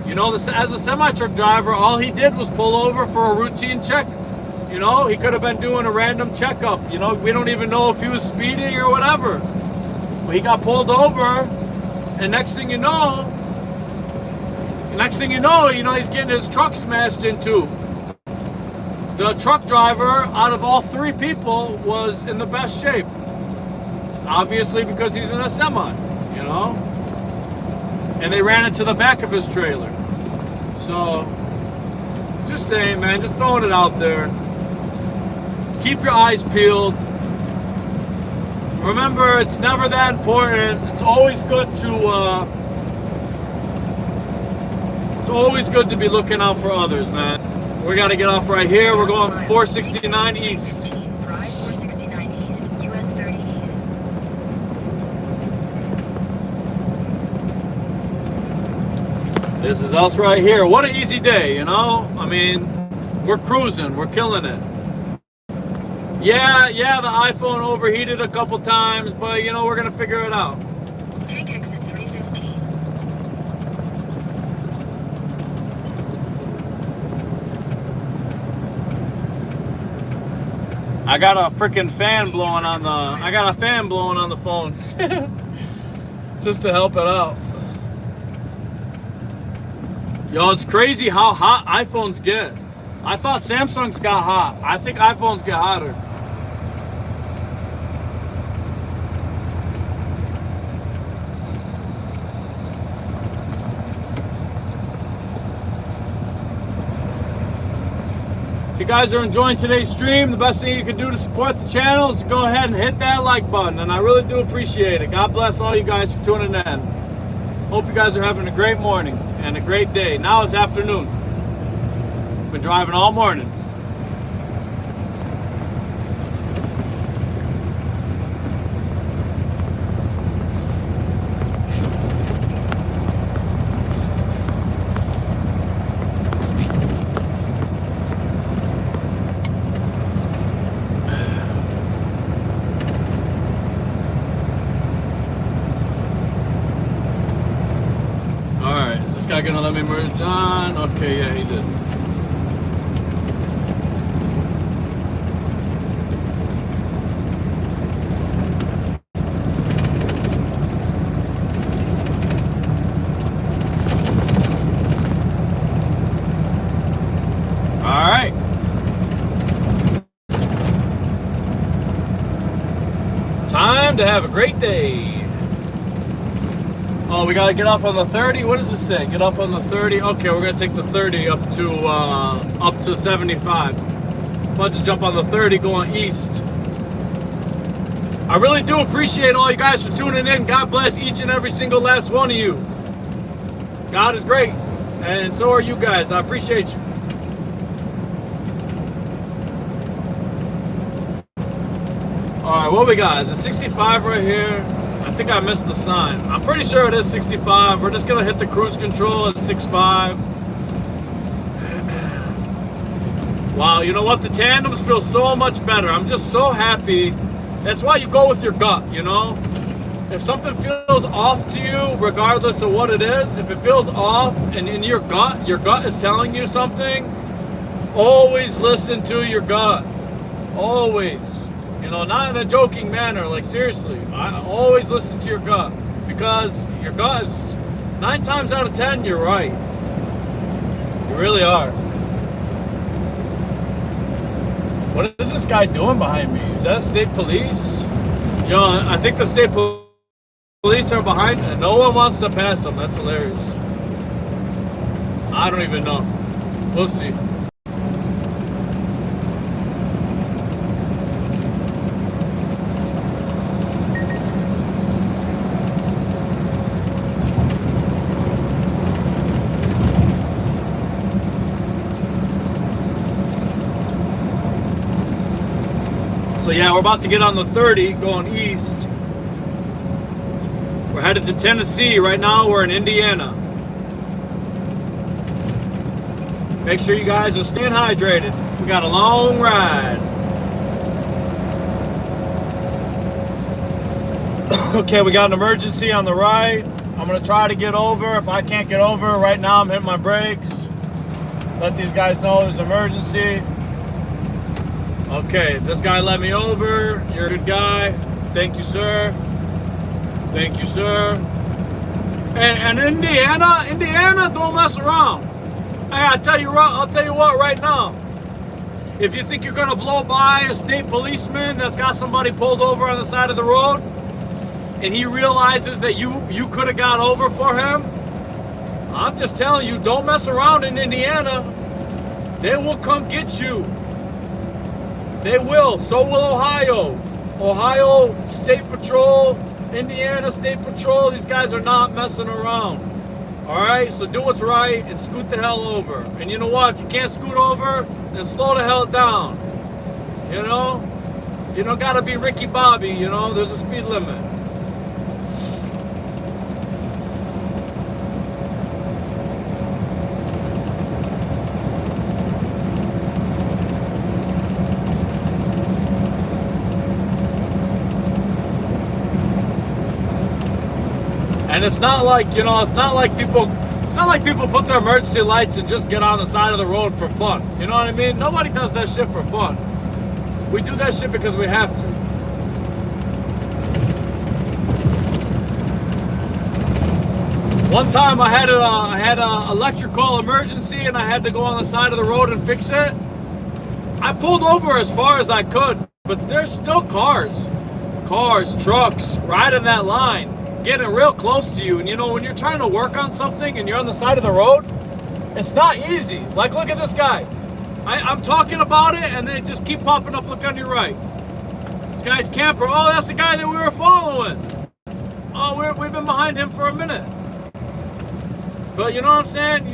You know, as a semi-truck driver, all he did was pull over for a routine check. You know, he could have been doing a random checkup. You know, we don't even know if he was speeding or whatever. But he got pulled over, and next thing you know, he's getting his truck smashed into. The truck driver, out of all three people, was in the best shape. Obviously, because he's in a semi, you know? And they ran into the back of his trailer. So, just saying, man, just throwing it out there. Keep your eyes peeled. Remember, it's never that important. It's always good to be looking out for others, man. We got to get off right here. We're going 469 East. 469 East, US 30 East. This is us right here. What an easy day, you know? I mean, we're cruising. We're killing it. Yeah, the iPhone overheated a couple times, but, you know, we're going to figure it out. Take exit 315. I got a freaking fan blowing on the phone just to help it out. Yo, it's crazy how hot iPhones get. I thought Samsungs got hot. I think iPhones get hotter. If you guys are enjoying today's stream, the best thing you can do to support the channel is to go ahead and hit that like button, and I really do appreciate it. God bless all you guys for tuning in. Hope you guys are having a great morning and a great day. Now it's afternoon. Been driving all morning. Gonna let me merge on? Okay, yeah, he did. to have a great day. Oh, we gotta get off on the 30. What does this say? Get off on the 30. Okay, we're gonna take the 30 up to 75. About to jump on the 30 going east. I really do appreciate all you guys for tuning in. God bless each and every single last one of you. God is great, and so are you guys. I appreciate you. All right, what we got? Is it 65 right here? I think I missed the sign. I'm pretty sure it is 65. We're just gonna hit the cruise control at 65. Wow, you know what? The tandems feel so much better. I'm just so happy. That's why you go with your gut, you know? If something feels off to you, regardless of what it is, if it feels off and in your gut is telling you something, always listen to your gut. Always. You know, not in a joking manner, like seriously. I always listen to your gut, because your gut is 9 times out of 10, you're right. You really are. What is this guy doing behind me? Is that state police? Yo, I think the state police are behind, and no one wants to pass them. That's hilarious. I don't even know. We'll see. So yeah, we're about to get on the 30 going east. We're headed to Tennessee. Right now we're in Indiana. Make sure you guys are staying hydrated. We got a long ride. Okay, we got an emergency on the right. I'm gonna try to get over. If I can't get over right now, I'm hitting my brakes. Let these guys know there's an emergency. Okay, this guy let me over. You're a good guy. Thank you, sir. Thank you, sir. And Indiana, don't mess around. Hey, I'll tell you what right now. If you think you're gonna blow by a state policeman that's got somebody pulled over on the side of the road, and he realizes that you could have got over for him, I'm just telling you, don't mess around in Indiana. They will come get you. They will. So will Ohio. Ohio State Patrol, Indiana State Patrol. These guys are not messing around. All right? So do what's right and scoot the hell over. And you know what? If you can't scoot over, then slow the hell down. You know? You don't got to be Ricky Bobby, you know? There's a speed limit. And it's not like, you know, it's not like people put their emergency lights and just get on the side of the road for fun. You know what I mean? Nobody does that shit for fun. We do that shit because we have to. One time I had a electrical emergency and I had to go on the side of the road and fix it. I pulled over as far as I could, but there's still cars, trucks riding that line, getting real close to you. And you know, when you're trying to work on something and you're on the side of the road, it's not easy. Like, look at this guy. I'm talking about it and they just keep popping up. Look on your right. This guy's camper. Oh, that's the guy that we were following. Oh, we've been behind him for a minute. But you know what I'm saying?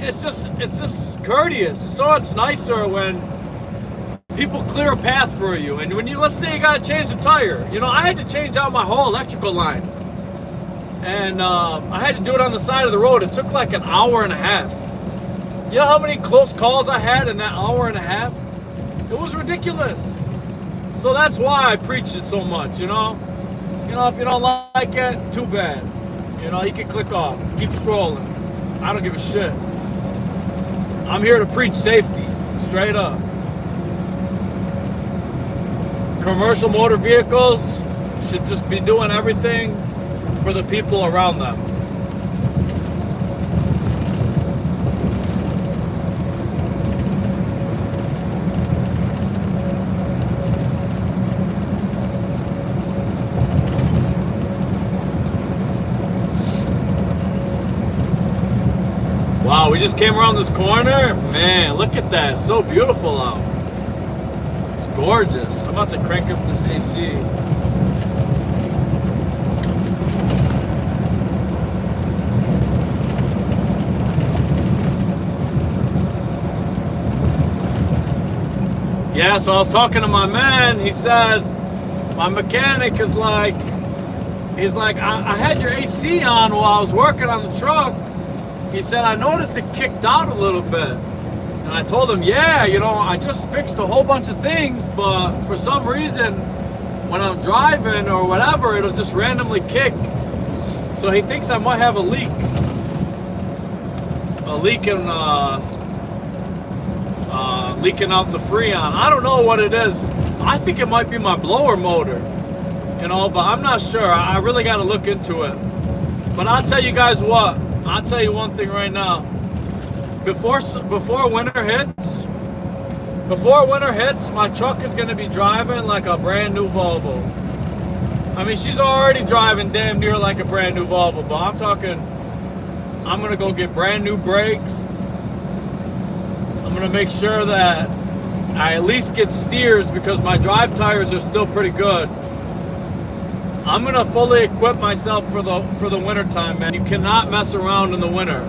It's just courteous. It's so much nicer when people clear a path for you. And when let's say you gotta change a tire. You know, I had to change out my whole electrical line. And I had to do it on the side of the road. It took like an hour and a half. You know how many close calls I had in that hour and a half? It was ridiculous. So that's why I preach it so much, you know? You know, if you don't like it, too bad. You know, you can click off. Keep scrolling. I don't give a shit. I'm here to preach safety. Straight up. Commercial motor vehicles should just be doing everything for the people around them. Wow, we just came around this corner. Man, look at that. It's so beautiful out. It's gorgeous. I'm about to crank up this AC. Yeah, so I was talking to my man. He said, my mechanic is like, he's like, I had your AC on while I was working on the truck. He said, I noticed it kicked out a little bit. And I told him, yeah, you know, I just fixed a whole bunch of things, but for some reason, when I'm driving or whatever, it'll just randomly kick. So he thinks I might have a leak. A leak in, leaking out the Freon. I don't know what it is. I think it might be my blower motor, you know, but I'm not sure. I really got to look into it. But I'll tell you guys what. I'll tell you one thing right now. Before winter hits, my truck is going to be driving like a brand new Volvo. I mean, she's already driving damn near like a brand new Volvo, but I'm talking, I'm going to go get brand new brakes. I'm going to make sure that I at least get steers because my drive tires are still pretty good. I'm going to fully equip myself for the winter time, man. You cannot mess around in the winter.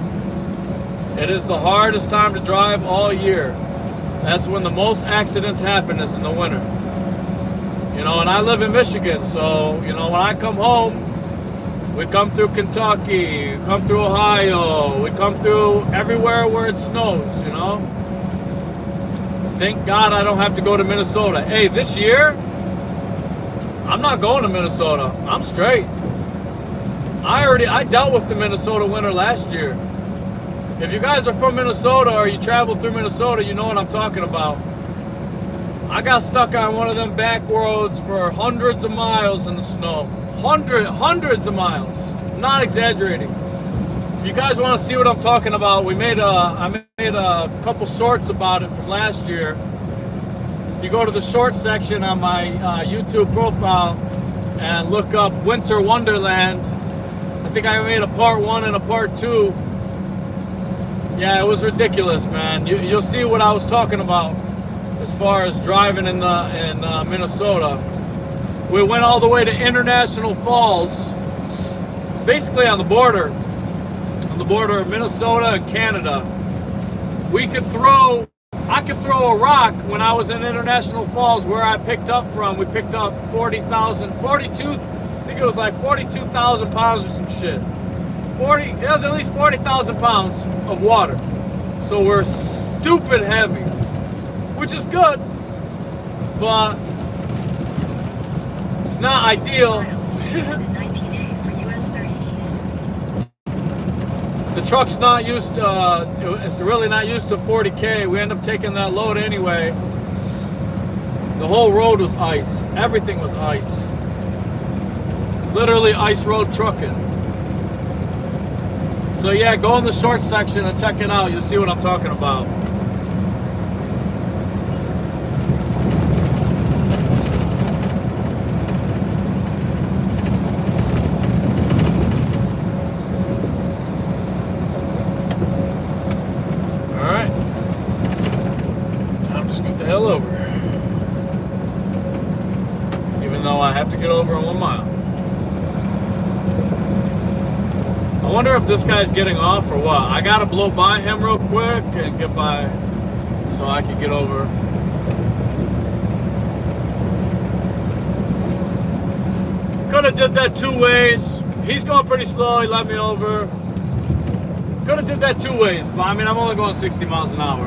It is the hardest time to drive all year. That's when the most accidents happen, is in the winter. You know, and I live in Michigan, so, you know, when I come home, we come through Kentucky, we come through Ohio, we come through everywhere where it snows, you know? Thank God I don't have to go to Minnesota. Hey, this year, I'm not going to Minnesota. I'm straight. I dealt with the Minnesota winter last year. If you guys are from Minnesota or you traveled through Minnesota, you know what I'm talking about. I got stuck on one of them back roads for hundreds of miles in the snow. Hundreds of miles. I'm not exaggerating. If you guys want to see what I'm talking about, I made a couple shorts about it from last year. If you go to the short section on my YouTube profile and look up Winter Wonderland, I think I made a part 1 and a part 2. Yeah, it was ridiculous, man. You'll see what I was talking about as far as driving in Minnesota. We went all the way to International Falls. It's basically on the border of Minnesota and Canada. I could throw a rock when I was in International Falls where I picked up from. We picked up 42,000 pounds or some shit. It was at least 40,000 pounds of water. So we're stupid heavy, which is good, but it's not ideal. The truck's not used it's really not used to 40K. We end up taking that load anyway. The whole road was ice. Everything was ice. Literally ice road trucking. So yeah, go in the short section and check it out. You'll see what I'm talking about. Alright. Time to scoot the hell over. Even though I have to get over in 1 mile. I wonder if this guy's getting off or what. I gotta blow by him real quick and get by so I can get over. Could have did that 2 ways. He's going pretty slow. He let me over. Could have did that 2 ways, but I mean, I'm only going 60 miles an hour.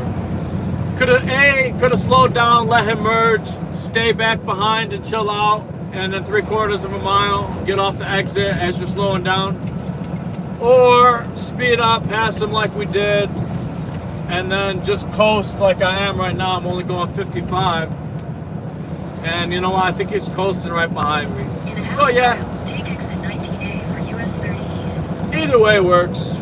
Could have slowed down, let him merge, stay back behind and chill out, and then 3/4 of a mile, get off the exit as you're slowing down. Or speed up, pass him like we did, and then just coast like I am right now. I'm only going 55. And you know what? I think he's coasting right behind me. So yeah. Take exit 19A for US 30 East. Either way works.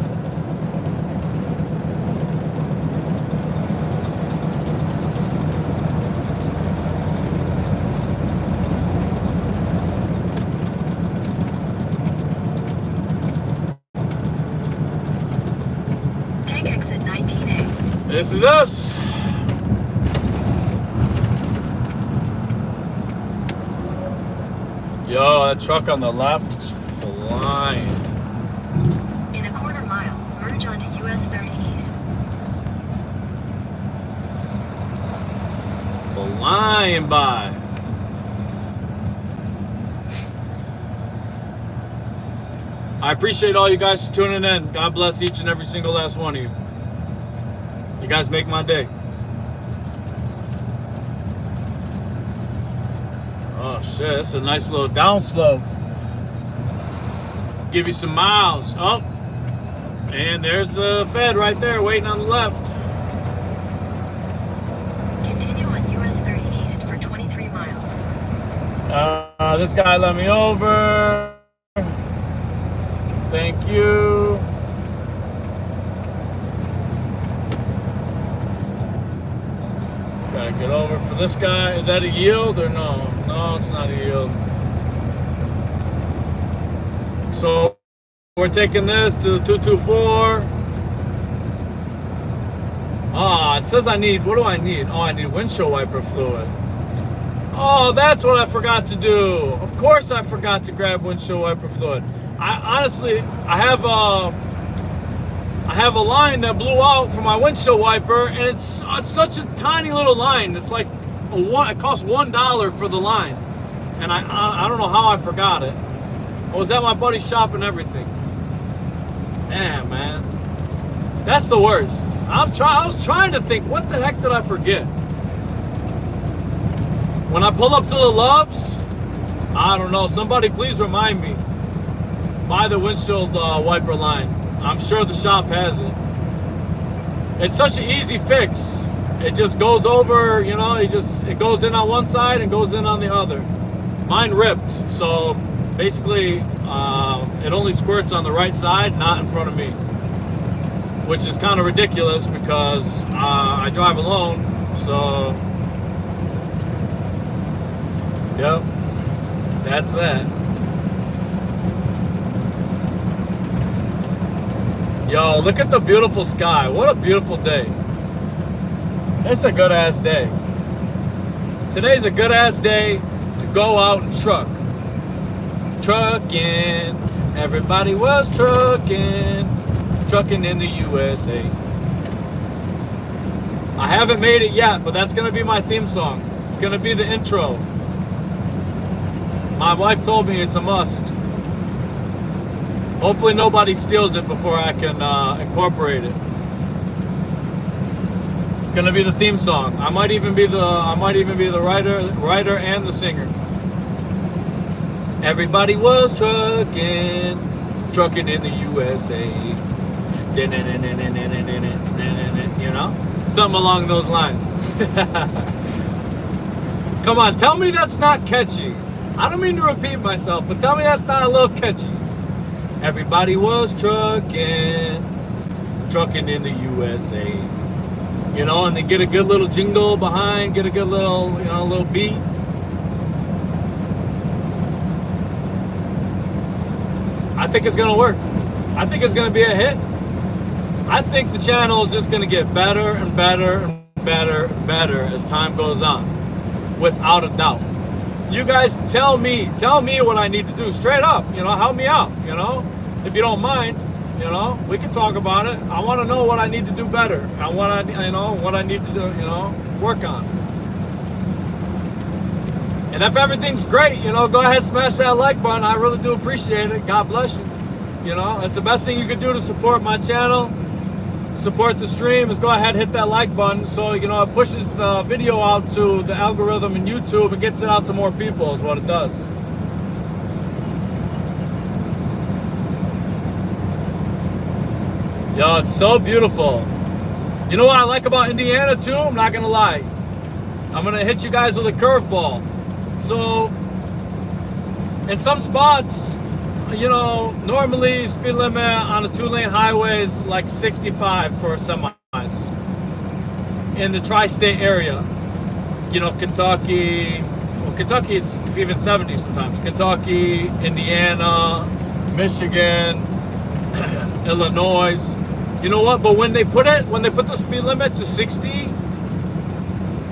Take exit This is us. Yo, that truck on the left is flying. In a quarter mile, merge onto US 30 East. Flying by. I appreciate all you guys for tuning in. God bless each and every single last one of you. You guys make my day. Oh shit, that's a nice little downslope. Give you some miles. Oh, and there's the Fed right there waiting on the left. Continue on US 30 East for 23 miles. This guy let me over. Thank you. Gotta get over for this guy. Is that a yield or no? No, it's not a yield. So we're taking this to the 224. It says I need, what do I need? Oh, I need windshield wiper fluid. Oh, that's what I forgot to do. Of course I forgot to grab windshield wiper fluid. I have a line that blew out for my windshield wiper, and it's such a tiny little line. It's like it costs $1 for the line, and I don't know how I forgot it. I was at my buddy's shop and everything. Damn, man, that's the worst. I was trying to think, what the heck did I forget? When I pull up to the Loves, I don't know. Somebody please remind me. Buy the windshield wiper line. I'm sure the shop has it. It's such an easy fix. It just goes over, you know, it goes in on one side and goes in on the other. Mine ripped, so basically it only squirts on the right side, not in front of me. Which is kind of ridiculous because I drive alone, so yep, that's that. Yo, look at the beautiful sky. What a beautiful day. It's a good ass day. Today's a good ass day to go out and truck. Trucking. Everybody was trucking. Trucking in the USA. I haven't made it yet, but that's gonna be my theme song. It's gonna be the intro. My wife told me it's a must. Hopefully nobody steals it before I can incorporate it. It's gonna be the theme song. I might even be the writer and the singer. Everybody was trucking in the USA. You know, something along those lines. Come on, tell me that's not catchy. I don't mean to repeat myself, but tell me that's not a little catchy. Everybody was trucking in the USA. You know, and they get a good little jingle behind, get a good little, you know, little beat. I think it's gonna work. I think it's gonna be a hit. I think the channel is just gonna get better and better and better and better as time goes on, without a doubt. You guys tell me what I need to do straight up, you know, help me out, you know, if you don't mind, you know, we can talk about it. I want to know what I need to do better. What I need to do, you know, work on. And if everything's great, you know, go ahead, smash that like button. I really do appreciate it. God bless you. You know, that's the best thing you can do to support my channel, support the stream, is go ahead, hit that like button, so, you know, it pushes the video out to the algorithm in YouTube and gets it out to more people, is what it does. Yo, it's so beautiful. You know what I like about Indiana too? I'm not gonna lie. I'm gonna hit you guys with a curveball. So, in some spots, you know, normally speed limit on a 2-lane highway is like 65 for semis. In the tri-state area, you know, Kentucky, well, Kentucky is even 70 sometimes. Kentucky, Indiana, Michigan, Illinois. You know what? But when they put the speed limit to 60,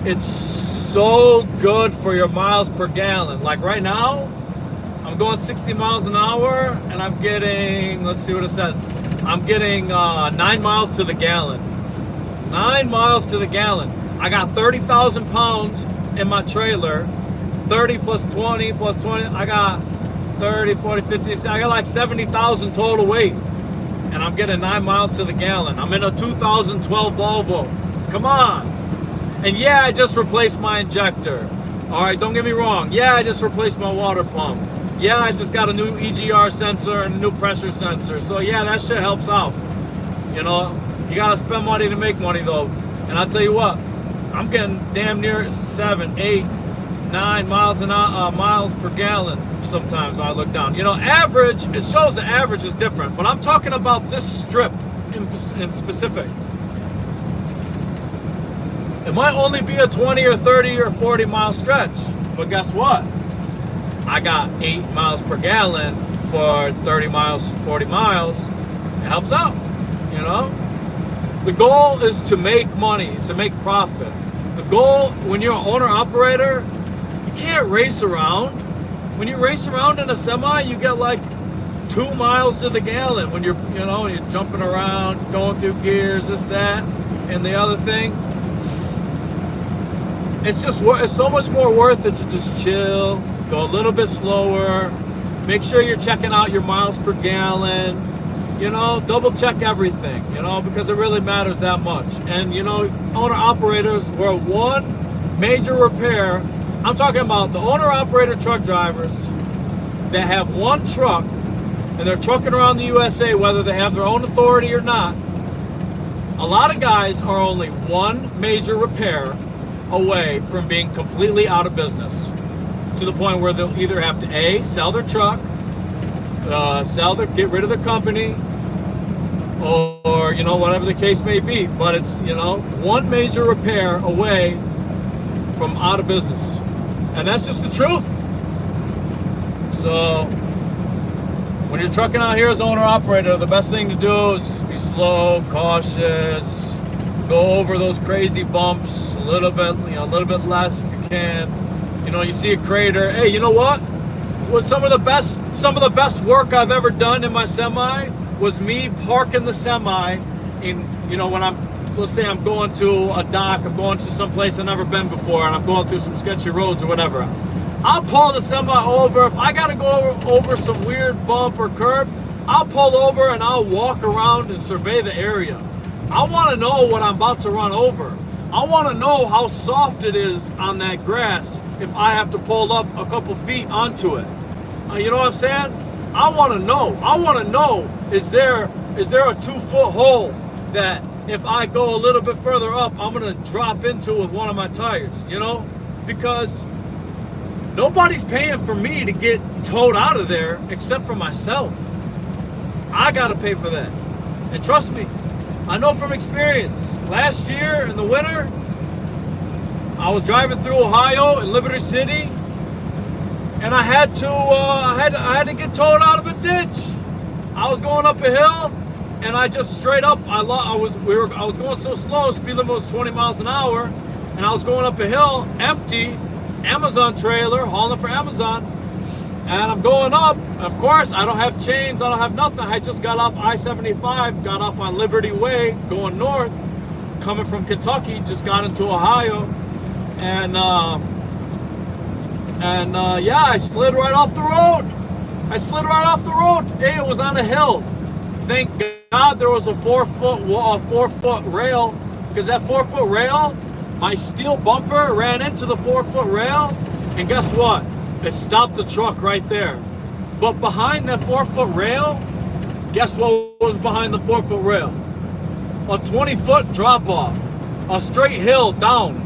it's so good for your miles per gallon. Like right now, I'm going 60 miles an hour and I'm getting, let's see what it says. I'm getting 9 miles to the gallon. 9 miles to the gallon. I got 30,000 pounds in my trailer. 30 plus 20 plus 20. I got 30, 40, 50. I got like 70,000 total weight. And I'm getting 9 miles to the gallon. I'm in a 2012 Volvo. Come on. And yeah, I just replaced my injector. All right, don't get me wrong. Yeah, I just replaced my water pump. Yeah, I just got a new EGR sensor and a new pressure sensor. So yeah, that shit helps out. You know, you gotta spend money to make money though. And I'll tell you what, I'm getting damn near 7, 8, 9 miles per gallon sometimes when I look down. You know, average, it shows the average is different, but I'm talking about this strip in specific. It might only be a 20 or 30 or 40 mile stretch, but guess what? I got 8 miles per gallon for 30 miles, 40 miles. It helps out, you know? The goal is to make money, is to make profit. The goal, when you're an owner-operator, you can't race around. When you race around in a semi, you get like 2 miles to the gallon when you're, you know, you're jumping around, going through gears, this, that, and the other thing. It's so much more worth it to just chill, go a little bit slower, make sure you're checking out your miles per gallon, you know, double check everything, you know, because it really matters that much. And, you know, owner-operators were one major repair. I'm talking about the owner-operator truck drivers that have one truck and they're trucking around the USA, whether they have their own authority or not. A lot of guys are only one major repair away from being completely out of business, to the point where they'll either have to A, sell their truck, get rid of their company, or you know, whatever the case may be. But it's, you know, one major repair away from out of business, and that's just the truth. So when you're trucking out here as owner operator, the best thing to do is just be slow, cautious, go over those crazy bumps a little bit, you know, a little bit less if you can. You know, you see a crater. Hey, you know what? Some of the best work I've ever done in my semi was me parking the semi in, you know, when let's say I'm going to a dock, I'm going to some place I've never been before, and I'm going through some sketchy roads or whatever. I'll pull the semi over. If I gotta go over some weird bump or curb, I'll pull over and I'll walk around and survey the area. I want to know what I'm about to run over. I want to know how soft it is on that grass if I have to pull up a couple feet onto it. You know what I'm saying? I want to know. I want to know, is there a 2-foot hole that if I go a little bit further up, I'm going to drop into with one of my tires, you know? Because nobody's paying for me to get towed out of there except for myself. I got to pay for that. And trust me, I know from experience. Last year in the winter, I was driving through Ohio in Liberty City, and I had to get towed out of a ditch. I was going up a hill, and I just straight up I was going so slow. Speed limit was 20 miles an hour, and I was going up a hill, empty, Amazon trailer, hauling for Amazon. And I'm going up. Of course, I don't have chains. I don't have nothing. I just got off I-75, got off on Liberty Way, going north, coming from Kentucky, just got into Ohio. And yeah, I slid right off the road. Hey, it was on a hill. Thank God there was a 4-foot rail, because that 4-foot rail, my steel bumper ran into the 4-foot rail, and guess what? It stopped the truck right there. But behind that 4-foot rail, guess what was behind the 4-foot rail? A 20-foot drop off, a straight hill down.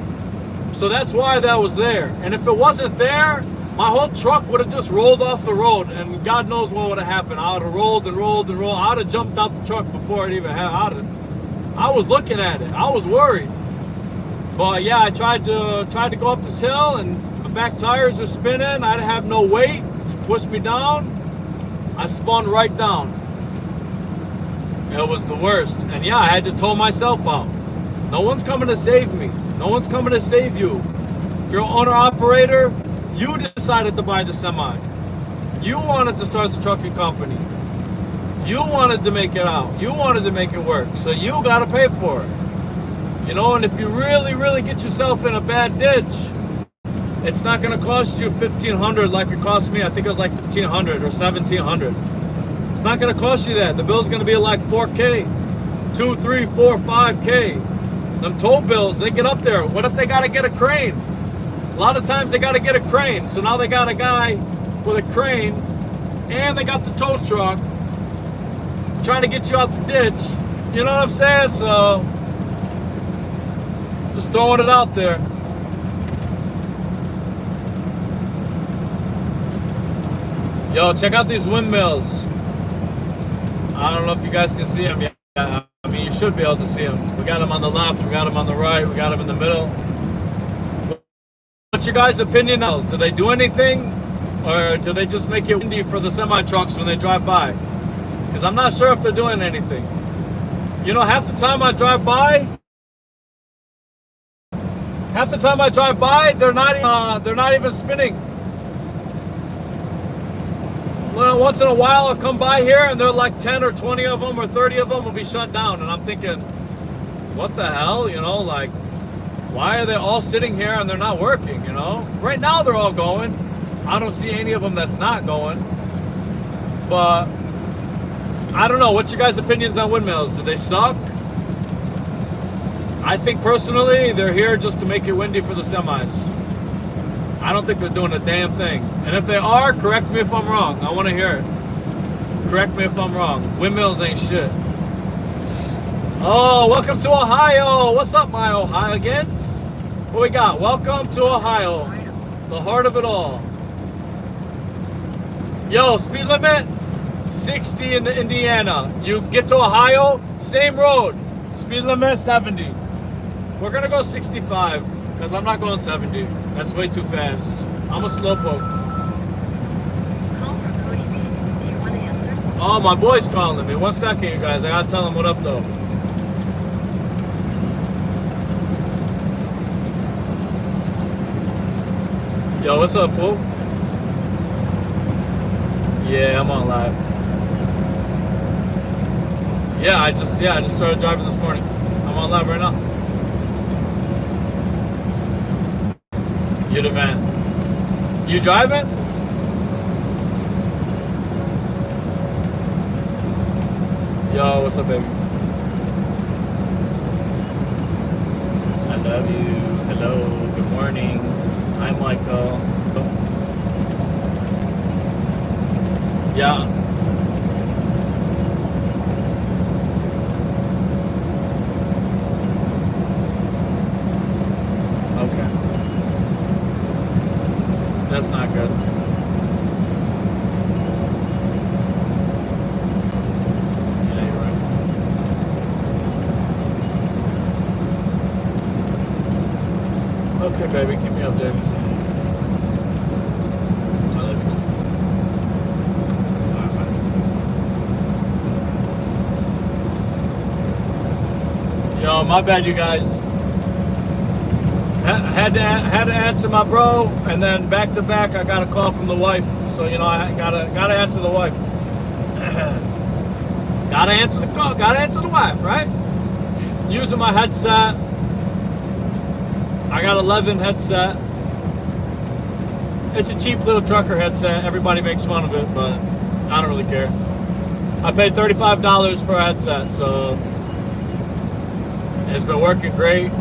So that's why that was there. And if it wasn't there, my whole truck would have just rolled off the road, and God knows what would have happened. I would have rolled and rolled and rolled. I would have jumped out the truck before it even happened. I was looking at it. I was worried. But yeah, I tried to go up this hill, and the back tires are spinning. I didn't have no weight to push me down. I spun right down. It was the worst. And yeah, I had to tow myself out. No one's coming to save me. No one's coming to save you. If you're an owner-operator, you decided to buy the semi. You wanted to start the trucking company. You wanted to make it out. You wanted to make it work. So you got to pay for it. You know, and if you really, really get yourself in a bad ditch, it's not going to cost you $1,500 like it cost me. I think it was like $1,500 or $1,700. It's not going to cost you that. The bill's going to be like $4K, $2, $3, $4, $5K. Them toll bills, they get up there. What if they got to get a crane? A lot of times they got to get a crane. So now they got a guy with a crane, and they got the tow truck trying to get you out the ditch. You know what I'm saying? So just throwing it out there. Yo, check out these windmills. I don't know if you guys can see them yet. I mean, you should be able to see them. We got them on the left, we got them on the right, we got them in the middle. What's your guys' opinion on those? Do they do anything? Or do they just make it windy for the semi-trucks when they drive by? Because I'm not sure if they're doing anything. You know, half the time I drive by, they're not even spinning. Well, once in a while I'll come by here and they're like 10 or 20 of them or 30 of them will be shut down. And I'm thinking, what the hell? You know, like, why are they all sitting here and they're not working, you know? Right now they're all going. I don't see any of them that's not going. But I don't know. What's your guys' opinions on windmills? Do they suck? I think personally they're here just to make it windy for the semis. I don't think they're doing a damn thing. And if they are, correct me if I'm wrong. I want to hear it. Correct me if I'm wrong. Windmills ain't shit. Oh, welcome to Ohio. What's up, my Ohioans? What we got? Welcome to Ohio. The heart of it all. Yo, speed limit 60 in Indiana. You get to Ohio, same road. Speed limit 70. We're gonna go 65 because I'm not going 70. That's way too fast. I'm a slowpoke. Call from Cody B. Do you want to answer? Oh, my boy's calling me. 1 second, you guys. I gotta tell him what up, though. Yo, what's up, fool? Yeah, I'm on live. Yeah, I just started driving this morning. I'm on live right now. You're the man. You driving? Yo, what's up, baby? I love you. Hello. Good morning. Hi, Michael. Yeah. Okay. That's not good. Yeah, you're right. Okay, baby, keep me updated. I love you too. Alright, bye. Yo, my bad, you guys. Had to answer my bro, and then back to back I got a call from the wife. So you know I gotta answer the wife. Gotta answer the call. Gotta answer the wife, right? Using my headset. I got 11 headset. It's a cheap little trucker headset. Everybody makes fun of it, but I don't really care. I paid $35 for a headset, so it's been working great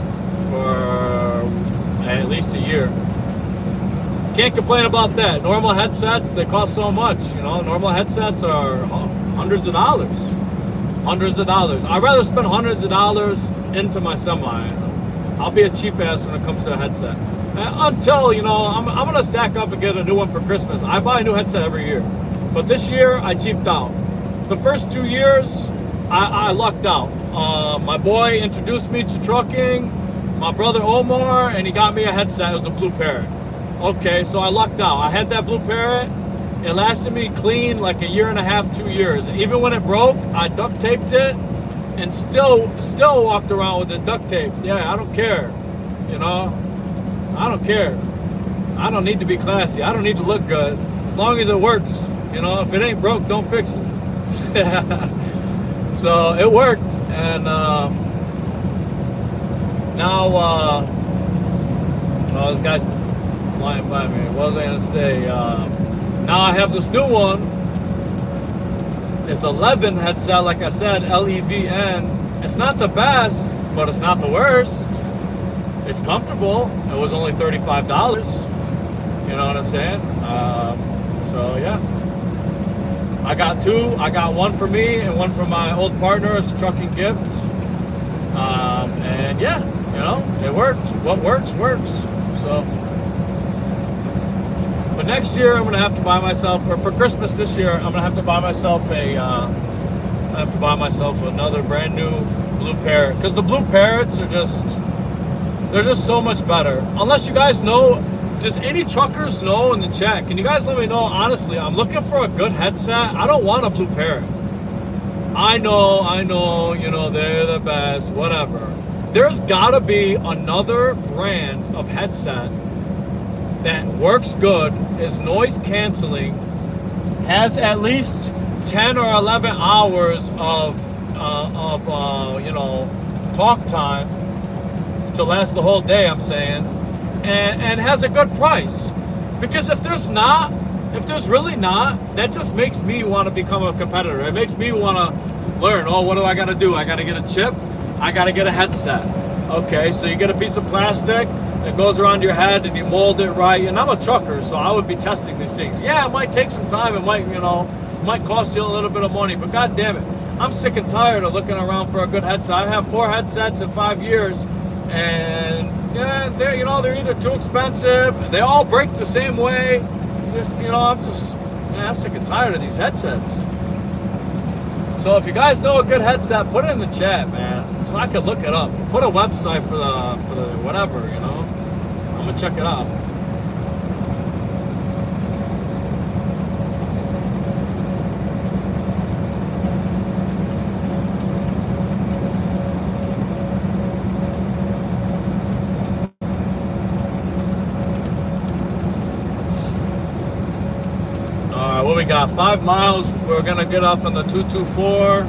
for at least a year. Can't complain about that. Normal headsets, they cost so much, you know. Normal headsets are hundreds of dollars. Hundreds of dollars. I'd rather spend hundreds of dollars into my semi. I'll be a cheap ass when it comes to a headset. Until, you know, I'm gonna stack up and get a new one for Christmas. I buy a new headset every year. But this year, I cheaped out. The first 2 years, I lucked out. My boy introduced me to trucking. My brother Omar, and he got me a headset. It was a Blue Parrot. Okay, so I lucked out. I had that Blue Parrot, It lasted me clean like a year and a half, 2 years. Even when it broke, I duct taped it and still walked around with the duct tape. Yeah, I don't care. You know, I don't care. I don't need to be classy. I don't need to look good. As long as it works. You know, if it ain't broke, don't fix it. So it worked. And now, oh, this guy's flying by me. What was I going to say? Now I have this new one. It's 11 headset, like I said, LEVN. It's not the best, but it's not the worst. It's comfortable. It was only $35. You know what I'm saying? So yeah. I got two. I got one for me and one for my old partner as a trucking gift. And yeah, you know, it worked. What works, works. So. But next year I'm gonna have to buy myself, or for Christmas this year, I'm gonna have to buy myself another brand new blue parrot. Because the blue parrots are they're just so much better. Unless you guys know, does any truckers know in the chat? Can you guys let me know? Honestly, I'm looking for a good headset. I don't want a blue parrot. I know, you know, they're the best, whatever. There's gotta be another brand of headset that works good, is noise canceling, has at least 10 or 11 hours of you know, talk time to last the whole day, I'm saying, and has a good price. Because if there's really not, that just makes me want to become a competitor. It makes me want to learn, oh, what do I got to do? I got to get a chip, I got to get a headset. Okay, so you get a piece of plastic that goes around your head and you mold it right. And I'm a trucker, so I would be testing these things. Yeah, it might take some time. It might, you know, might cost you a little bit of money, but god damn it, I'm sick and tired of looking around for a good headset. I have 4 headsets in 5 years, and yeah, they're either too expensive, they all break the same way. Just, you know, I'm sick and tired of these headsets. So if you guys know a good headset, put it in the chat, man, so I can look it up. Put a website for the whatever, you know. I'm gonna check it out. What we got? 5 miles. We're gonna get off on the 224.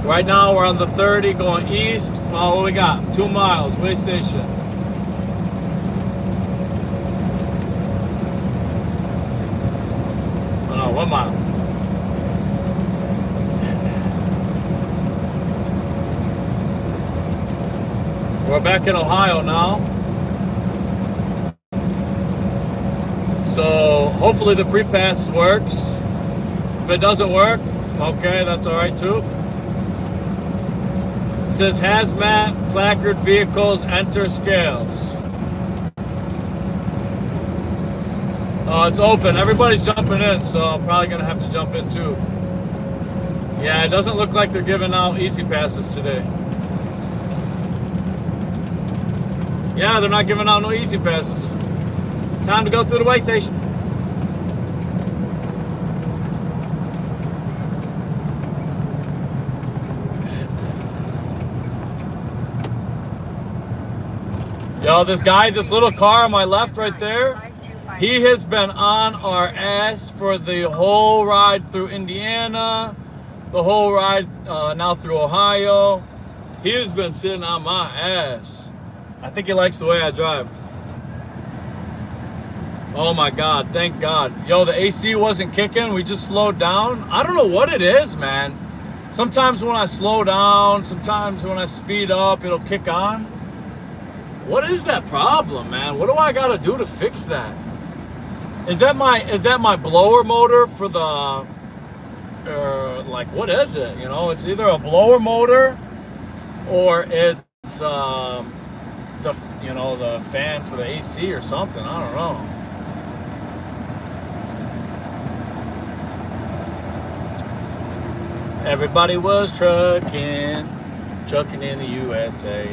Right now we're on the 30 going east. Well, what we got? 2 miles, way station. Oh no, 1 mile. We're back in Ohio now. So hopefully the pre-pass works. If it doesn't work, okay, that's all right too. It says hazmat, placard vehicles, enter scales. Oh, it's open. Everybody's jumping in, so I'm probably gonna have to jump in too. Yeah, it doesn't look like they're giving out easy passes today. Yeah, they're not giving out no easy passes. Time to go through the way station. Yo, this guy, this little car on my left right there, he has been on our ass for the whole ride through Indiana, the whole ride now through Ohio. He has been sitting on my ass. I think he likes the way I drive. Oh my God, thank God. Yo, the AC wasn't kicking, we just slowed down. I don't know what it is, man. Sometimes when I slow down, sometimes when I speed up, it'll kick on. What is that problem, man? What do I gotta do to fix that? Is that my blower motor for the, like, what is it? You know, it's either a blower motor or it's, the fan for the AC or something, I don't know. Everybody was trucking in the USA.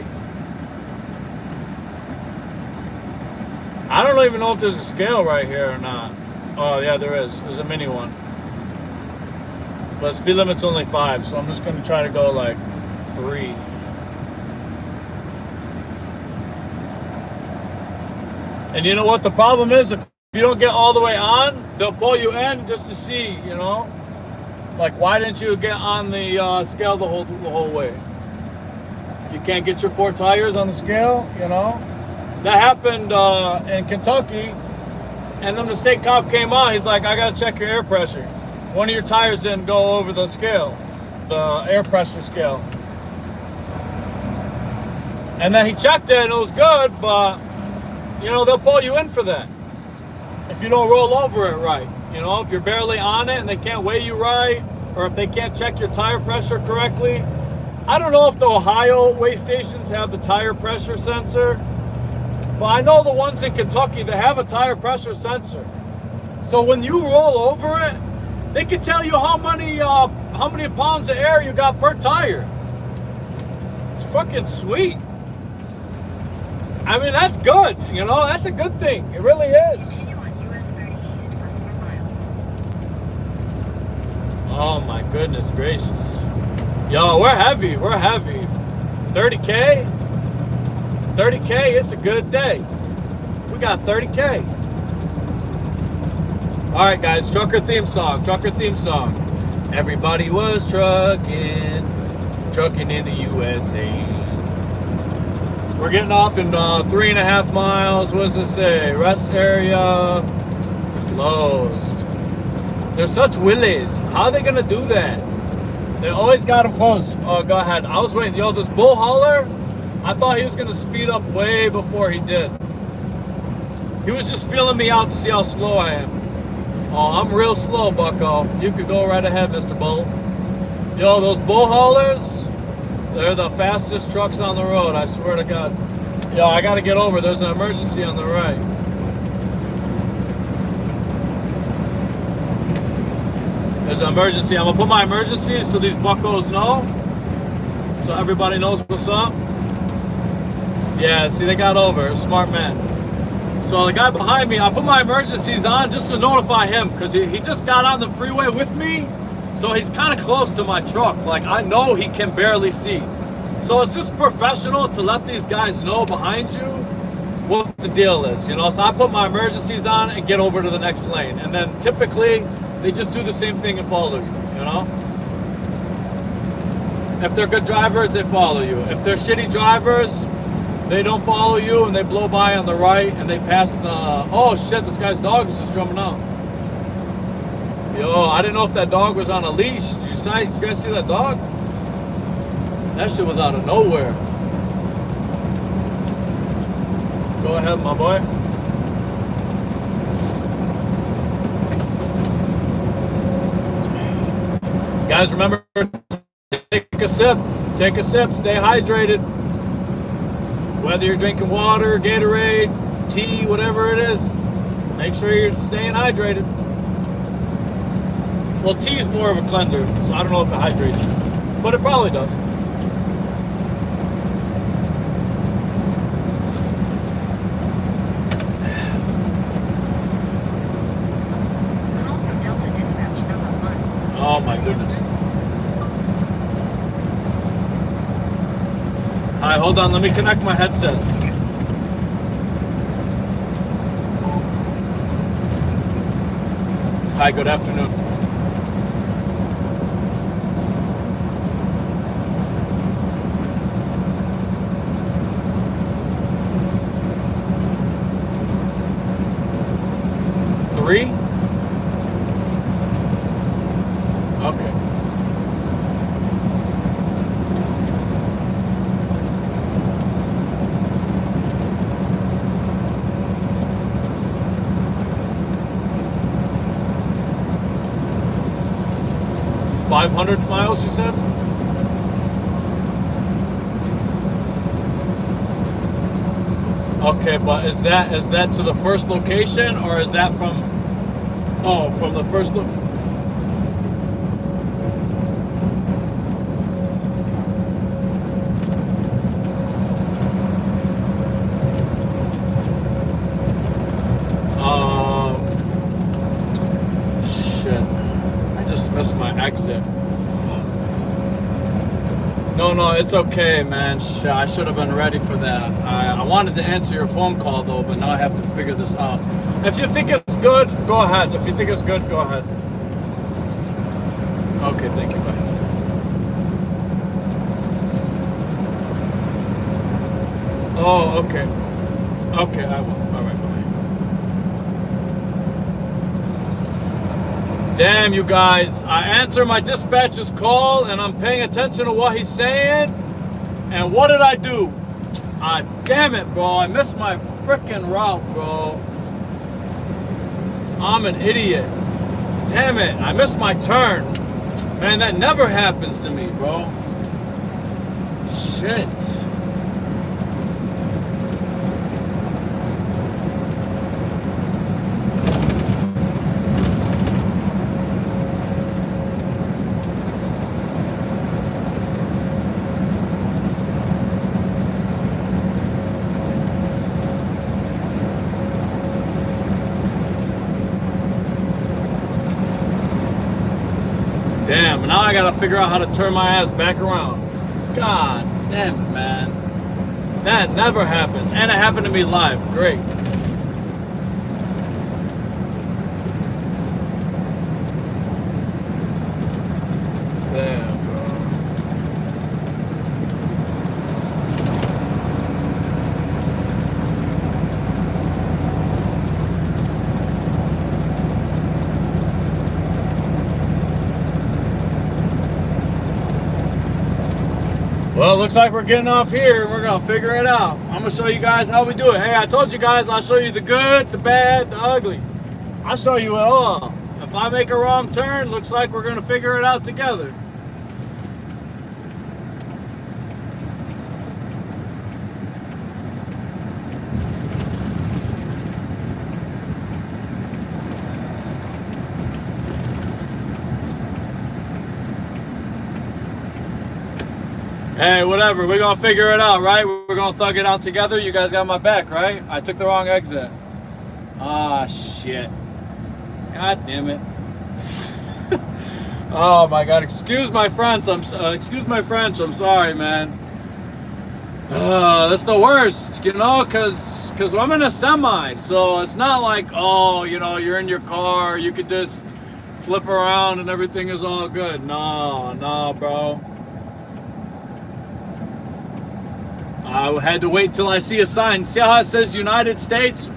I don't even know if there's a scale right here or not. Oh yeah, there is. There's a mini one. But speed limit's only 5, so I'm just gonna try to go like 3. And you know what the problem is? If you don't get all the way on, they'll pull you in just to see, you know? Like, why didn't you get on the scale the whole way? You can't get your 4 tires on the scale, you know? That happened in Kentucky, and then the state cop came on. He's like, I gotta check your air pressure. One of your tires didn't go over the scale, the air pressure scale. And then he checked it and it was good, but you know, they'll pull you in for that if you don't roll over it right. You know, if you're barely on it and they can't weigh you right, or if they can't check your tire pressure correctly. I don't know if the Ohio weigh stations have the tire pressure sensor, but I know the ones in Kentucky, they have a tire pressure sensor. So when you roll over it, they can tell you how many pounds of air you got per tire. It's fucking sweet. I mean, that's good. You know, that's a good thing. It really is. Continue on US 30 East for 4 miles. Oh my goodness gracious. Yo, we're heavy. We're heavy. 30K? 30K, it's a good day. We got 30K. All right, guys, trucker theme song. Everybody was trucking in the USA. We're getting off in 3.5 miles. What does this say? Rest area closed. They're such willies. How are they gonna do that? They always got them closed. Oh, go ahead. I was waiting. Yo, this bull hauler, I thought he was gonna speed up way before he did. He was just feeling me out to see how slow I am. Oh, I'm real slow, bucko. You could go right ahead, Mr. Bull. Yo, those bull haulers, they're the fastest trucks on the road, I swear to God. Yo, I gotta get over. There's an emergency on the right. There's an emergency. I'm gonna put my emergencies so these buckos know. So everybody knows what's up. Yeah, see, they got over. Smart man. So the guy behind me, I put my emergencies on just to notify him because he just got on the freeway with me. So he's kind of close to my truck. Like, I know he can barely see. So it's just professional to let these guys know behind you what the deal is, you know? So I put my emergencies on and get over to the next lane. And then typically they just do the same thing and follow you, you know? If they're good drivers, they follow you. If they're shitty drivers, they don't follow you and they blow by on the right and they pass the... Oh shit, this guy's dog is just jumping out. Yo, I didn't know if that dog was on a leash. Did you guys see that dog? That shit was out of nowhere. Go ahead, my boy. Guys, remember, take a sip. Take a sip. Stay hydrated. Whether you're drinking water, Gatorade, tea, whatever it is, make sure you're staying hydrated. Well, tea's more of a cleanser, so I don't know if it hydrates you, but it probably does. Call from Delta Dispatch number 1. Oh my goodness. Hi, hold on, let me connect my headset. Hi, good afternoon. Three? Okay. $500 miles, you said? Okay, but is that to the first location, or is that from the first look? No, it's okay, man. I should have been ready for that. I wanted to answer your phone call, though, but now I have to figure this out. If you think it's good, go ahead. If you think it's good, go ahead. Okay, thank you, bye. Oh, okay. Okay, I will. All right, bye. Damn, you guys. I answer my dispatcher's call, and I'm paying attention to what he's saying. And what did I do? Damn it, bro. I missed my freaking route, bro. I'm an idiot. Damn it. I missed my turn. Man, that never happens to me, bro. Shit. Damn, now I gotta figure out how to turn my ass back around. God damn it, man. That never happens. And it happened to me live. Great. Damn, bro. Well, it looks like we're getting off here. We're gonna figure it out. I'm gonna show you guys how we do it. Hey, I told you guys I'll show you the good, the bad, the ugly. I'll show you it all. If I make a wrong turn, looks like we're gonna figure it out together. Hey, whatever. We're gonna figure it out, right? We're gonna thug it out together. You guys got my back, right? I took the wrong exit. Ah, shit. God damn it. Oh my God. Excuse my French. I'm sorry, man. That's the worst, you know, cause I'm in a semi, so it's not like, oh, you know, you're in your car, you could just flip around and everything is all good. No, bro. I had to wait till I see a sign. See how it says United States?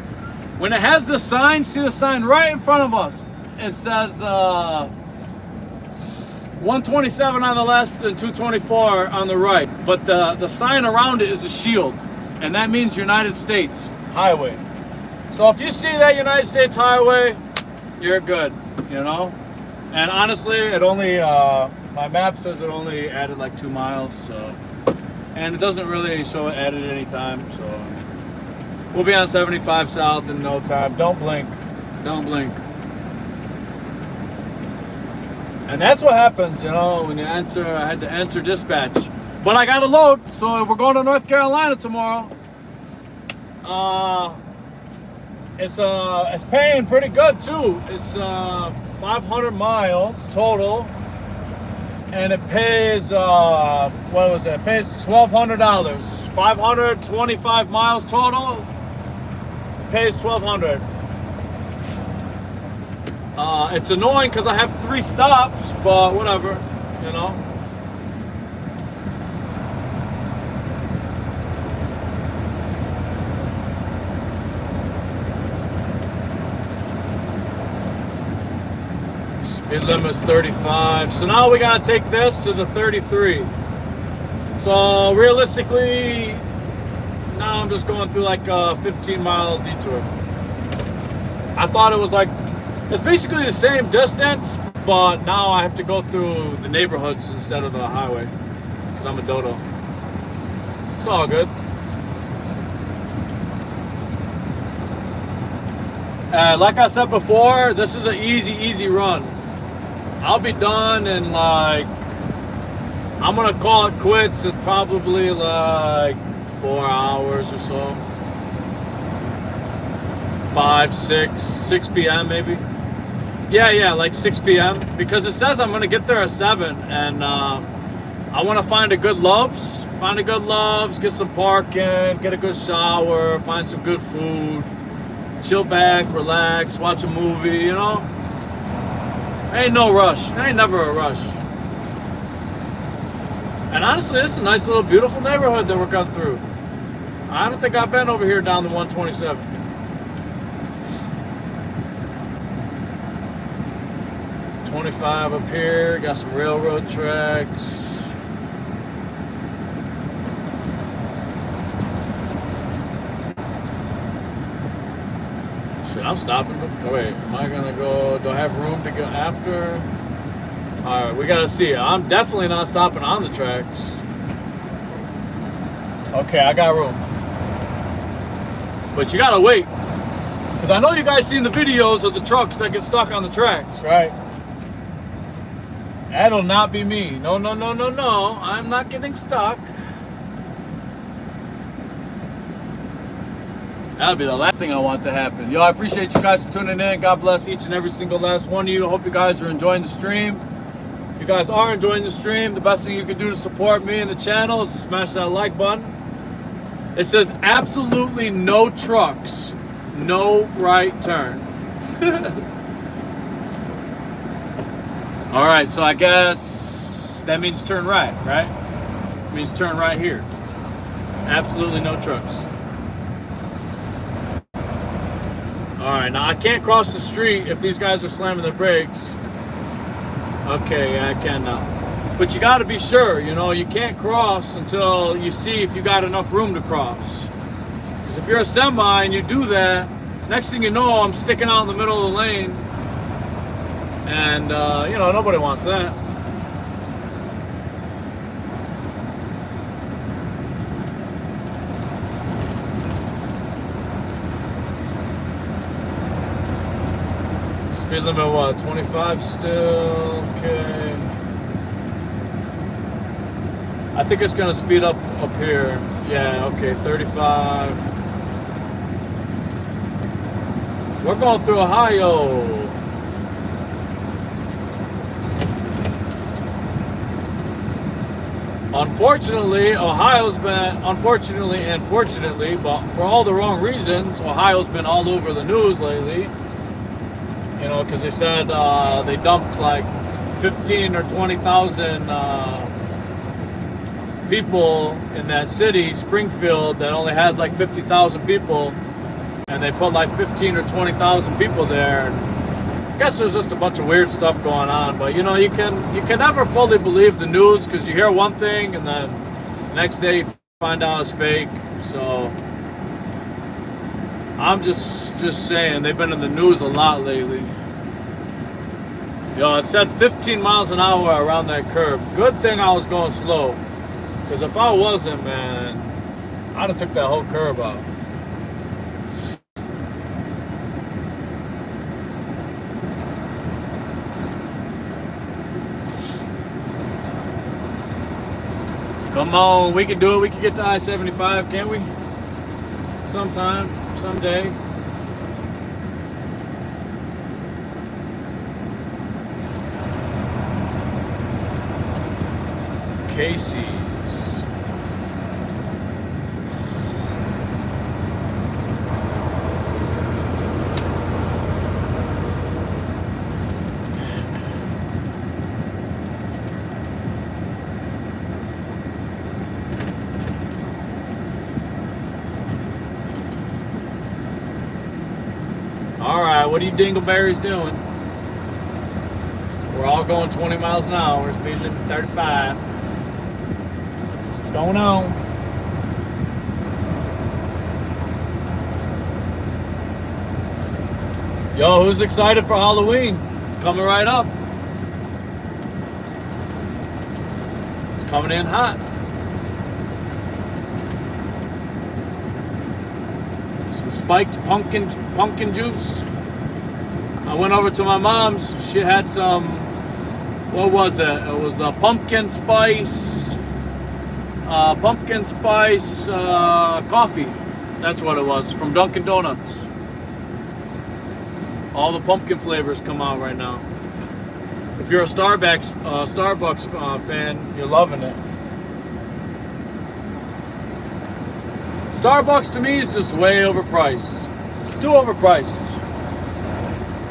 When it has the sign, see the sign right in front of us. It says 127 on the left and 224 on the right. But the sign around it is a shield. And that means United States Highway. So if you see that United States Highway, you're good, you know? And honestly, it only, my map says it only added like 2 miles, so. And it doesn't really show it added any time, so we'll be on 75 south in no time. Don't blink. Don't blink. And that's what happens, you know, when you answer. I had to answer dispatch. But I got a load, so we're going to North Carolina tomorrow. It's paying pretty good too. It's 500 miles total. And it pays, what was it? It pays $1,200. 525 miles total. It pays $1,200. It's annoying because I have 3 stops, but whatever, you know. Speed limit is 35. So now we gotta take this to the 33. So realistically, now I'm just going through like a 15-mile detour. I thought it was like, it's basically the same distance, but now I have to go through the neighborhoods instead of the highway because I'm a dodo. It's all good. Like I said before, this is an easy run. I'll be done in like, I'm gonna call it quits in probably like 4 hours or so. 6 p.m. maybe. Yeah, like 6 p.m. because it says I'm gonna get there at 7, and I want to find a good Love's, get some parking, get a good shower, find some good food, chill back, relax, watch a movie, you know? Ain't no rush. Ain't never a rush. And honestly, this is a nice little beautiful neighborhood that we're cutting through. I don't think I've been over here down the 127. 25 up here, got some railroad tracks. Shit, I'm stopping. Oh, wait, am I gonna go? Do I have room to go after? All right, we gotta see. I'm definitely not stopping on the tracks. Okay, I got room. But you gotta wait. Because I know you guys seen the videos of the trucks that get stuck on the tracks, right? That'll not be me. No, no, no, no, no. I'm not getting stuck. That'll be the last thing I want to happen. Yo, I appreciate you guys for tuning in. God bless each and every single last one of you. I hope you guys are enjoying the stream. If you guys are enjoying the stream, the best thing you can do to support me and the channel is to smash that like button. It says absolutely no trucks, no right turn. All right, so I guess that means turn right? It means turn right here. Absolutely no trucks. All right, now I can't cross the street if these guys are slamming their brakes. Okay, yeah, I can now. But you got to be sure, you know, you can't cross until you see if you got enough room to cross. Because if you're a semi and you do that, next thing you know, I'm sticking out in the middle of the lane. And, you know, nobody wants that. Speed limit, what, 25 still? Okay. I think it's going to speed up here. Yeah, okay, 35. We're going through Ohio. Unfortunately, Ohio's been, unfortunately and fortunately, but for all the wrong reasons, Ohio's been all over the news lately. You know, because they said they dumped like 15 or 20,000 people in that city, Springfield, that only has like 50,000 people, and they put like 15 or 20,000 people there. I guess there's just a bunch of weird stuff going on, but you know, you can never fully believe the news because you hear one thing and then the next day you find out it's fake. So I'm just saying, they've been in the news a lot lately. Yo, it said 15 miles an hour around that curb. Good thing I was going slow, because if I wasn't, man, I'd have took that whole curb out. Come on, we can do it. We can get to I-75, can't we? Sometime, someday. Casey's. Alright, what are you dingleberries doing? We're all going 20 miles an hour, speed limit 35. What's going on? Yo, who's excited for Halloween? It's coming right up. It's coming in hot. Spiked pumpkin juice. I went over to my mom's. She had some, what was it? It was the pumpkin spice coffee. That's what it was, from Dunkin' Donuts. All the pumpkin flavors come out right now. If you're a Starbucks fan, you're loving it. Starbucks to me is just way overpriced. It's too overpriced.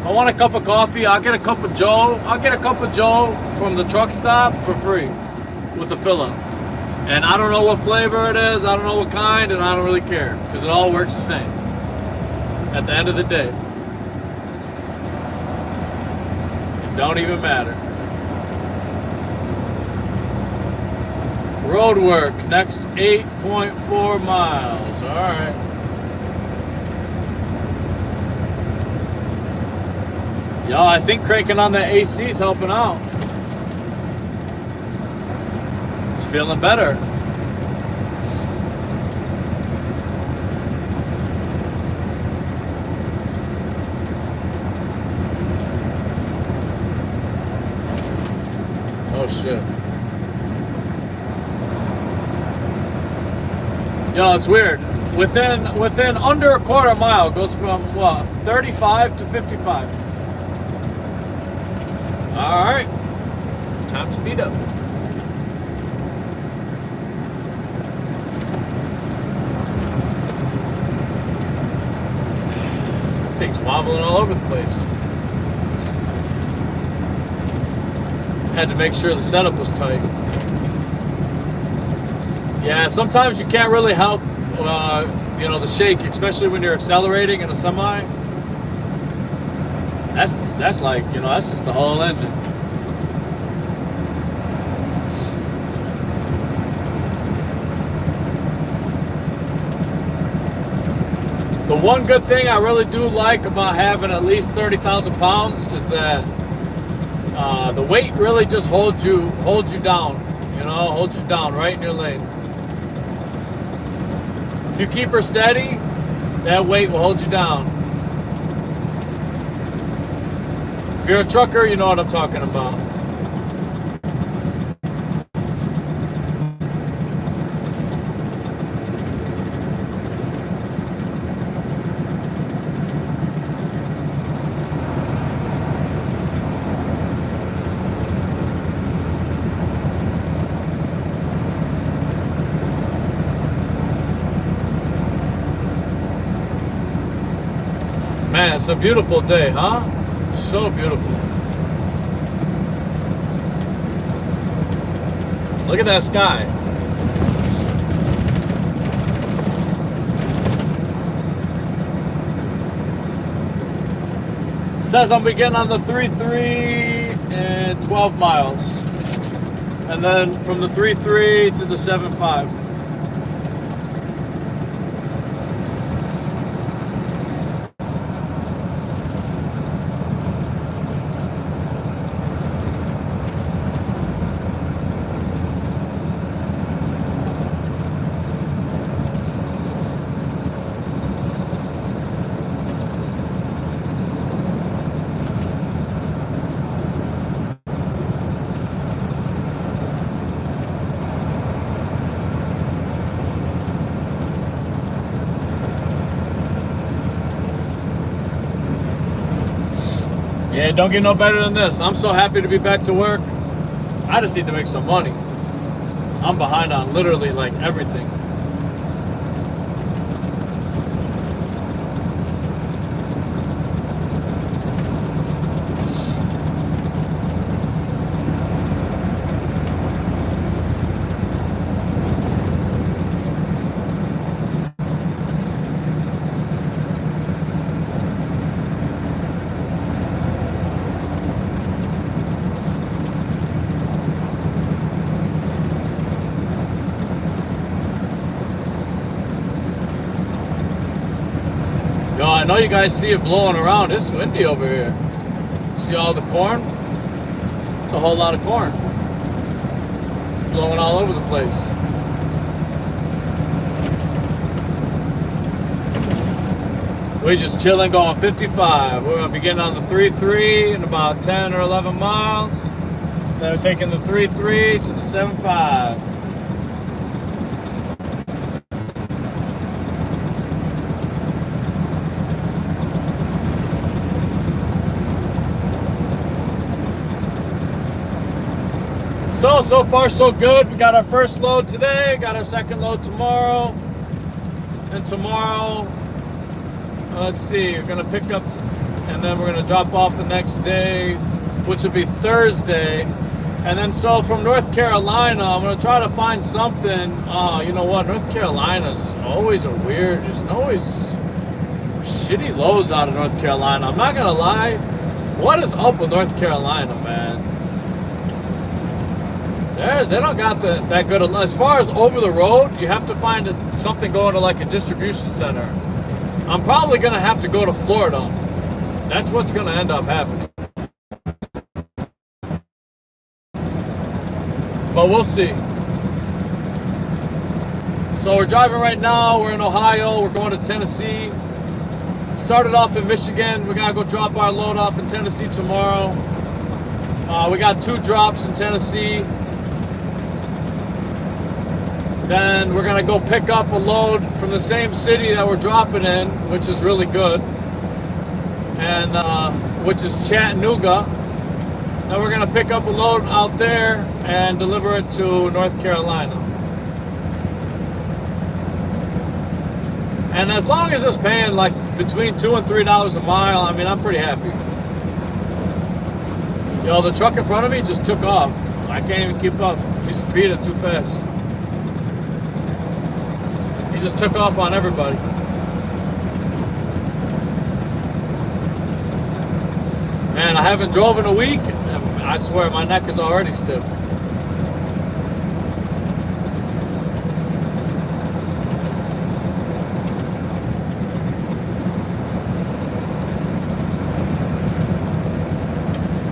I want a cup of coffee. I'll get a cup of Joe. I'll get a cup of Joe from the truck stop for free with a fill up. And I don't know what flavor it is. I don't know what kind, and I don't really care because it all works the same at the end of the day. It don't even matter. Road work, next 8.4 miles. All right. Yo, I think cranking on the AC is helping out. It's feeling better. Oh shit. Yo, it's weird. Within under a quarter mile, it goes from what, 35 to 55. All right, time to speed up. Things wobbling all over the place. Had to make sure the setup was tight. Yeah, sometimes you can't really help, the shake, especially when you're accelerating in a semi. That's like, that's just the whole engine. The one good thing I really do like about having at least 30,000 pounds is that the weight really just holds you down, holds you down right in your lane. If you keep her steady, that weight will hold you down. If you're a trucker, you know what I'm talking about. Man, it's a beautiful day, huh? So beautiful. Look at that sky. It says I'm beginning on the 3.3 and 12 miles. And then from the 3.3 to the 7.5. Yeah, don't get no better than this. I'm so happy to be back to work. I just need to make some money. I'm behind on literally like everything. Yo, I know you guys see it blowing around. It's windy over here. See all the corn? It's a whole lot of corn. It's blowing all over the place. We're just chilling, going 55. We're gonna be getting on the 3.3 in about 10 or 11 miles. Then we're taking the 3.3 to the 7.5. So far so good. We got our first load today, got our second load tomorrow. And tomorrow, let's see, we're gonna pick up and then we're gonna drop off the next day, which will be Thursday. And then so from North Carolina, I'm gonna try to find something. You know what, North Carolina's always there's always shitty loads out of North Carolina. I'm not gonna lie. What is up with North Carolina, man? They don't got that good. As far as over the road, you have to find something going to like a distribution center. I'm probably gonna have to go to Florida. That's what's gonna end up happening. But we'll see. So we're driving right now. We're in Ohio. We're going to Tennessee. Started off in Michigan. We gotta go drop our load off in Tennessee tomorrow. We got 2 drops in Tennessee. Then we're gonna go pick up a load from the same city that we're dropping in, which is really good, and which is Chattanooga. Then we're gonna pick up a load out there and deliver it to North Carolina. And as long as it's paying like between $2 and $3 a mile, I mean, I'm pretty happy. Yo, the truck in front of me just took off. I can't even keep up. He speeded too fast. He just took off on everybody. Man, I haven't drove in a week, and I swear my neck is already stiff.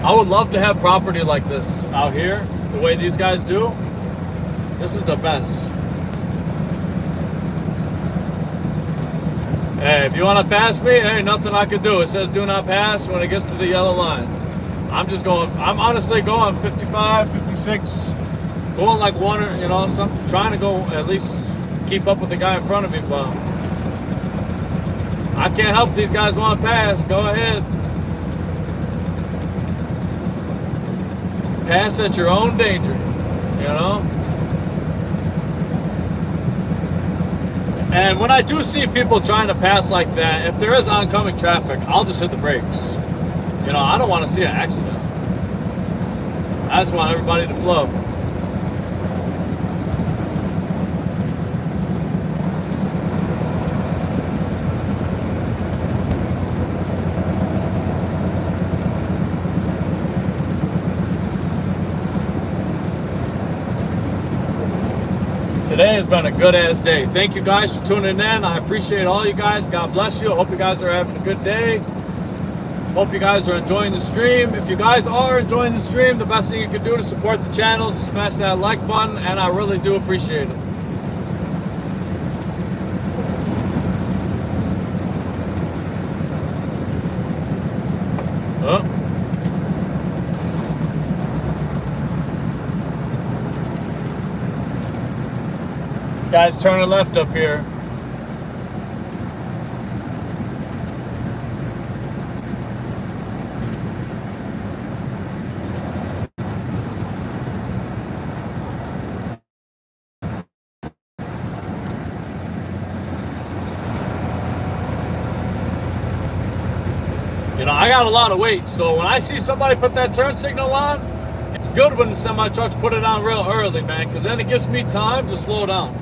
I would love to have property like this out here, the way these guys do. This is the best. Hey, if you want to pass me, hey, nothing I can do. It says do not pass when it gets to the yellow line. I'm honestly going 55, 56, going like one or, you know, trying to go at least keep up with the guy in front of me, but I can't help these guys want to pass. Go ahead. Pass at your own danger, you know? And when I do see people trying to pass like that, if there is oncoming traffic, I'll just hit the brakes. You know, I don't want to see an accident. I just want everybody to flow. Today has been a good ass day. Thank you guys for tuning in. I appreciate all you guys. God bless you. I hope you guys are having a good day. Hope you guys are enjoying the stream. If you guys are enjoying the stream, the best thing you can do to support the channel is to smash that like button, and I really do appreciate it. Oh. Guys turning left up here. You know, I got a lot of weight, so when I see somebody put that turn signal on, it's good when the semi trucks put it on real early, man, because then it gives me time to slow down.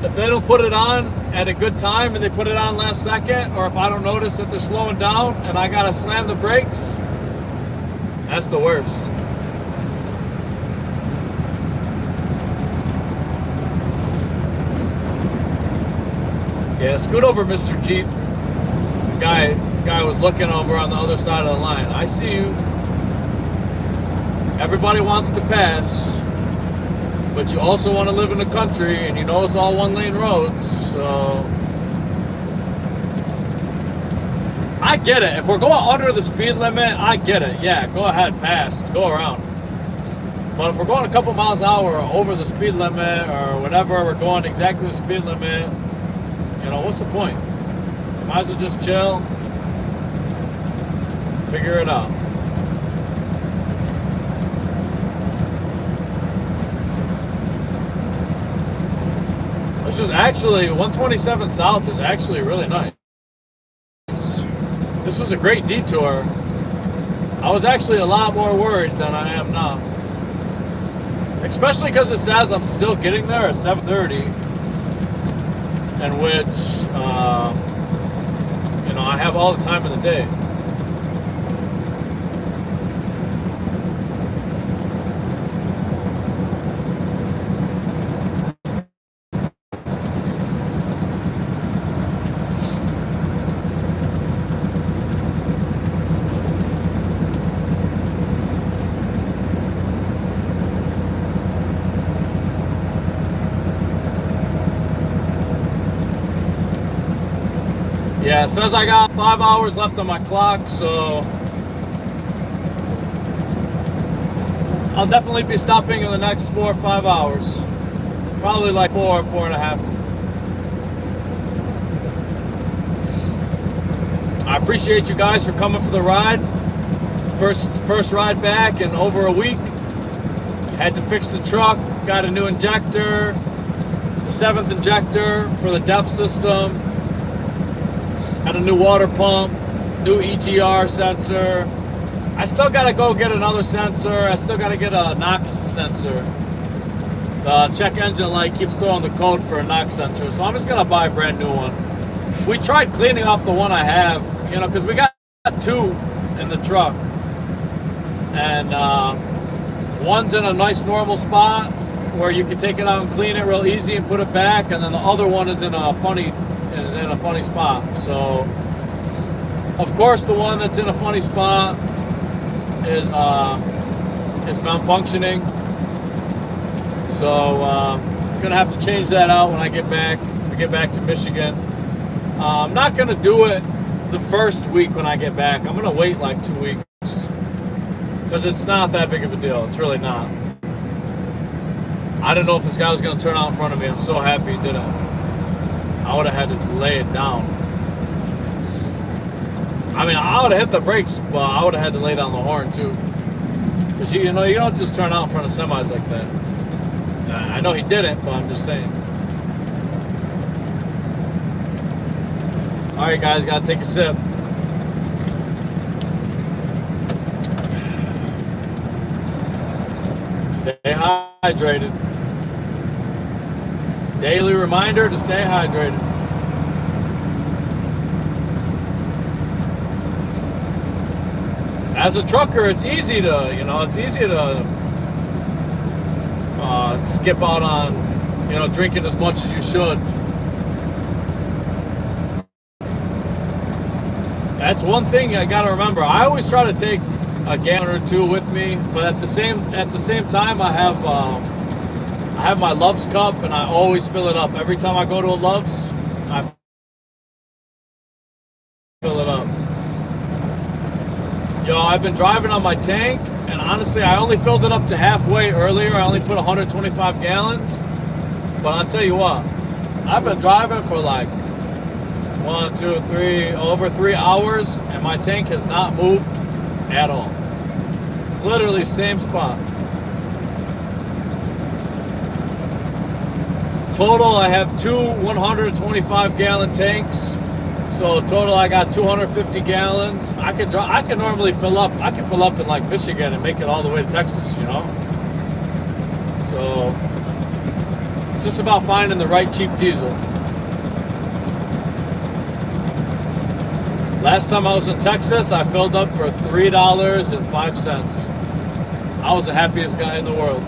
If they don't put it on at a good time and they put it on last second, or if I don't notice that they're slowing down and I gotta slam the brakes, that's the worst. Yeah, scoot over, Mr. Jeep. The guy was looking over on the other side of the line. I see you. Everybody wants to pass. But you also want to live in the country, and you know it's all one-lane roads, so I get it. If we're going under the speed limit, I get it. Yeah, go ahead, pass, go around. But if we're going a couple miles an hour over the speed limit or whatever, we're going exactly the speed limit, you know, what's the point? Might as well just chill, figure it out. This is actually 127 South is actually really nice. This was a great detour. I was actually a lot more worried than I am now. Especially because it says I'm still getting there at 7:30, in which, you know, I have all the time in the day. Yeah, it says I got 5 hours left on my clock, so I'll definitely be stopping in the next 4 or 5 hours. Probably like 4 or 4.5. I appreciate you guys for coming for the ride. First ride back in over a week. Had to fix the truck, got a new injector, the 7th injector for the DEF system. Got a new water pump, new EGR sensor. I still gotta go get another sensor. I still gotta get a NOx sensor. The check engine light keeps throwing the code for a NOx sensor, so I'm just gonna buy a brand new one. We tried cleaning off the one I have, you know, because we got 2 in the truck. And one's in a nice normal spot where you can take it out and clean it real easy and put it back, and then the other one is in a funny spot. So of course the one that's in a funny spot is malfunctioning, so I'm gonna have to change that out when I get back to Michigan. I'm not gonna do it the first week when I get back. I'm gonna wait like 2 weeks because it's not that big of a deal. It's really not. I didn't know if this guy was gonna turn out in front of me. I'm so happy he didn't. I would have had to lay it down. I mean, I would have hit the brakes, but I would have had to lay down the horn too. Because you know, you don't just turn out in front of semis like that. I know he didn't, but I'm just saying. All right, guys, gotta take a sip. Stay hydrated. Daily reminder to stay hydrated. As a trucker, it's easy to, you know, skip out on, you know, drinking as much as you should. That's one thing I gotta remember. I always try to take a gallon or 2 with me, but at the same time, I have my Love's cup, and I always fill it up. Every time I go to a Love's, I fill it up. Yo, I've been driving on my tank, and honestly, I only filled it up to halfway earlier. I only put 125 gallons. But I'll tell you what, I've been driving for like 1, 2, 3, over 3 hours, and my tank has not moved at all. Literally same spot. Total, I have 2 125 gallon tanks. So total, I got 250 gallons. I can normally fill up. I can fill up in like Michigan and make it all the way to Texas, you know. So it's just about finding the right cheap diesel. Last time I was in Texas, I filled up for $3.05. I was the happiest guy in the world.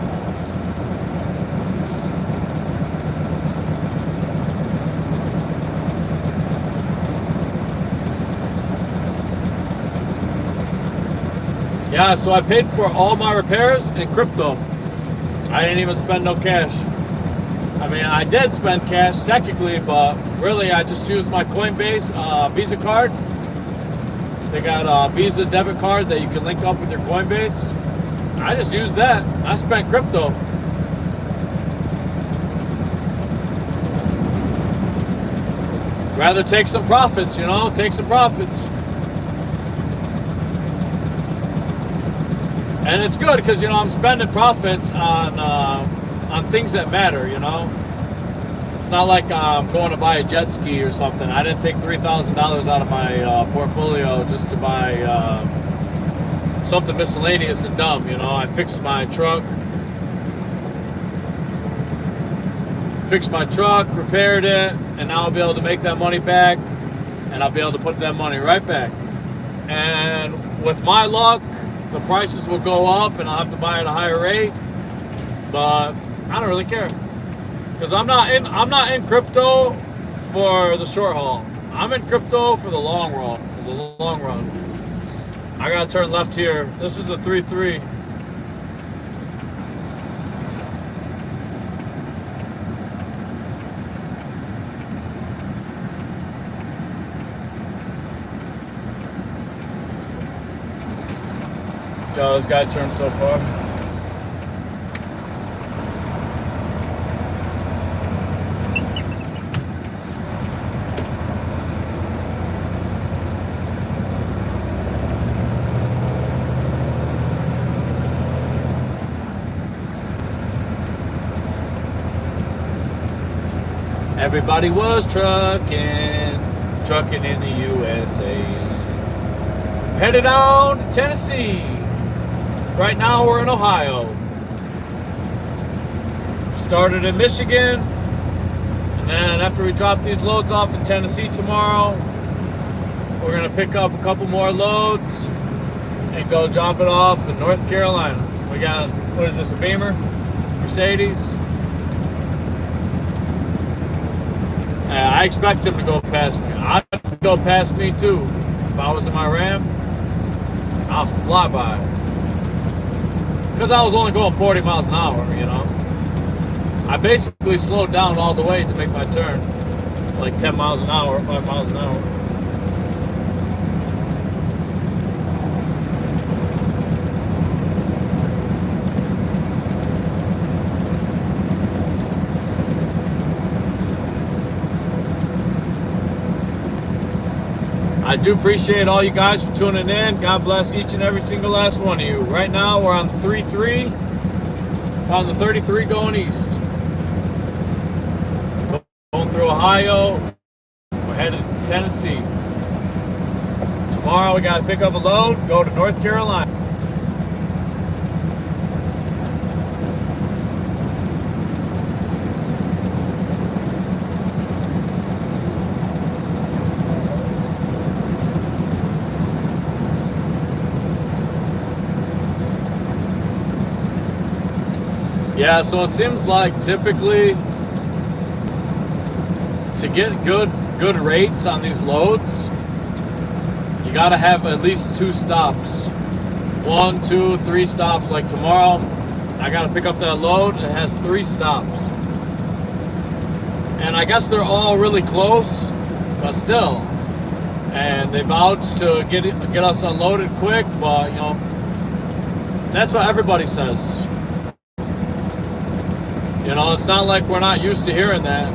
Yeah, so I paid for all my repairs in crypto. I didn't even spend no cash. I mean, I did spend cash technically, but really I just used my Coinbase Visa card. They got a Visa debit card that you can link up with your Coinbase. I just used that. I spent crypto. Rather take some profits, you know, take some profits. And it's good because, you know, I'm spending profits on things that matter, you know. It's not like I'm going to buy a jet ski or something. I didn't take $3,000 out of my portfolio just to buy something miscellaneous and dumb. You know, I fixed my truck, repaired it, and now I'll be able to make that money back, and I'll be able to put that money right back. And with my luck, the prices will go up, and I'll have to buy at a higher rate. But I don't really care, because I'm not in crypto for the short haul. I'm in crypto for the long run. I gotta turn left here. This is the 3-3. Yo, this guy turned so far. Everybody was trucking in the USA. Headed down to Tennessee. Right now we're in Ohio. Started in Michigan, and then after we drop these loads off in Tennessee tomorrow, we're gonna pick up a couple more loads and go drop it off in North Carolina. We got, what is this, a Beamer? Mercedes? I expect him to go past me. I'd go past me too. If I was in my Ram, I'll fly by. Because I was only going 40 miles an hour, you know. I basically slowed down all the way to make my turn. Like 10 miles an hour, 5 miles an hour. I do appreciate all you guys for tuning in. God bless each and every single last one of you. Right now, we're on the 3-3, on the 33 going east. Going through Ohio, we're headed to Tennessee. Tomorrow, we got to pick up a load, go to North Carolina. Yeah, so it seems like typically to get good rates on these loads, you gotta have at least 2 stops. 1, 2, 3 stops. Like tomorrow, I gotta pick up that load. It has 3 stops. And I guess they're all really close, but still. And they vouched to get us unloaded quick, but you know, that's what everybody says. You know, it's not like we're not used to hearing that.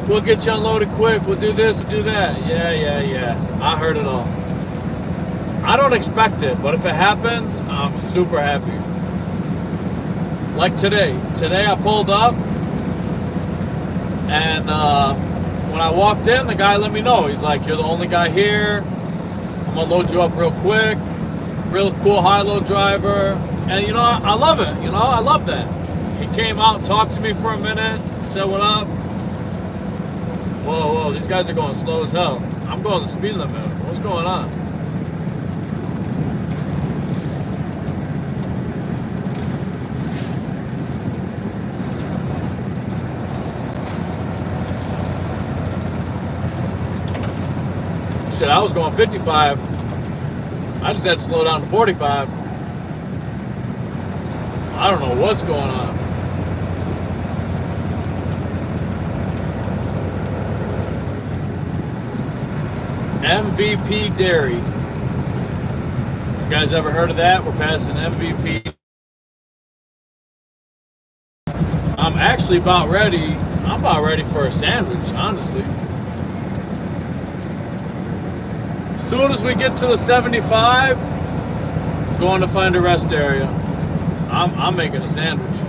We'll get you unloaded quick. We'll do this, we'll do that. Yeah. I heard it all. I don't expect it, but if it happens, I'm super happy. Like today. Today I pulled up, and when I walked in, the guy let me know. He's like, "You're the only guy here. I'm gonna load you up real quick." Real cool high-low driver. And you know, I love it. You know, I love that. He came out and talked to me for a minute, said what up. Whoa, these guys are going slow as hell. I'm going the speed limit. What's going on? Shit, I was going 55. I just had to slow down to 45. I don't know what's going on. MVP Dairy. If you guys ever heard of that, we're passing MVP. I'm actually about ready. I'm about ready for a sandwich, honestly. As soon as we get to the 75, I'm going to find a rest area. I'm making a sandwich.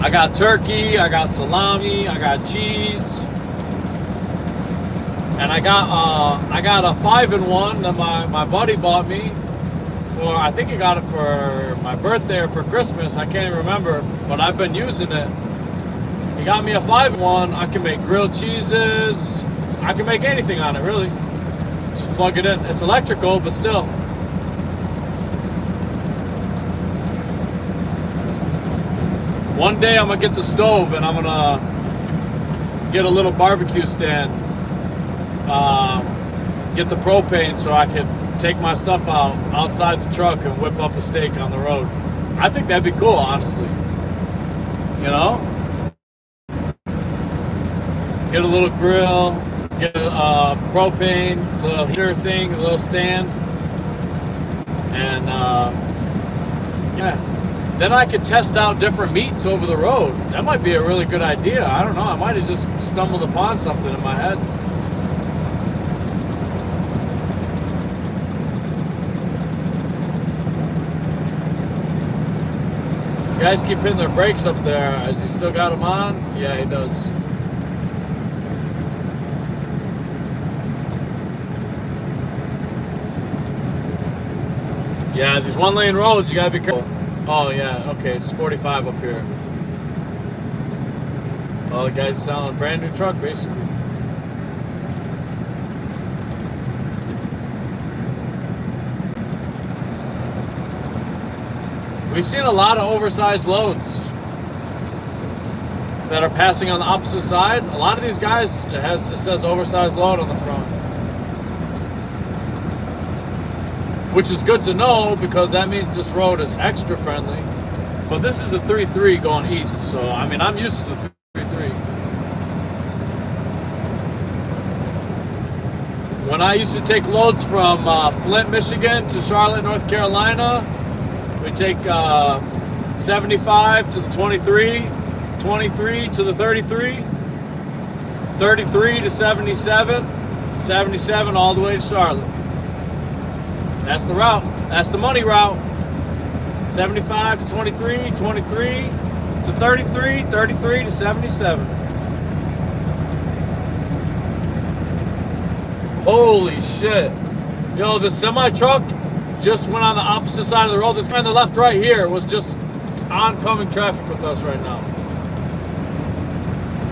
I got turkey, I got salami, I got cheese, and I got a 5-in-1 that my buddy bought me for, I think he got it for my birthday or for Christmas, I can't even remember, but I've been using it. He got me a 5-in-1. I can make grilled cheeses, I can make anything on it really. Just plug it in. It's electrical, but still. One day I'm gonna get the stove and I'm gonna get a little barbecue stand. Get the propane so I can take my stuff out outside the truck and whip up a steak on the road. I think that'd be cool, honestly. You know? Get a little grill, get a propane, little heater thing, a little stand. And yeah. Then I could test out different meats over the road. That might be a really good idea. I don't know. I might have just stumbled upon something in my head. These guys keep hitting their brakes up there. Has he still got them on? Yeah, he does. Yeah, these one-lane roads, you gotta be careful. Oh yeah, okay, it's 45 up here. Well, the guy's selling a brand new truck, basically. We've seen a lot of oversized loads that are passing on the opposite side. A lot of these guys, it says oversized load on the front. Which is good to know because that means this road is extra friendly. But this is a 3-3 going east, so I mean, I'm used to the 3-3. When I used to take loads from Flint, Michigan to Charlotte, North Carolina, we take 75 to the 23, 23 to the 33, 33 to 77, 77 all the way to Charlotte. That's the route. That's the money route. 75 to 23, 23 to 33, 33 to 77. Holy shit. Yo, the semi-truck just went on the opposite side of the road. This guy on the left right here was just oncoming traffic with us right now.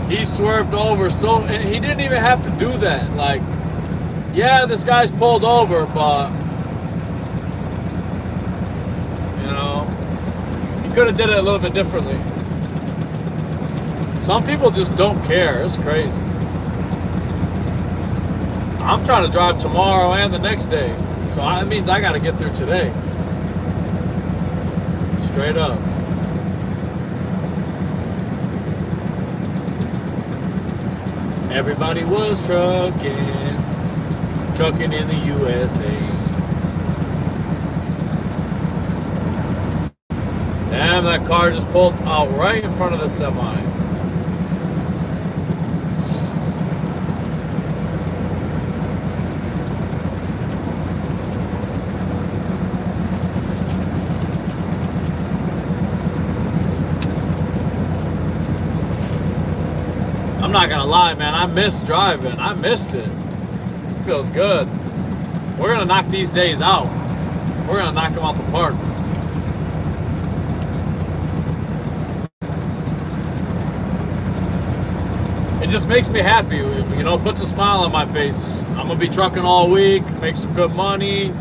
He swerved over and he didn't even have to do that. Like, yeah, this guy's pulled over, but could have did it a little bit differently. Some people just don't care. It's crazy. I'm trying to drive tomorrow and the next day, so that means I got to get through today. Straight up. Everybody was trucking in the USA. Damn, that car just pulled out right in front of the semi. I'm not gonna lie, man, I miss driving. I missed it. It feels good. We're gonna knock these days out. We're gonna knock them out the park. It just makes me happy, you know, puts a smile on my face. I'm gonna be trucking all week, make some good money.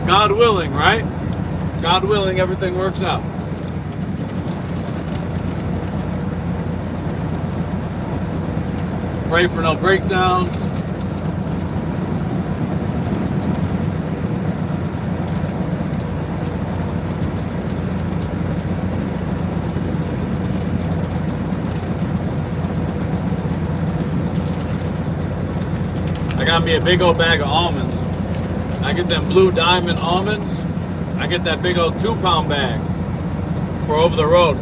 God willing, right? God willing, everything works out. Pray for no breakdowns. I got me a big old bag of almonds. I get them Blue Diamond almonds. I get that big old 2-pound bag for over the road.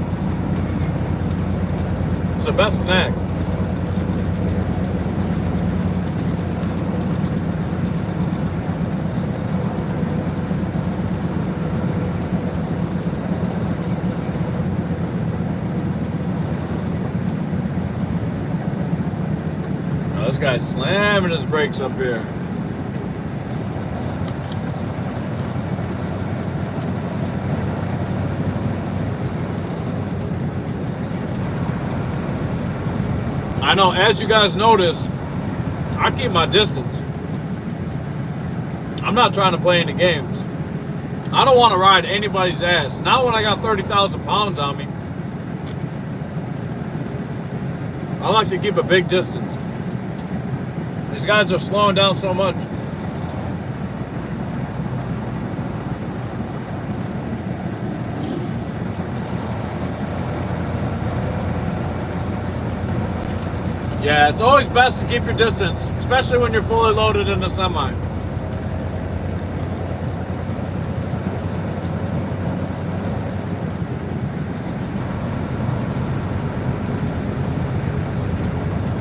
It's the best snack. this guy's slamming his brakes up here. I know, as you guys notice, I keep my distance. I'm not trying to play any games. I don't want to ride anybody's ass. Not when I got 30,000 pounds on me. I like to keep a big distance. These guys are slowing down so much. Yeah, it's always best to keep your distance, especially when you're fully loaded in a semi.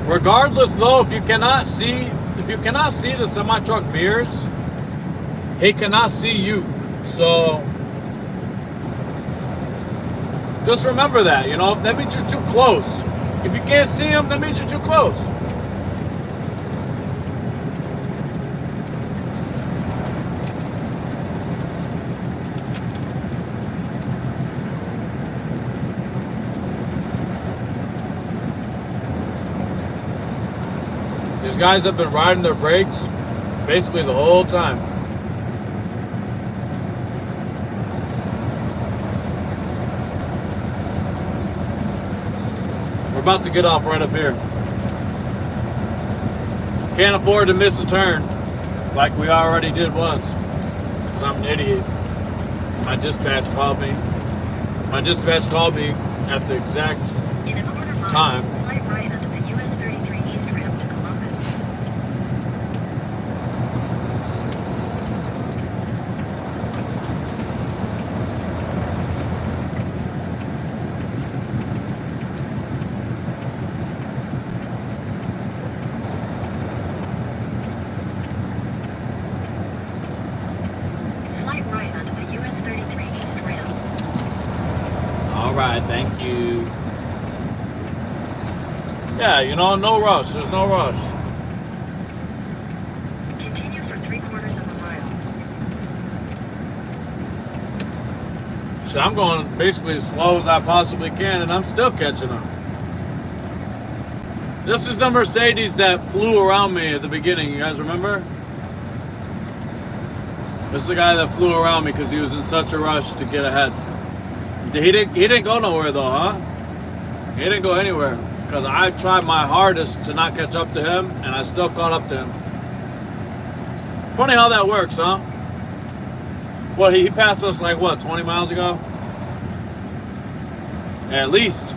Regardless though, if you cannot see the semi-truck mirrors, he cannot see you. So just remember that, you know, that means you're too close. If you can't see him, that means you're too close. These guys have been riding their brakes basically the whole time. We're about to get off right up here. Can't afford to miss a turn like we already did once, because I'm an idiot. My dispatch called me. My dispatch called me at the exact In a quarter mile, time. slight right onto the US 33 East ramp to Columbus. Slight right onto the US 33 East ramp. All right, thank you. Yeah, you know, no rush. There's no rush. Continue for 3/4 of a mile. So I'm going basically as slow as I possibly can, and I'm still catching up. This is the Mercedes that flew around me at the beginning. You guys remember? This is the guy that flew around me because he was in such a rush to get ahead. He didn't go nowhere though, huh? He didn't go anywhere because I tried my hardest to not catch up to him, and I still caught up to him. Funny how that works, huh? What, he passed us like what, 20 miles ago? At least.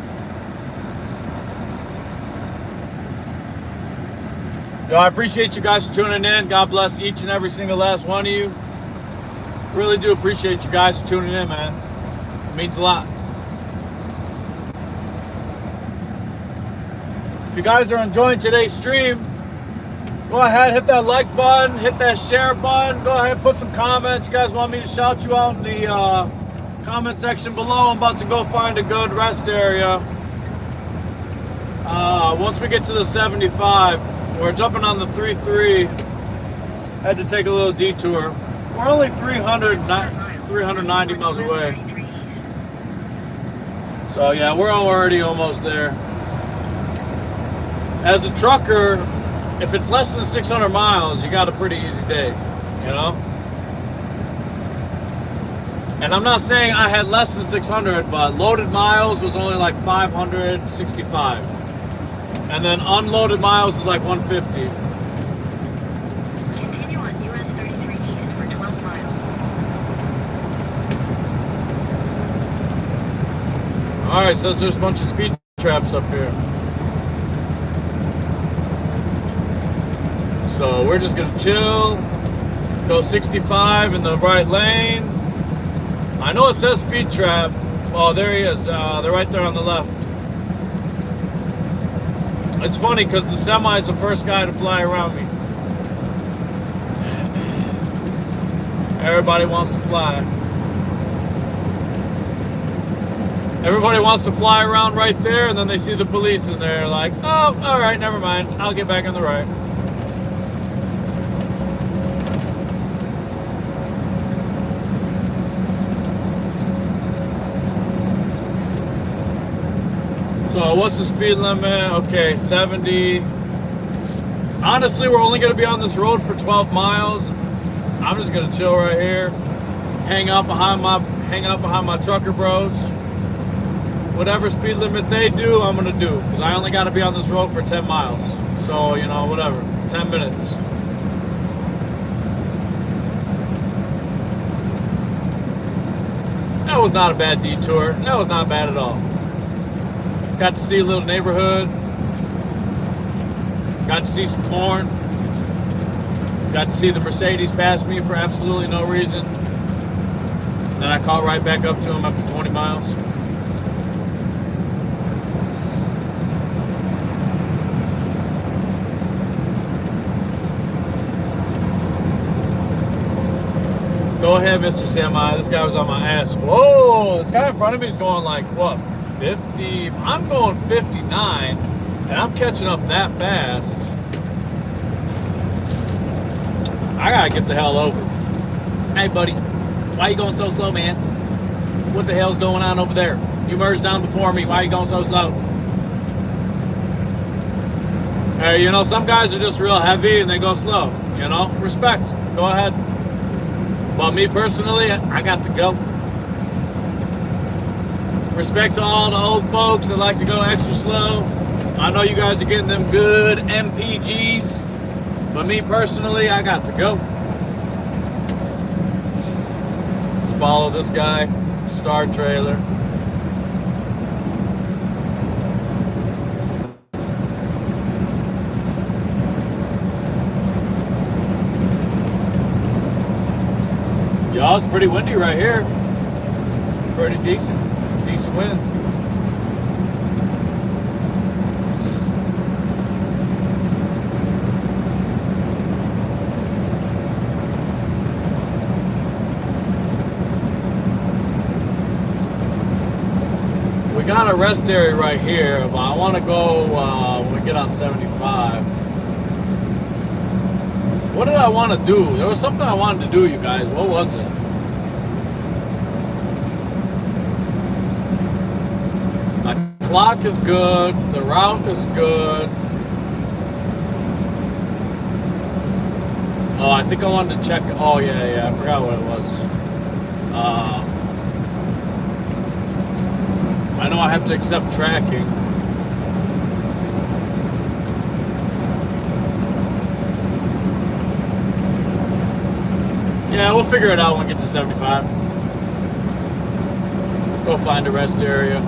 Yo, I appreciate you guys for tuning in. God bless each and every single last one of you. Really do appreciate you guys for tuning in, man. It means a lot. If you guys are enjoying today's stream, go ahead, hit that like button, hit that share button. Go ahead, put some comments. You guys want me to shout you out in the comment section below? I'm about to go find a good rest area. Once we get to the 75, we're jumping on the 3-3. Had to take a little detour. We're only 390 miles away. So yeah, we're already almost there. As a trucker, if it's less than 600 miles, you got a pretty easy day, you know? And I'm not saying I had less than 600, but loaded miles was only like 565. And then unloaded miles is like 150. Continue on US 33 East for 12 miles. Alright, so there's a bunch of speed traps up here. So we're just gonna chill, go 65 in the right lane. I know it says speed trap. Oh, there he is. They're right there on the left. It's funny because the semi is the first guy to fly around me. Everybody wants to fly. Everybody wants to fly around right there, and then they see the police, and they're like, oh, all right, never mind. I'll get back on the right. So what's the speed limit? Okay, 70. Honestly, we're only going to be on this road for 12 miles. I'm just going to chill right here. Hang out behind my trucker bros. Whatever speed limit they do, I'm going to do. Because I only got to be on this road for 10 miles. So, you know, whatever. 10 minutes. That was not a bad detour. That was not bad at all. Got to see a little neighborhood. Got to see some corn. Got to see the Mercedes pass me for absolutely no reason. Then I caught right back up to him after 20 miles. Go ahead, Mr. Semi. This guy was on my ass. Whoa! This guy in front of me is going like, what, 50? I'm going 59, and I'm catching up that fast. I gotta get the hell over. Hey, buddy. Why you going so slow, man? What the hell's going on over there? You merged down before me. Why are you going so slow? Hey, you know, some guys are just real heavy and they go slow. You know, respect. Go ahead. But me personally, I got to go. Respect to all the old folks that like to go extra slow. I know you guys are getting them good MPGs. But me personally, I got to go. Let's follow this guy. Star trailer. Y'all, it's pretty windy right here. Pretty decent wind. We got a rest area right here, but I want to go when we get on 75. What did I want to do? There was something I wanted to do, you guys. What was it? My clock is good. The route is good. Oh, I think I wanted to check. Oh, yeah. I forgot what it was. I know I have to accept tracking. Yeah, we'll figure it out when we get to 75. Go find a rest area.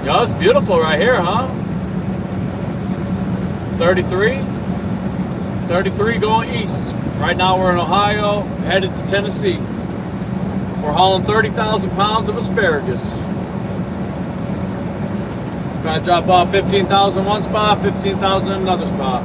Yo, it's beautiful right here, huh? 33. 33 going east. Right now we're in Ohio, headed to Tennessee. We're hauling 30,000 pounds of asparagus. Gonna drop off 15,000 one spot, 15,000 another spot.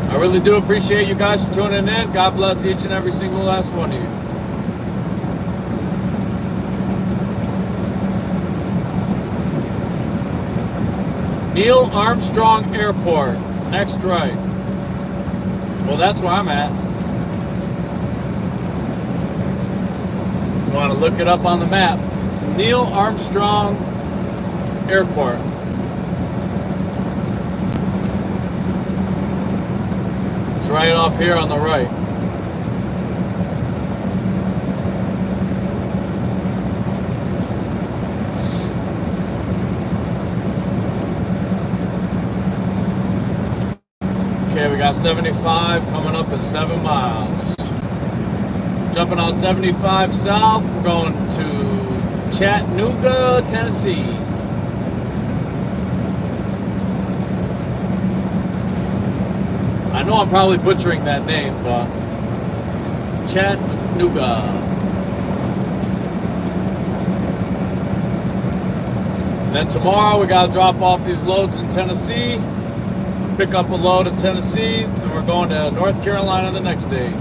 I really do appreciate you guys for tuning in. God bless each and every single last one of you. Neil Armstrong Airport. Next right. Well, that's where I'm at. You want to look it up on the map. Neil Armstrong Airport. It's right off here on the right. Okay, we got 75 coming up in 7 miles. Jumping on 75 south, we're going to Chattanooga, Tennessee. I know I'm probably butchering that name, but Chattanooga. Then tomorrow we gotta drop off these loads in Tennessee, pick up a load in Tennessee, and we're going to North Carolina the next day.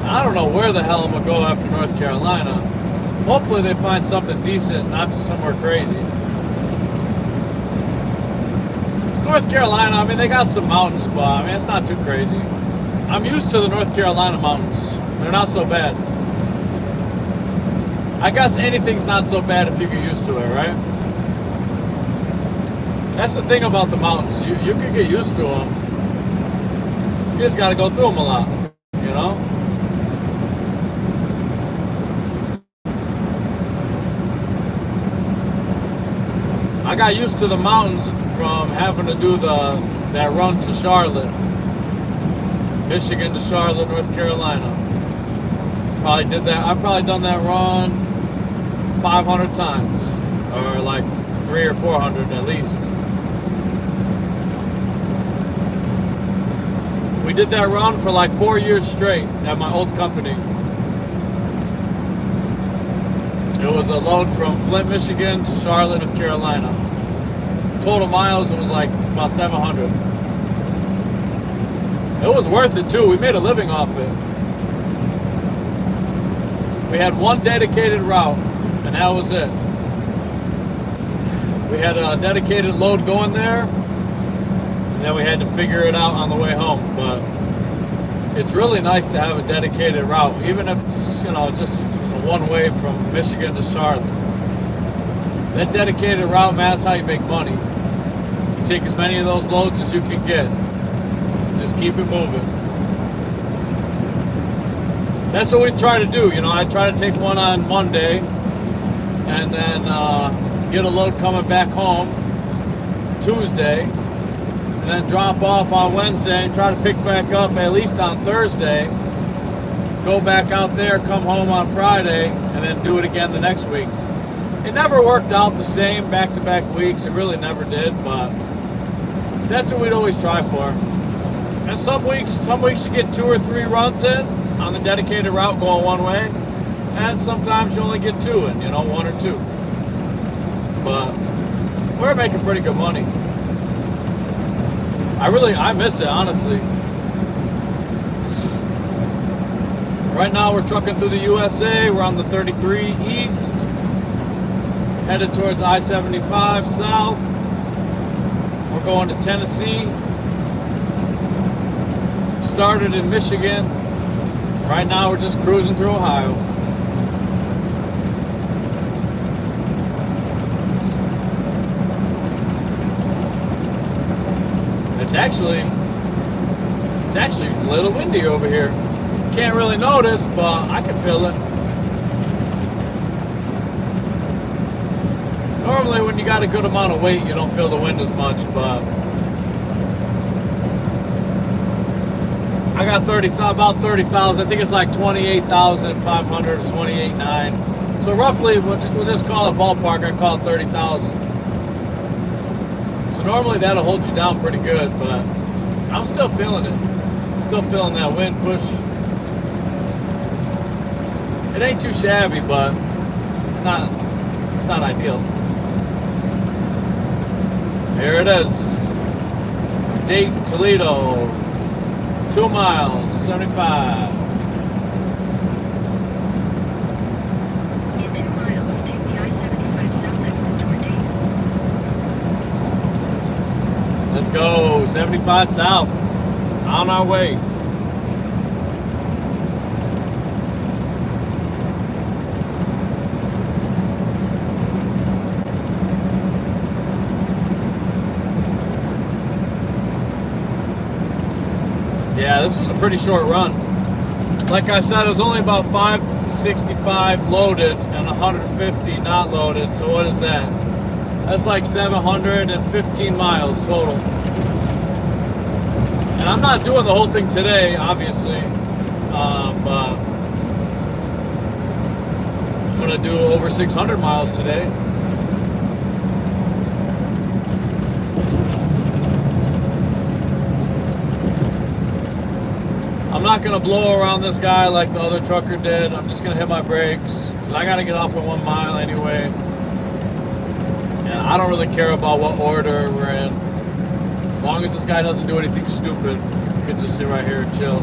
I don't know where the hell I'm gonna go after North Carolina. Hopefully they find something decent, not to somewhere crazy. It's North Carolina, I mean, they got some mountains, but I mean, it's not too crazy. I'm used to the North Carolina mountains. They're not so bad. I guess anything's not so bad if you get used to it, right? That's the thing about the mountains. You can get used to them. You just got to go through them a lot, you know? I got used to the mountains from having to do that run to Charlotte. Michigan to Charlotte, North Carolina. I've probably done that run 500 times, or like 300 or 400 at least. We did that run for like 4 years straight at my old company. It was a load from Flint, Michigan to Charlotte, North Carolina. Total miles, it was like about 700. It was worth it too. We made a living off it. We had one dedicated route, and that was it. We had a dedicated load going there, and then we had to figure it out on the way home. But it's really nice to have a dedicated route, even if it's, just one way from Michigan to Charlotte. That dedicated route, man, that's how you make money. You take as many of those loads as you can get. Just keep it moving. That's what we try to do. I try to take one on Monday and then get a load coming back home Tuesday, and then drop off on Wednesday and try to pick back up at least on Thursday. Go back out there, come home on Friday, and then do it again the next week. It never worked out the same back-to-back weeks. It really never did, but that's what we'd always try for. And some weeks you get 2 or 3 runs in on the dedicated route going one way, and sometimes you only get 2 in, 1 or 2. But we're making pretty good money. I miss it, honestly. Right now we're trucking through the USA. We're on the 33 East, headed towards I-75 South. We're going to Tennessee. Started in Michigan. Right now we're just cruising through Ohio. It's actually a little windy over here. Can't really notice, but I can feel it. Normally when you got a good amount of weight, you don't feel the wind as much, but I got about 30,000. I think it's like 28,500 or 28,900. So roughly, we'll just call it ballpark. I call it 30,000. So normally that'll hold you down pretty good, but I'm still feeling it. Still feeling that wind push. It ain't too shabby, but it's not ideal. Here it is. Dayton, Toledo. 2 miles, 75. In 2 miles, take the I-75 South exit toward Dayton. Let's go, 75 South. On our way. Yeah, this was a pretty short run. Like I said, it was only about 565 loaded and 150 not loaded. So what is that? That's like 715 miles total. And I'm not doing the whole thing today, obviously. But I'm gonna do over 600 miles today. I'm not gonna blow around this guy like the other trucker did. I'm just gonna hit my brakes because I gotta get off at 1 mile anyway. And I don't really care about what order we're in. As long as this guy doesn't do anything stupid, we can just sit right here and chill.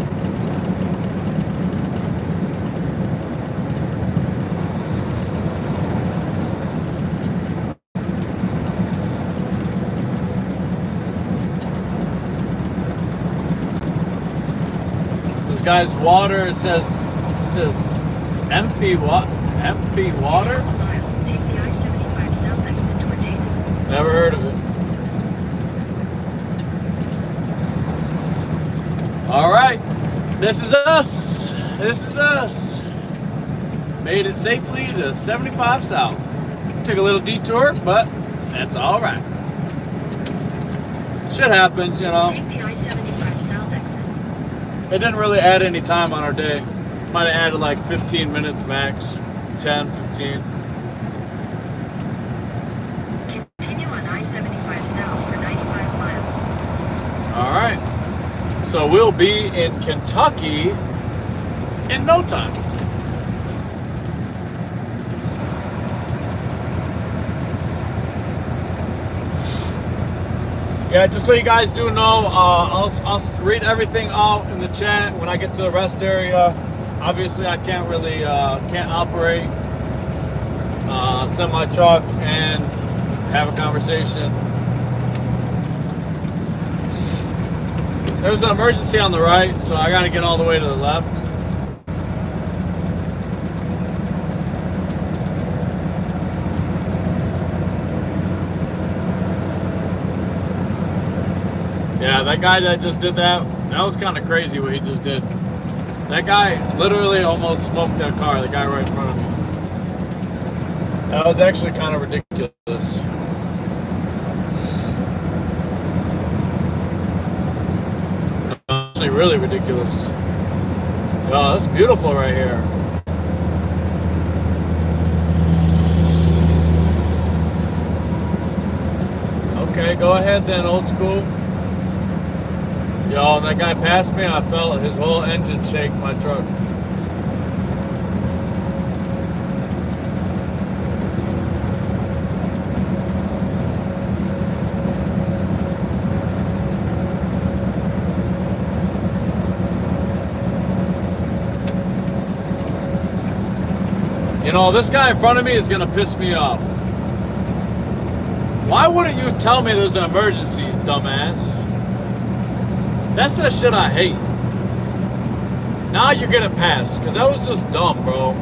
This guy's water says empty water. Take the I-75 south exit toward Dayton. Never heard of it. All right, this is us. This is us. Made it safely to 75 South. Took a little detour, but that's all right. Shit happens, you know. Take the I-75 south exit. It didn't really add any time on our day. Might have added like 15 minutes max. 10, 15. Continue on I-75 south for 95 miles. All right. So we'll be in Kentucky in no time. Yeah, just so you guys do know, I'll read everything out in the chat when I get to the rest area. Obviously, I can't really can't operate semi-truck and have a conversation. There's an emergency on the right, so I gotta get all the way to the left. Yeah, that guy that just did that was kind of crazy what he just did. That guy literally almost smoked that car, the guy right in front of me. That was actually kind of ridiculous. Actually really ridiculous. Oh, that's beautiful right here. Okay, go ahead then, old school. Yo, that guy passed me, I felt his whole engine shake my truck. You know, this guy in front of me is gonna piss me off. Why wouldn't you tell me there's an emergency, dumbass? That's the shit I hate. Now you're gonna pass, because that was just dumb, bro.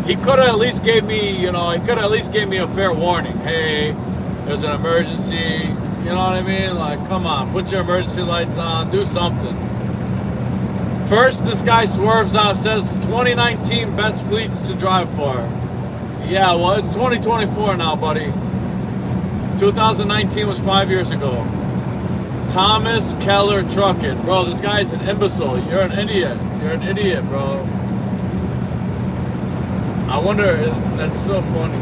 He could have at least gave me, you know, he could have at least gave me a fair warning. Hey, there's an emergency. You know what I mean? Like, come on, put your emergency lights on, do something. First, this guy swerves out, says 2019 best fleets to drive for. Yeah, well, it's 2024 now, buddy. 2019 was 5 years ago. Thomas Keller Trucking. Bro, this guy's an imbecile. You're an idiot. You're an idiot, bro. I wonder, that's so funny.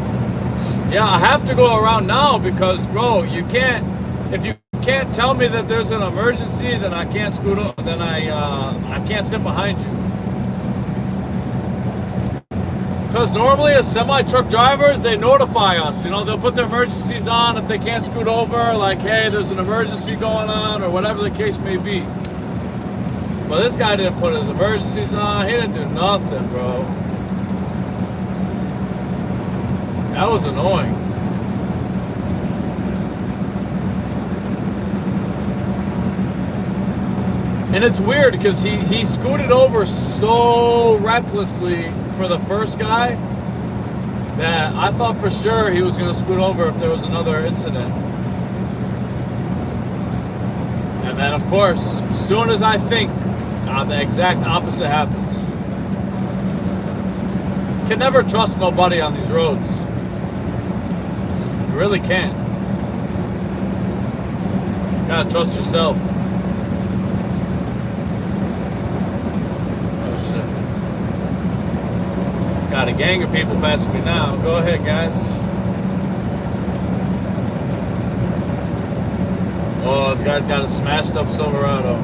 Yeah, I have to go around now because, bro, you can't, if you can't tell me that there's an emergency, then I can't scoot up, then I can't sit behind you. Because normally as semi-truck drivers, they notify us, you know, they'll put their emergencies on if they can't scoot over, like, hey, there's an emergency going on, or whatever the case may be. But this guy didn't put his emergencies on, he didn't do nothing, bro. That was annoying. And it's weird because he scooted over so recklessly for the first guy that I thought for sure he was going to scoot over if there was another incident. And then, of course, as soon as I think, the exact opposite happens. You can never trust nobody on these roads. You really can't. You gotta trust yourself. Got a gang of people passing me now. Go ahead, guys. Oh, this guy's got a smashed up Silverado.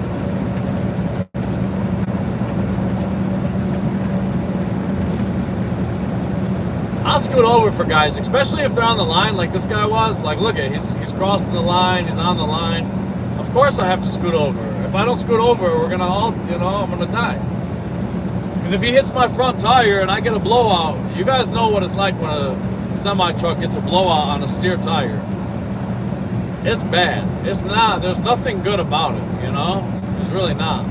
How scoot over for guys, especially if they're on the line like this guy was. Like, look at, he's crossing the line, he's on the line. Of course I have to scoot over. If I don't scoot over, we're gonna all, you know, I'm gonna die. Because if he hits my front tire and I get a blowout, you guys know what it's like when a semi-truck gets a blowout on a steer tire. It's bad. It's not, there's nothing good about it, you know? There's really not.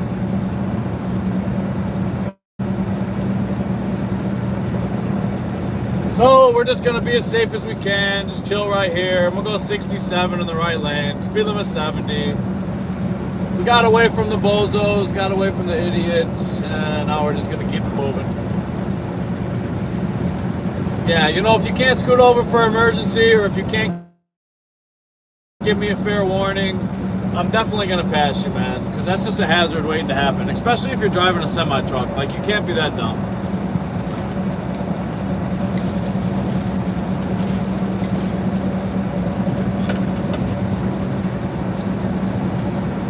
So we're just gonna be as safe as we can. Just chill right here. I'm gonna go 67 in the right lane. Speed limit 70. We got away from the bozos, got away from the idiots, and now we're just gonna keep it moving. Yeah, you know, if you can't scoot over for emergency, or if you can't give me a fair warning, I'm definitely gonna pass you, man, because that's just a hazard waiting to happen, especially if you're driving a semi-truck. Like, you can't be that dumb.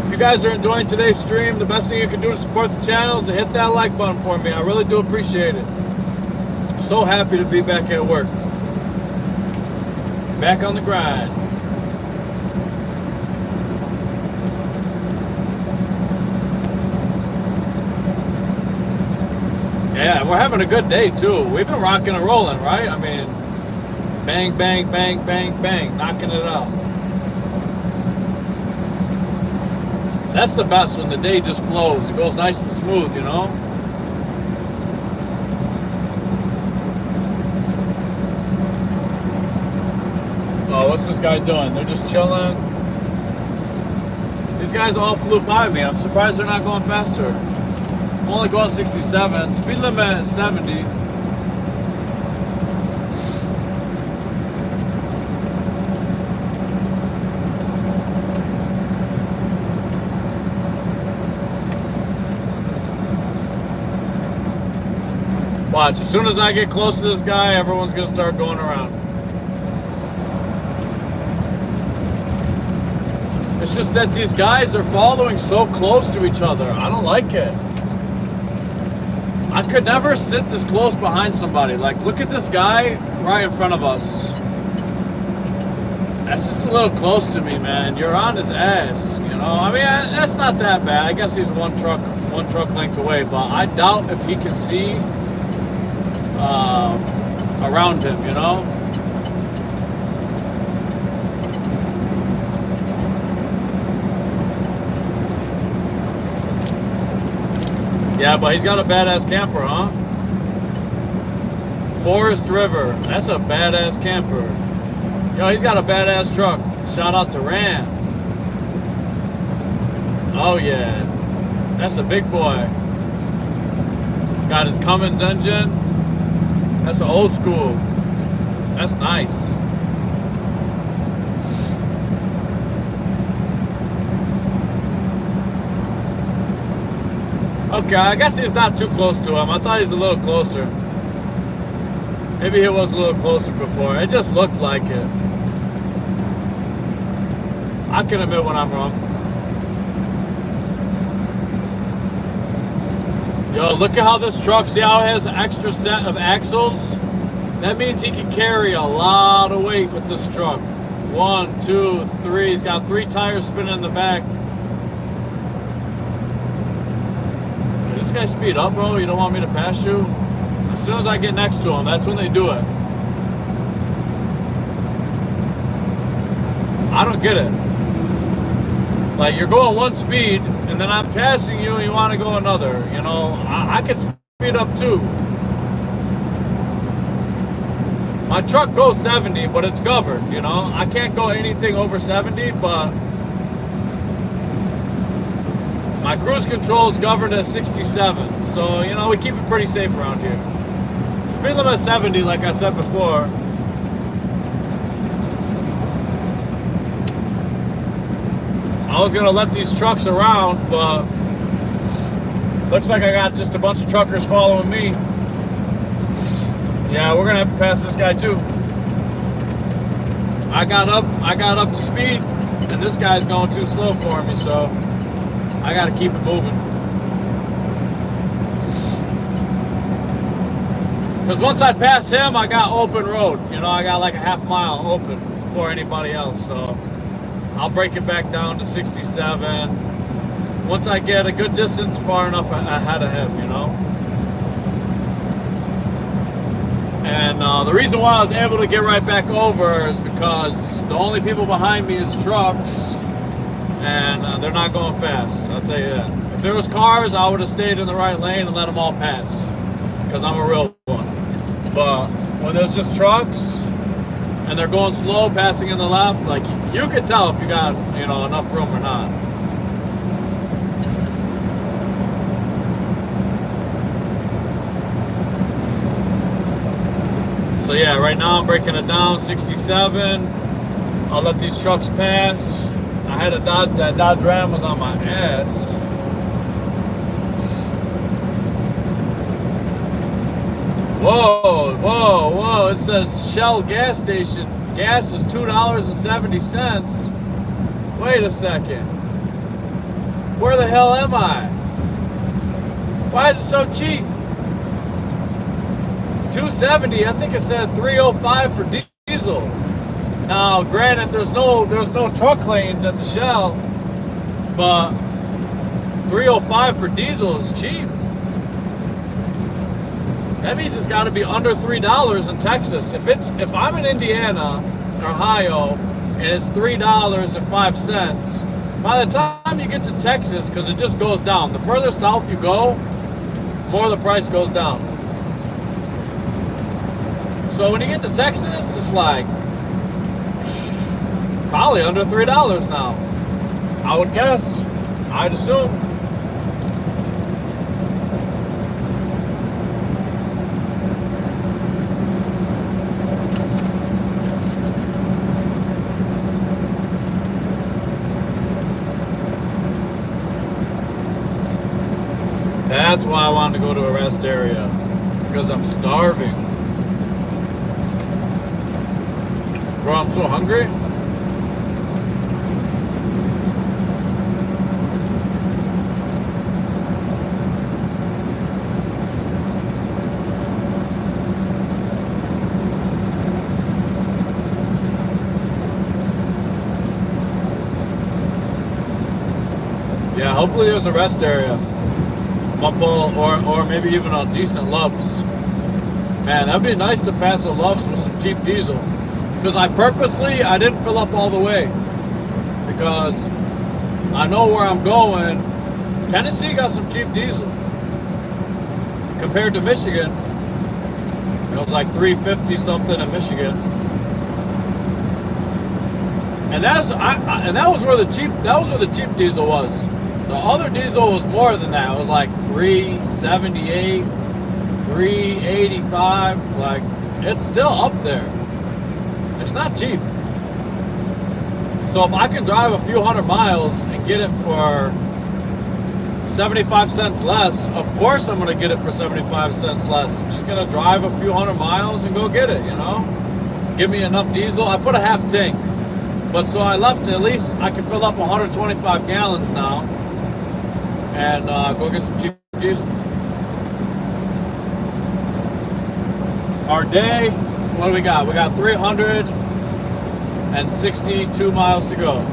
If you guys are enjoying today's stream, the best thing you can do to support the channel is to hit that like button for me. I really do appreciate it. So happy to be back at work. Back on the grind. Yeah, we're having a good day too. We've been rocking and rolling, right? I mean, bang, bang, bang, bang, bang, knocking it out. That's the best, when the day just flows. It goes nice and smooth, you know? Oh, what's this guy doing? They're just chilling. These guys all flew by me. I'm surprised they're not going faster. I'm only going 67. Speed limit 70. Watch, as soon as I get close to this guy, everyone's gonna start going around. It's just that these guys are following so close to each other. I don't like it. I could never sit this close behind somebody. Like, look at this guy right in front of us. That's just a little close to me, man. You're on his ass, you know? I mean, that's not that bad. I guess he's one truck length away, but I doubt if he can see around him, you know? Yeah, but he's got a badass camper, huh? Forest River. That's a badass camper. Yo, he's got a badass truck. Shout out to Ram. Oh yeah. That's a big boy. Got his Cummins engine. That's an old school. That's nice. Okay, I guess he's not too close to him. I thought he was a little closer. Maybe he was a little closer before. It just looked like it. I can admit when I'm wrong. Yo, look at how this truck, see how it has an extra set of axles? That means he can carry a lot of weight with this truck. 1, 2, 3. He's got 3 tires spinning in the back. Did this guy speed up, bro? You don't want me to pass you? As soon as I get next to him, that's when they do it. I don't get it. Like, you're going one speed, and then I'm passing you, and you want to go another. You know, I could speed up too. My truck goes 70, but it's governed, you know. I can't go anything over 70, but my cruise control is governed at 67. So, you know, we keep it pretty safe around here. Speed limit 70, like I said before. I was gonna let these trucks around, but looks like I got just a bunch of truckers following me. Yeah, we're gonna have to pass this guy too. I got up to speed, and this guy's going too slow for me, so I gotta keep it moving. Because once I pass him, I got open road. You know, I got like a half mile open before anybody else. So I'll break it back down to 67. Once I get a good distance far enough ahead of him, you know. And the reason why I was able to get right back over is because the only people behind me is trucks, and they're not going fast, I'll tell you that. If there was cars, I would have stayed in the right lane and let them all pass, because I'm a real one. But when there's just trucks, and they're going slow, passing in the left, like, you could tell if you got, you know, enough room or not. So yeah, right now I'm breaking it down, 67. I'll let these trucks pass. I had that Dodge Ram was on my ass. Whoa, whoa, whoa, it says Shell gas station. Gas is $2.70. Wait a second. Where the hell am I? Why is it so cheap? $2.70. I think it said $3.05 for diesel. Now, granted, there's no truck lanes at the Shell, but $3.05 for diesel is cheap. That means it's got to be under $3 in Texas. If I'm in Indiana, Ohio, and it's $3.05, by the time you get to Texas, because it just goes down. The further south you go, more the price goes down. So when you get to Texas, it's like probably under $3 now. I would guess. I'd assume. That's why I wanted to go to a rest area, because I'm starving. Bro, I'm so hungry. Yeah, hopefully there's a rest area. Or maybe even a decent Love's. Man, that'd be nice to pass a Love's with some cheap diesel. Because I didn't fill up all the way. Because I know where I'm going. Tennessee got some cheap diesel. Compared to Michigan. It was like $3.50 something in Michigan. And that was where the cheap diesel was. The other diesel was more than that. It was like $3.78, $3.85. Like, it's still up there. It's not cheap. So if I can drive a few hundred miles and get it for 75 cents less, of course I'm gonna get it for 75 cents less. I'm just gonna drive a few hundred miles and go get it, you know? Give me enough diesel. I put a half tank. But so I left, at least I can fill up 125 gallons now. And go get some cheap diesel. Our day, what do we got? We got 362 miles to go.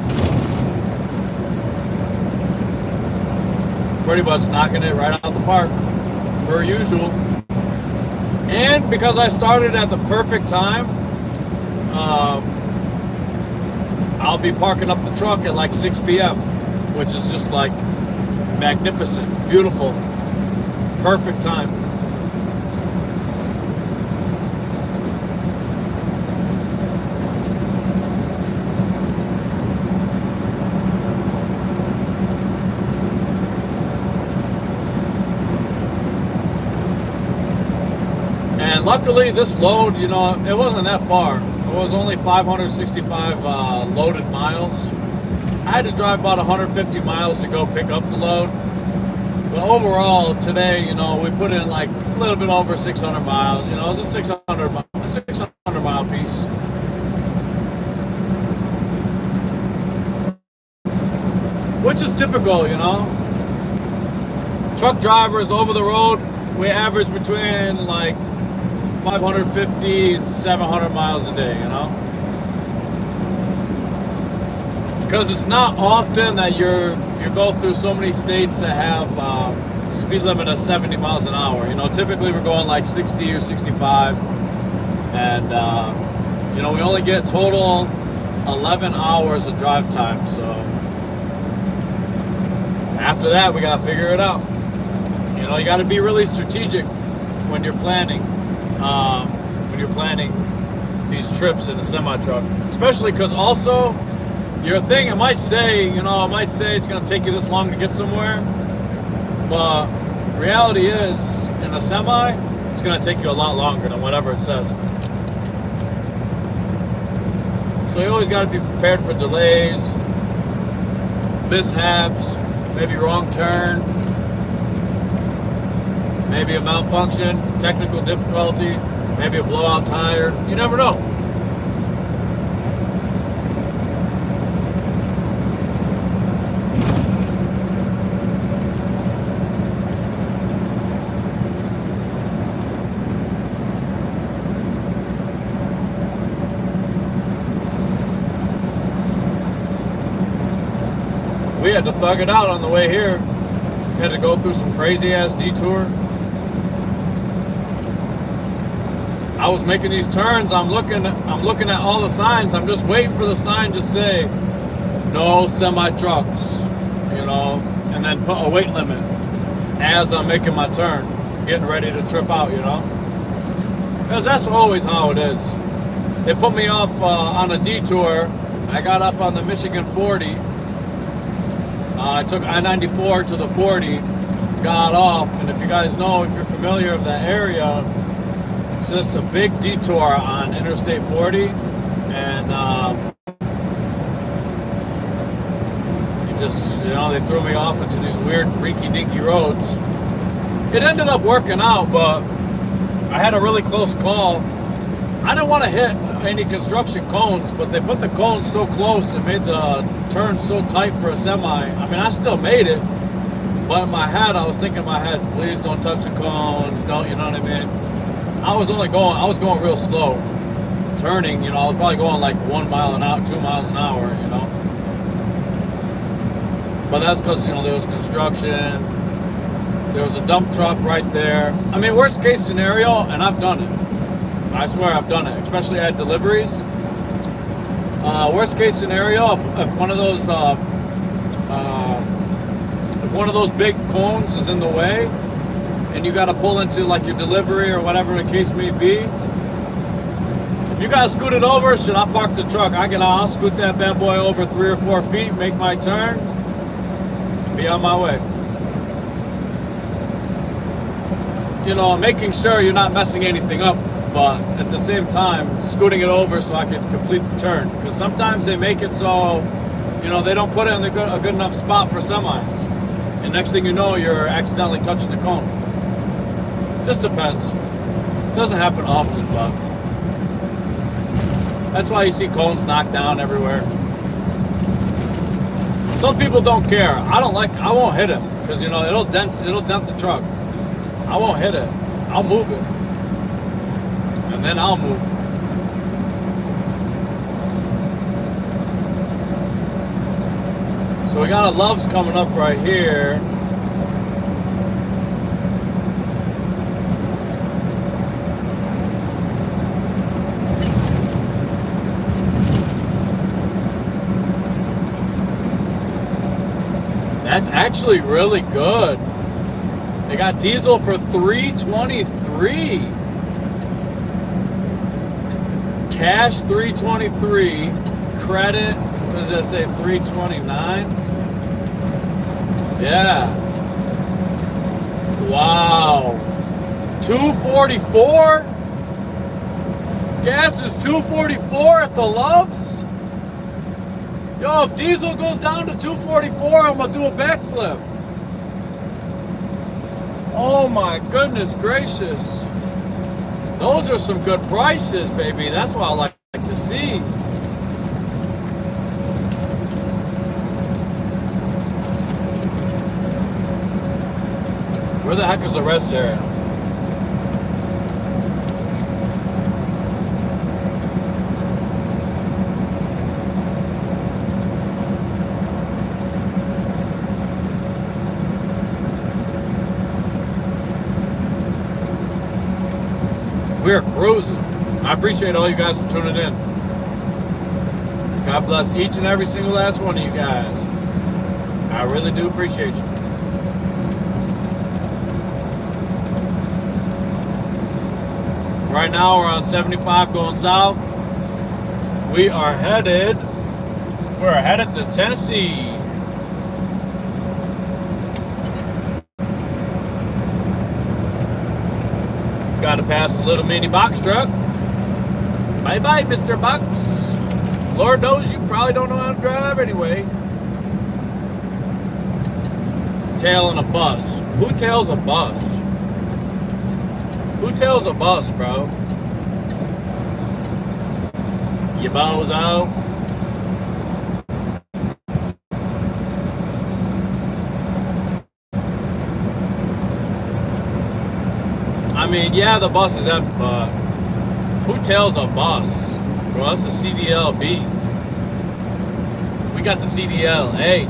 Pretty much knocking it right out the park, per usual. And because I started at the perfect time, I'll be parking up the truck at like 6 p.m., which is just like magnificent, beautiful, perfect time. And luckily this load, you know, it wasn't that far. It was only 565 loaded miles. I had to drive about 150 miles to go pick up the load. But overall, today, you know, we put in like a little bit over 600 miles. You know, it was a 600 mile piece. Which is typical, you know. Truck drivers over the road, we average between like 550 and 700 miles a day, you know? Because it's not often that you go through so many states that have speed limit of 70 miles an hour. You know, typically we're going like 60 or 65. And, you know, we only get total 11 hours of drive time. So after that, we got to figure it out. You know, you got to be really strategic when you're planning. These trips in a semi-truck. Especially because also, your thing, it might say it's going to take you this long to get somewhere. But reality is, in a semi, it's going to take you a lot longer than whatever it says. So you always got to be prepared for delays, mishaps, maybe wrong turn, maybe a malfunction, technical difficulty, maybe a blowout tire. You never know. We had to thug it out on the way here. We had to go through some crazy ass detour. I was making these turns. I'm looking at all the signs. I'm just waiting for the sign to say no semi trucks, you know, and then put a weight limit as I'm making my turn, getting ready to trip out, you know, because that's always how it is. They put me off on a detour. I got up on the Michigan 40. I took I-94 to the 40, got off, and if you guys know, if you're familiar with that area, it's just a big detour on Interstate 40, and they threw me off into these weird rinky-dinky roads. It ended up working out, but I had a really close call. I didn't want to hit any construction cones, but they put the cones so close and made the turn so tight for a semi. I mean, I still made it, but in my head, I was thinking in my head, please don't touch the cones, don't, you know what I mean? I was going real slow. Turning, you know, I was probably going like 1 mile an hour, 2 miles an hour, you know? But that's because, you know, there was construction, there was a dump truck right there. I mean, worst case scenario, and I've done it. I swear I've done it, especially at deliveries. Worst case scenario, if one of those big cones is in the way, and you got to pull into like your delivery or whatever the case may be, if you got to scoot it over, should I park the truck? I'll scoot that bad boy over 3 or 4 feet, make my turn, and be on my way. You know, making sure you're not messing anything up, but at the same time, scooting it over so I can complete the turn. Because sometimes they make it so, you know, they don't put it in a good enough spot for semis. And next thing you know, you're accidentally touching the cone. Just depends. It doesn't happen often, but that's why you see cones knocked down everywhere. Some people don't care. I won't hit it because, you know, it'll dent the truck. I won't hit it. I'll move it. And then I'll move. So we got a Love's coming up right here. That's actually really good. They got diesel for $323. Cash $323. Credit, what does that say? $329. Yeah. Wow. $244. Gas is $244 at the Loves. Yo, if diesel goes down to $244, I'm gonna do a backflip. Oh my goodness gracious. Those are some good prices, baby. That's what I like to see. Where the heck is the rest area? we're cruising. I appreciate all you guys for tuning in. God bless each and every single last one of you guys. I really do appreciate you. Right now we're on 75 going south. We're headed to Tennessee. Got to pass the little mini box truck. Bye-bye, Mr. Box. Lord knows you probably don't know how to drive anyway. Tailing a bus. Who tails a bus? Who tails a bus, bro? You bozo. I mean, yeah, the bus is empty, but who tails a bus? Bro, that's the CDLB. We got the CDL. Hey.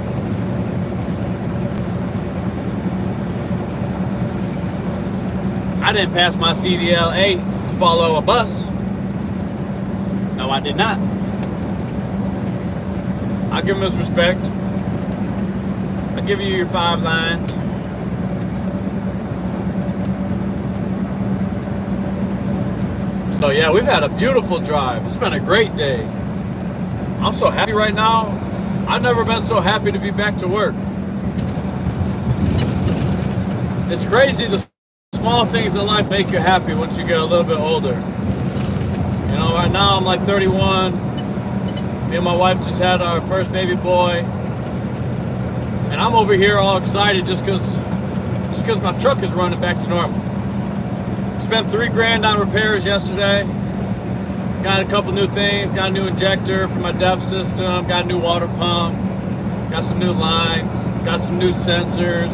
I didn't pass my CDLA to follow a bus. No, I did not. I'll give him his respect. I'll give you your 5 lines. So yeah, we've had a beautiful drive. It's been a great day. I'm so happy right now. I've never been so happy to be back to work. It's crazy the small things in life make you happy once you get a little bit older. You know, right now I'm like 31. Me and my wife just had our first baby boy. And I'm over here all excited just because my truck is running back to normal. Spent $3,000 on repairs yesterday. Got a couple new things. Got a new injector for my DEF system. Got a new water pump. Got some new lines. Got some new sensors.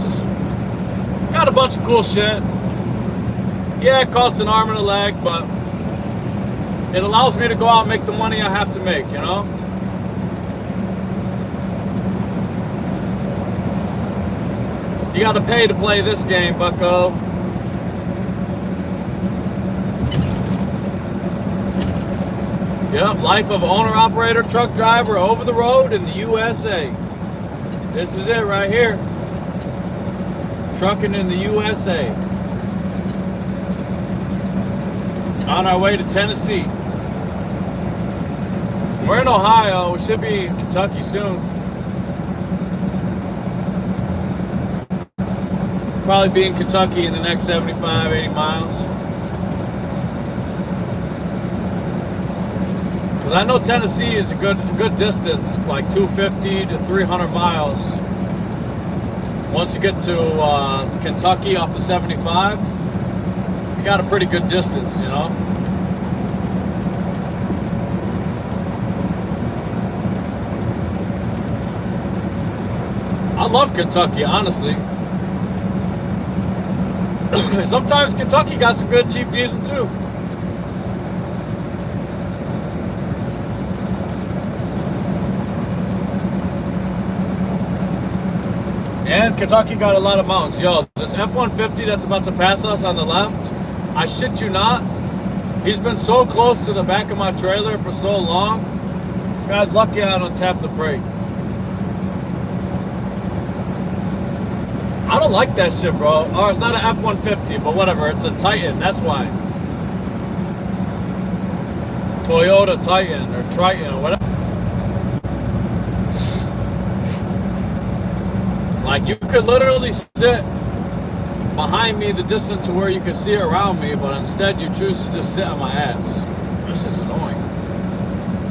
Got a bunch of cool shit. Yeah, it costs an arm and a leg, but it allows me to go out and make the money I have to make, you know? You gotta pay to play this game, bucko. Yep, life of owner-operator truck driver over the road in the USA. This is it right here. Trucking in the USA. On our way to Tennessee. We're in Ohio. We should be in Kentucky soon. Probably be in Kentucky in the next 75, 80 miles. Because I know Tennessee is a good distance, like 250 to 300 miles. Once you get to Kentucky off the 75, you got a pretty good distance, you know? I love Kentucky, honestly. Sometimes Kentucky got some good cheap diesel too. And Kentucky got a lot of mountains. Yo, this F-150 that's about to pass us on the left, I shit you not, he's been so close to the back of my trailer for so long. This guy's lucky I don't tap the brake. I don't like that shit, bro. Oh, it's not an F-150, but whatever. It's a Titan. That's why. Toyota Titan or Triton or whatever. Like, you could literally sit behind me the distance to where you could see around me, but instead you choose to just sit on my ass. This is annoying.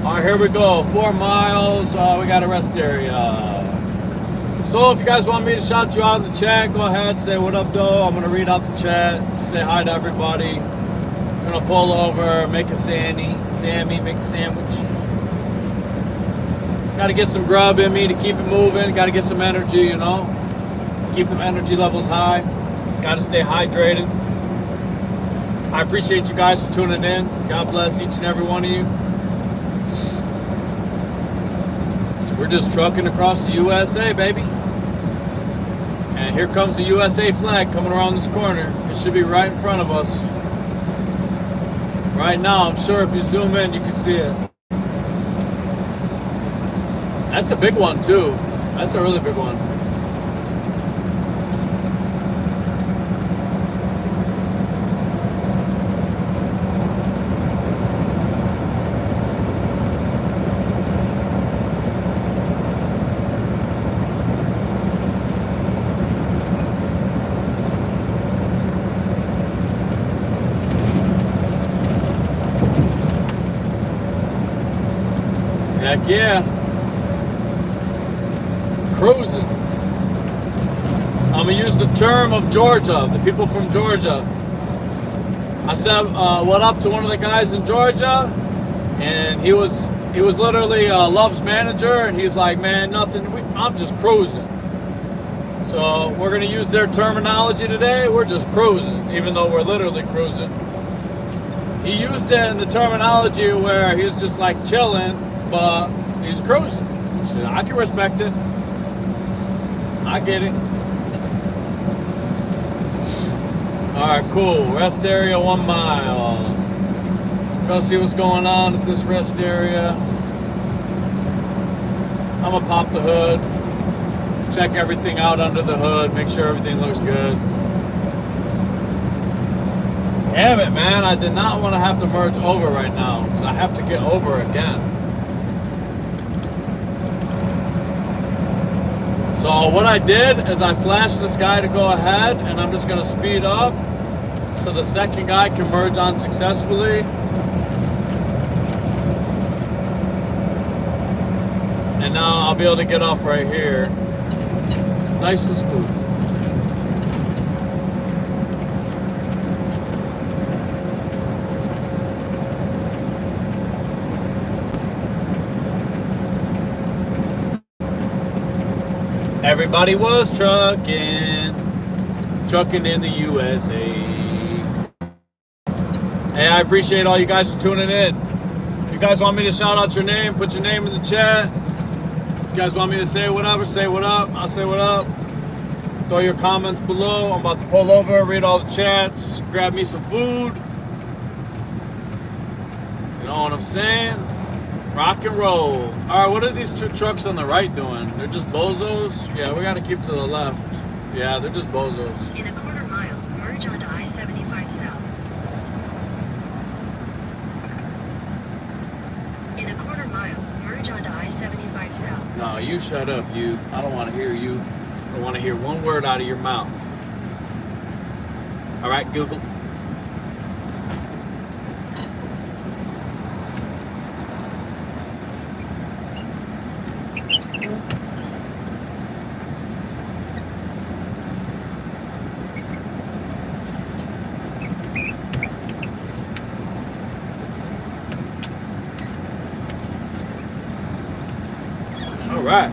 All right, here we go. 4 miles. We got a rest area. So if you guys want me to shout you out in the chat, go ahead, say what up, though. I'm going to read out the chat, say hi to everybody. I'm going to pull over, make a Sammy, make a sandwich. Got to get some grub in me to keep it moving. Got to get some energy, you know. Keep them energy levels high. Got to stay hydrated. I appreciate you guys for tuning in. God bless each and every one of you. We're just trucking across the USA, baby. And here comes the USA flag coming around this corner. It should be right in front of us. Right now, I'm sure if you zoom in, you can see it. That's a big one too. That's a really big one. Heck yeah. Cruising. I'm gonna use the term of Georgia, the people from Georgia. I said what up to one of the guys in Georgia, and he was literally Love's manager, and he's like, man, nothing, I'm just cruising. So we're gonna use their terminology today. We're just cruising, even though we're literally cruising. He used it in the terminology where he's just like chilling, but he's cruising. Shit, I can respect it. I get it. Alright, cool. Rest area 1 mile. Go see what's going on at this rest area. I'm gonna pop the hood. Check everything out under the hood. Make sure everything looks good. Damn it, man. I did not want to have to merge over right now, because I have to get over again. So what I did is I flashed this guy to go ahead, and I'm just gonna speed up so the second guy can merge on successfully. And now I'll be able to get off right here. Nice and smooth. Everybody was trucking in the USA. Hey, I appreciate all you guys for tuning in. If you guys want me to shout out your name, put your name in the chat. If you guys want me to say whatever, say what up. I'll say what up. Throw your comments below. I'm about to pull over, read all the chats, grab me some food. You know what I'm saying? Rock and roll. All right, what are these two trucks on the right doing? They're just bozos? Yeah, we gotta keep to the left. Yeah, they're just bozos. In a quarter mile, merge onto I-75 South. In a quarter mile, merge onto I-75 South. No, you shut up, you. I don't want to hear you. I don't want to hear one word out of your mouth. All right, Google. All right.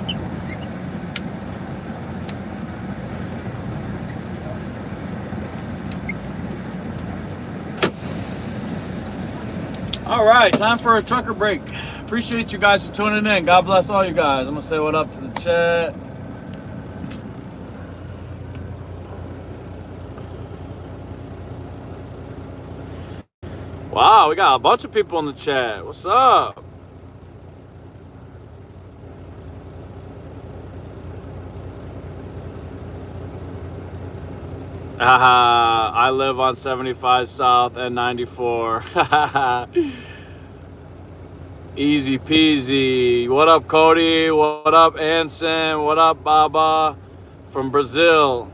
All right, time for a trucker break. Appreciate you guys for tuning in. God bless all you guys. I'm gonna say what up to the chat. Wow, we got a bunch of people in the chat. What's up? I live on 75 South and 94. Easy peasy. What up, Cody? What up, Anson? What up, Baba? From Brazil.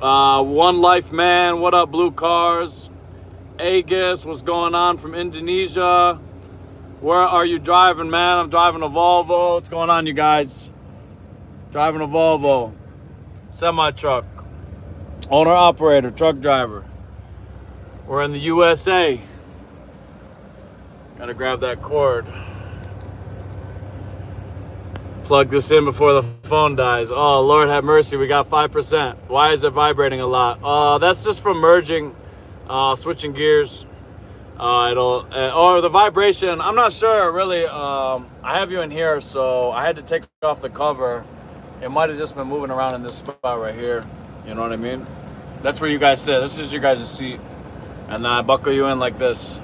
One Life Man. What up, Blue Cars? Agus, what's going on from Indonesia? Where are you driving, man? I'm driving a Volvo. What's going on, you guys? Driving a Volvo. Semi-truck. Owner operator, truck driver. We're in the USA. Gotta grab that cord. Plug this in before the phone dies. Oh, Lord have mercy, we got 5%. Why is it vibrating a lot? That's just from merging, switching gears. Or the vibration, I'm not sure really. I have you in here, so I had to take off the cover. It might have just been moving around in this spot right here. You know what I mean? That's where you guys sit. This is your guys' seat. And then I buckle you in like this.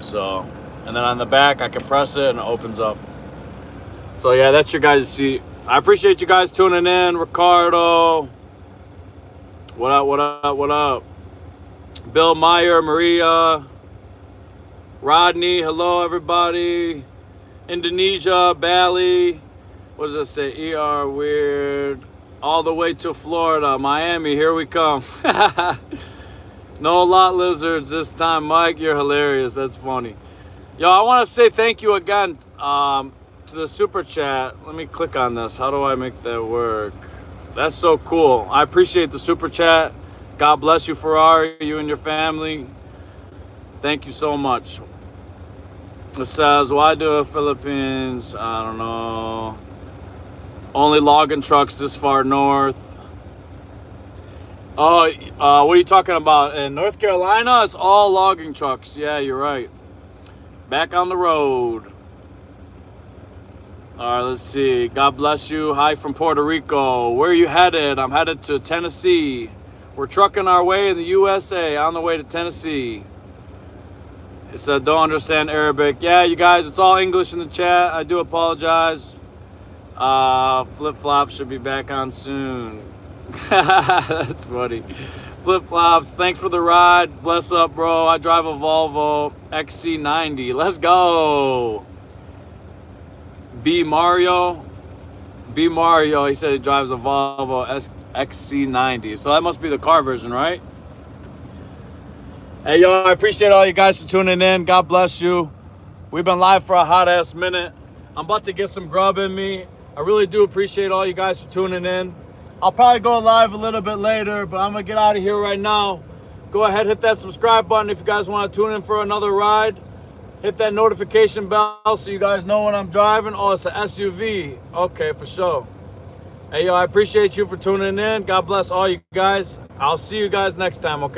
So, and then on the back, I can press it and it opens up. So yeah, that's your guys' seat. I appreciate you guys tuning in. Ricardo. What up, what up, what up? Bill Meyer, Maria. Rodney, hello everybody. Indonesia, Bali. What does it say? ER weird. All the way to Florida, Miami, here we come. No lot lizards this time, Mike. You're hilarious. That's funny. Yo, I want to say thank you again to the super chat. Let me click on this. How do I make that work? That's so cool. I appreciate the super chat. God bless you, Ferrari, you and your family. Thank you so much. It says, why do Philippines, I don't know, only logging trucks this far north? Oh, what are you talking about? In North Carolina, it's all logging trucks. Yeah, you're right. Back on the road. All right, let's see. God bless you. Hi from Puerto Rico. Where are you headed? I'm headed to Tennessee. We're trucking our way in the USA on the way to Tennessee. It said, don't understand Arabic. Yeah, you guys, it's all English in the chat. I do apologize. Flip-flops should be back on soon. That's funny. Flip-flops, thanks for the ride. Bless up, bro. I drive a Volvo XC90. Let's go. B Mario, he said he drives a Volvo XC90. So that must be the car version, right? Hey, yo, I appreciate all you guys for tuning in. God bless you. We've been live for a hot-ass minute. I'm about to get some grub in me. I really do appreciate all you guys for tuning in. I'll probably go live a little bit later, but I'm going to get out of here right now. Go ahead, hit that subscribe button if you guys want to tune in for another ride. Hit that notification bell so you guys know when I'm driving. Oh, it's an SUV. Okay, for sure. Hey, yo, I appreciate you for tuning in. God bless all you guys. I'll see you guys next time, okay?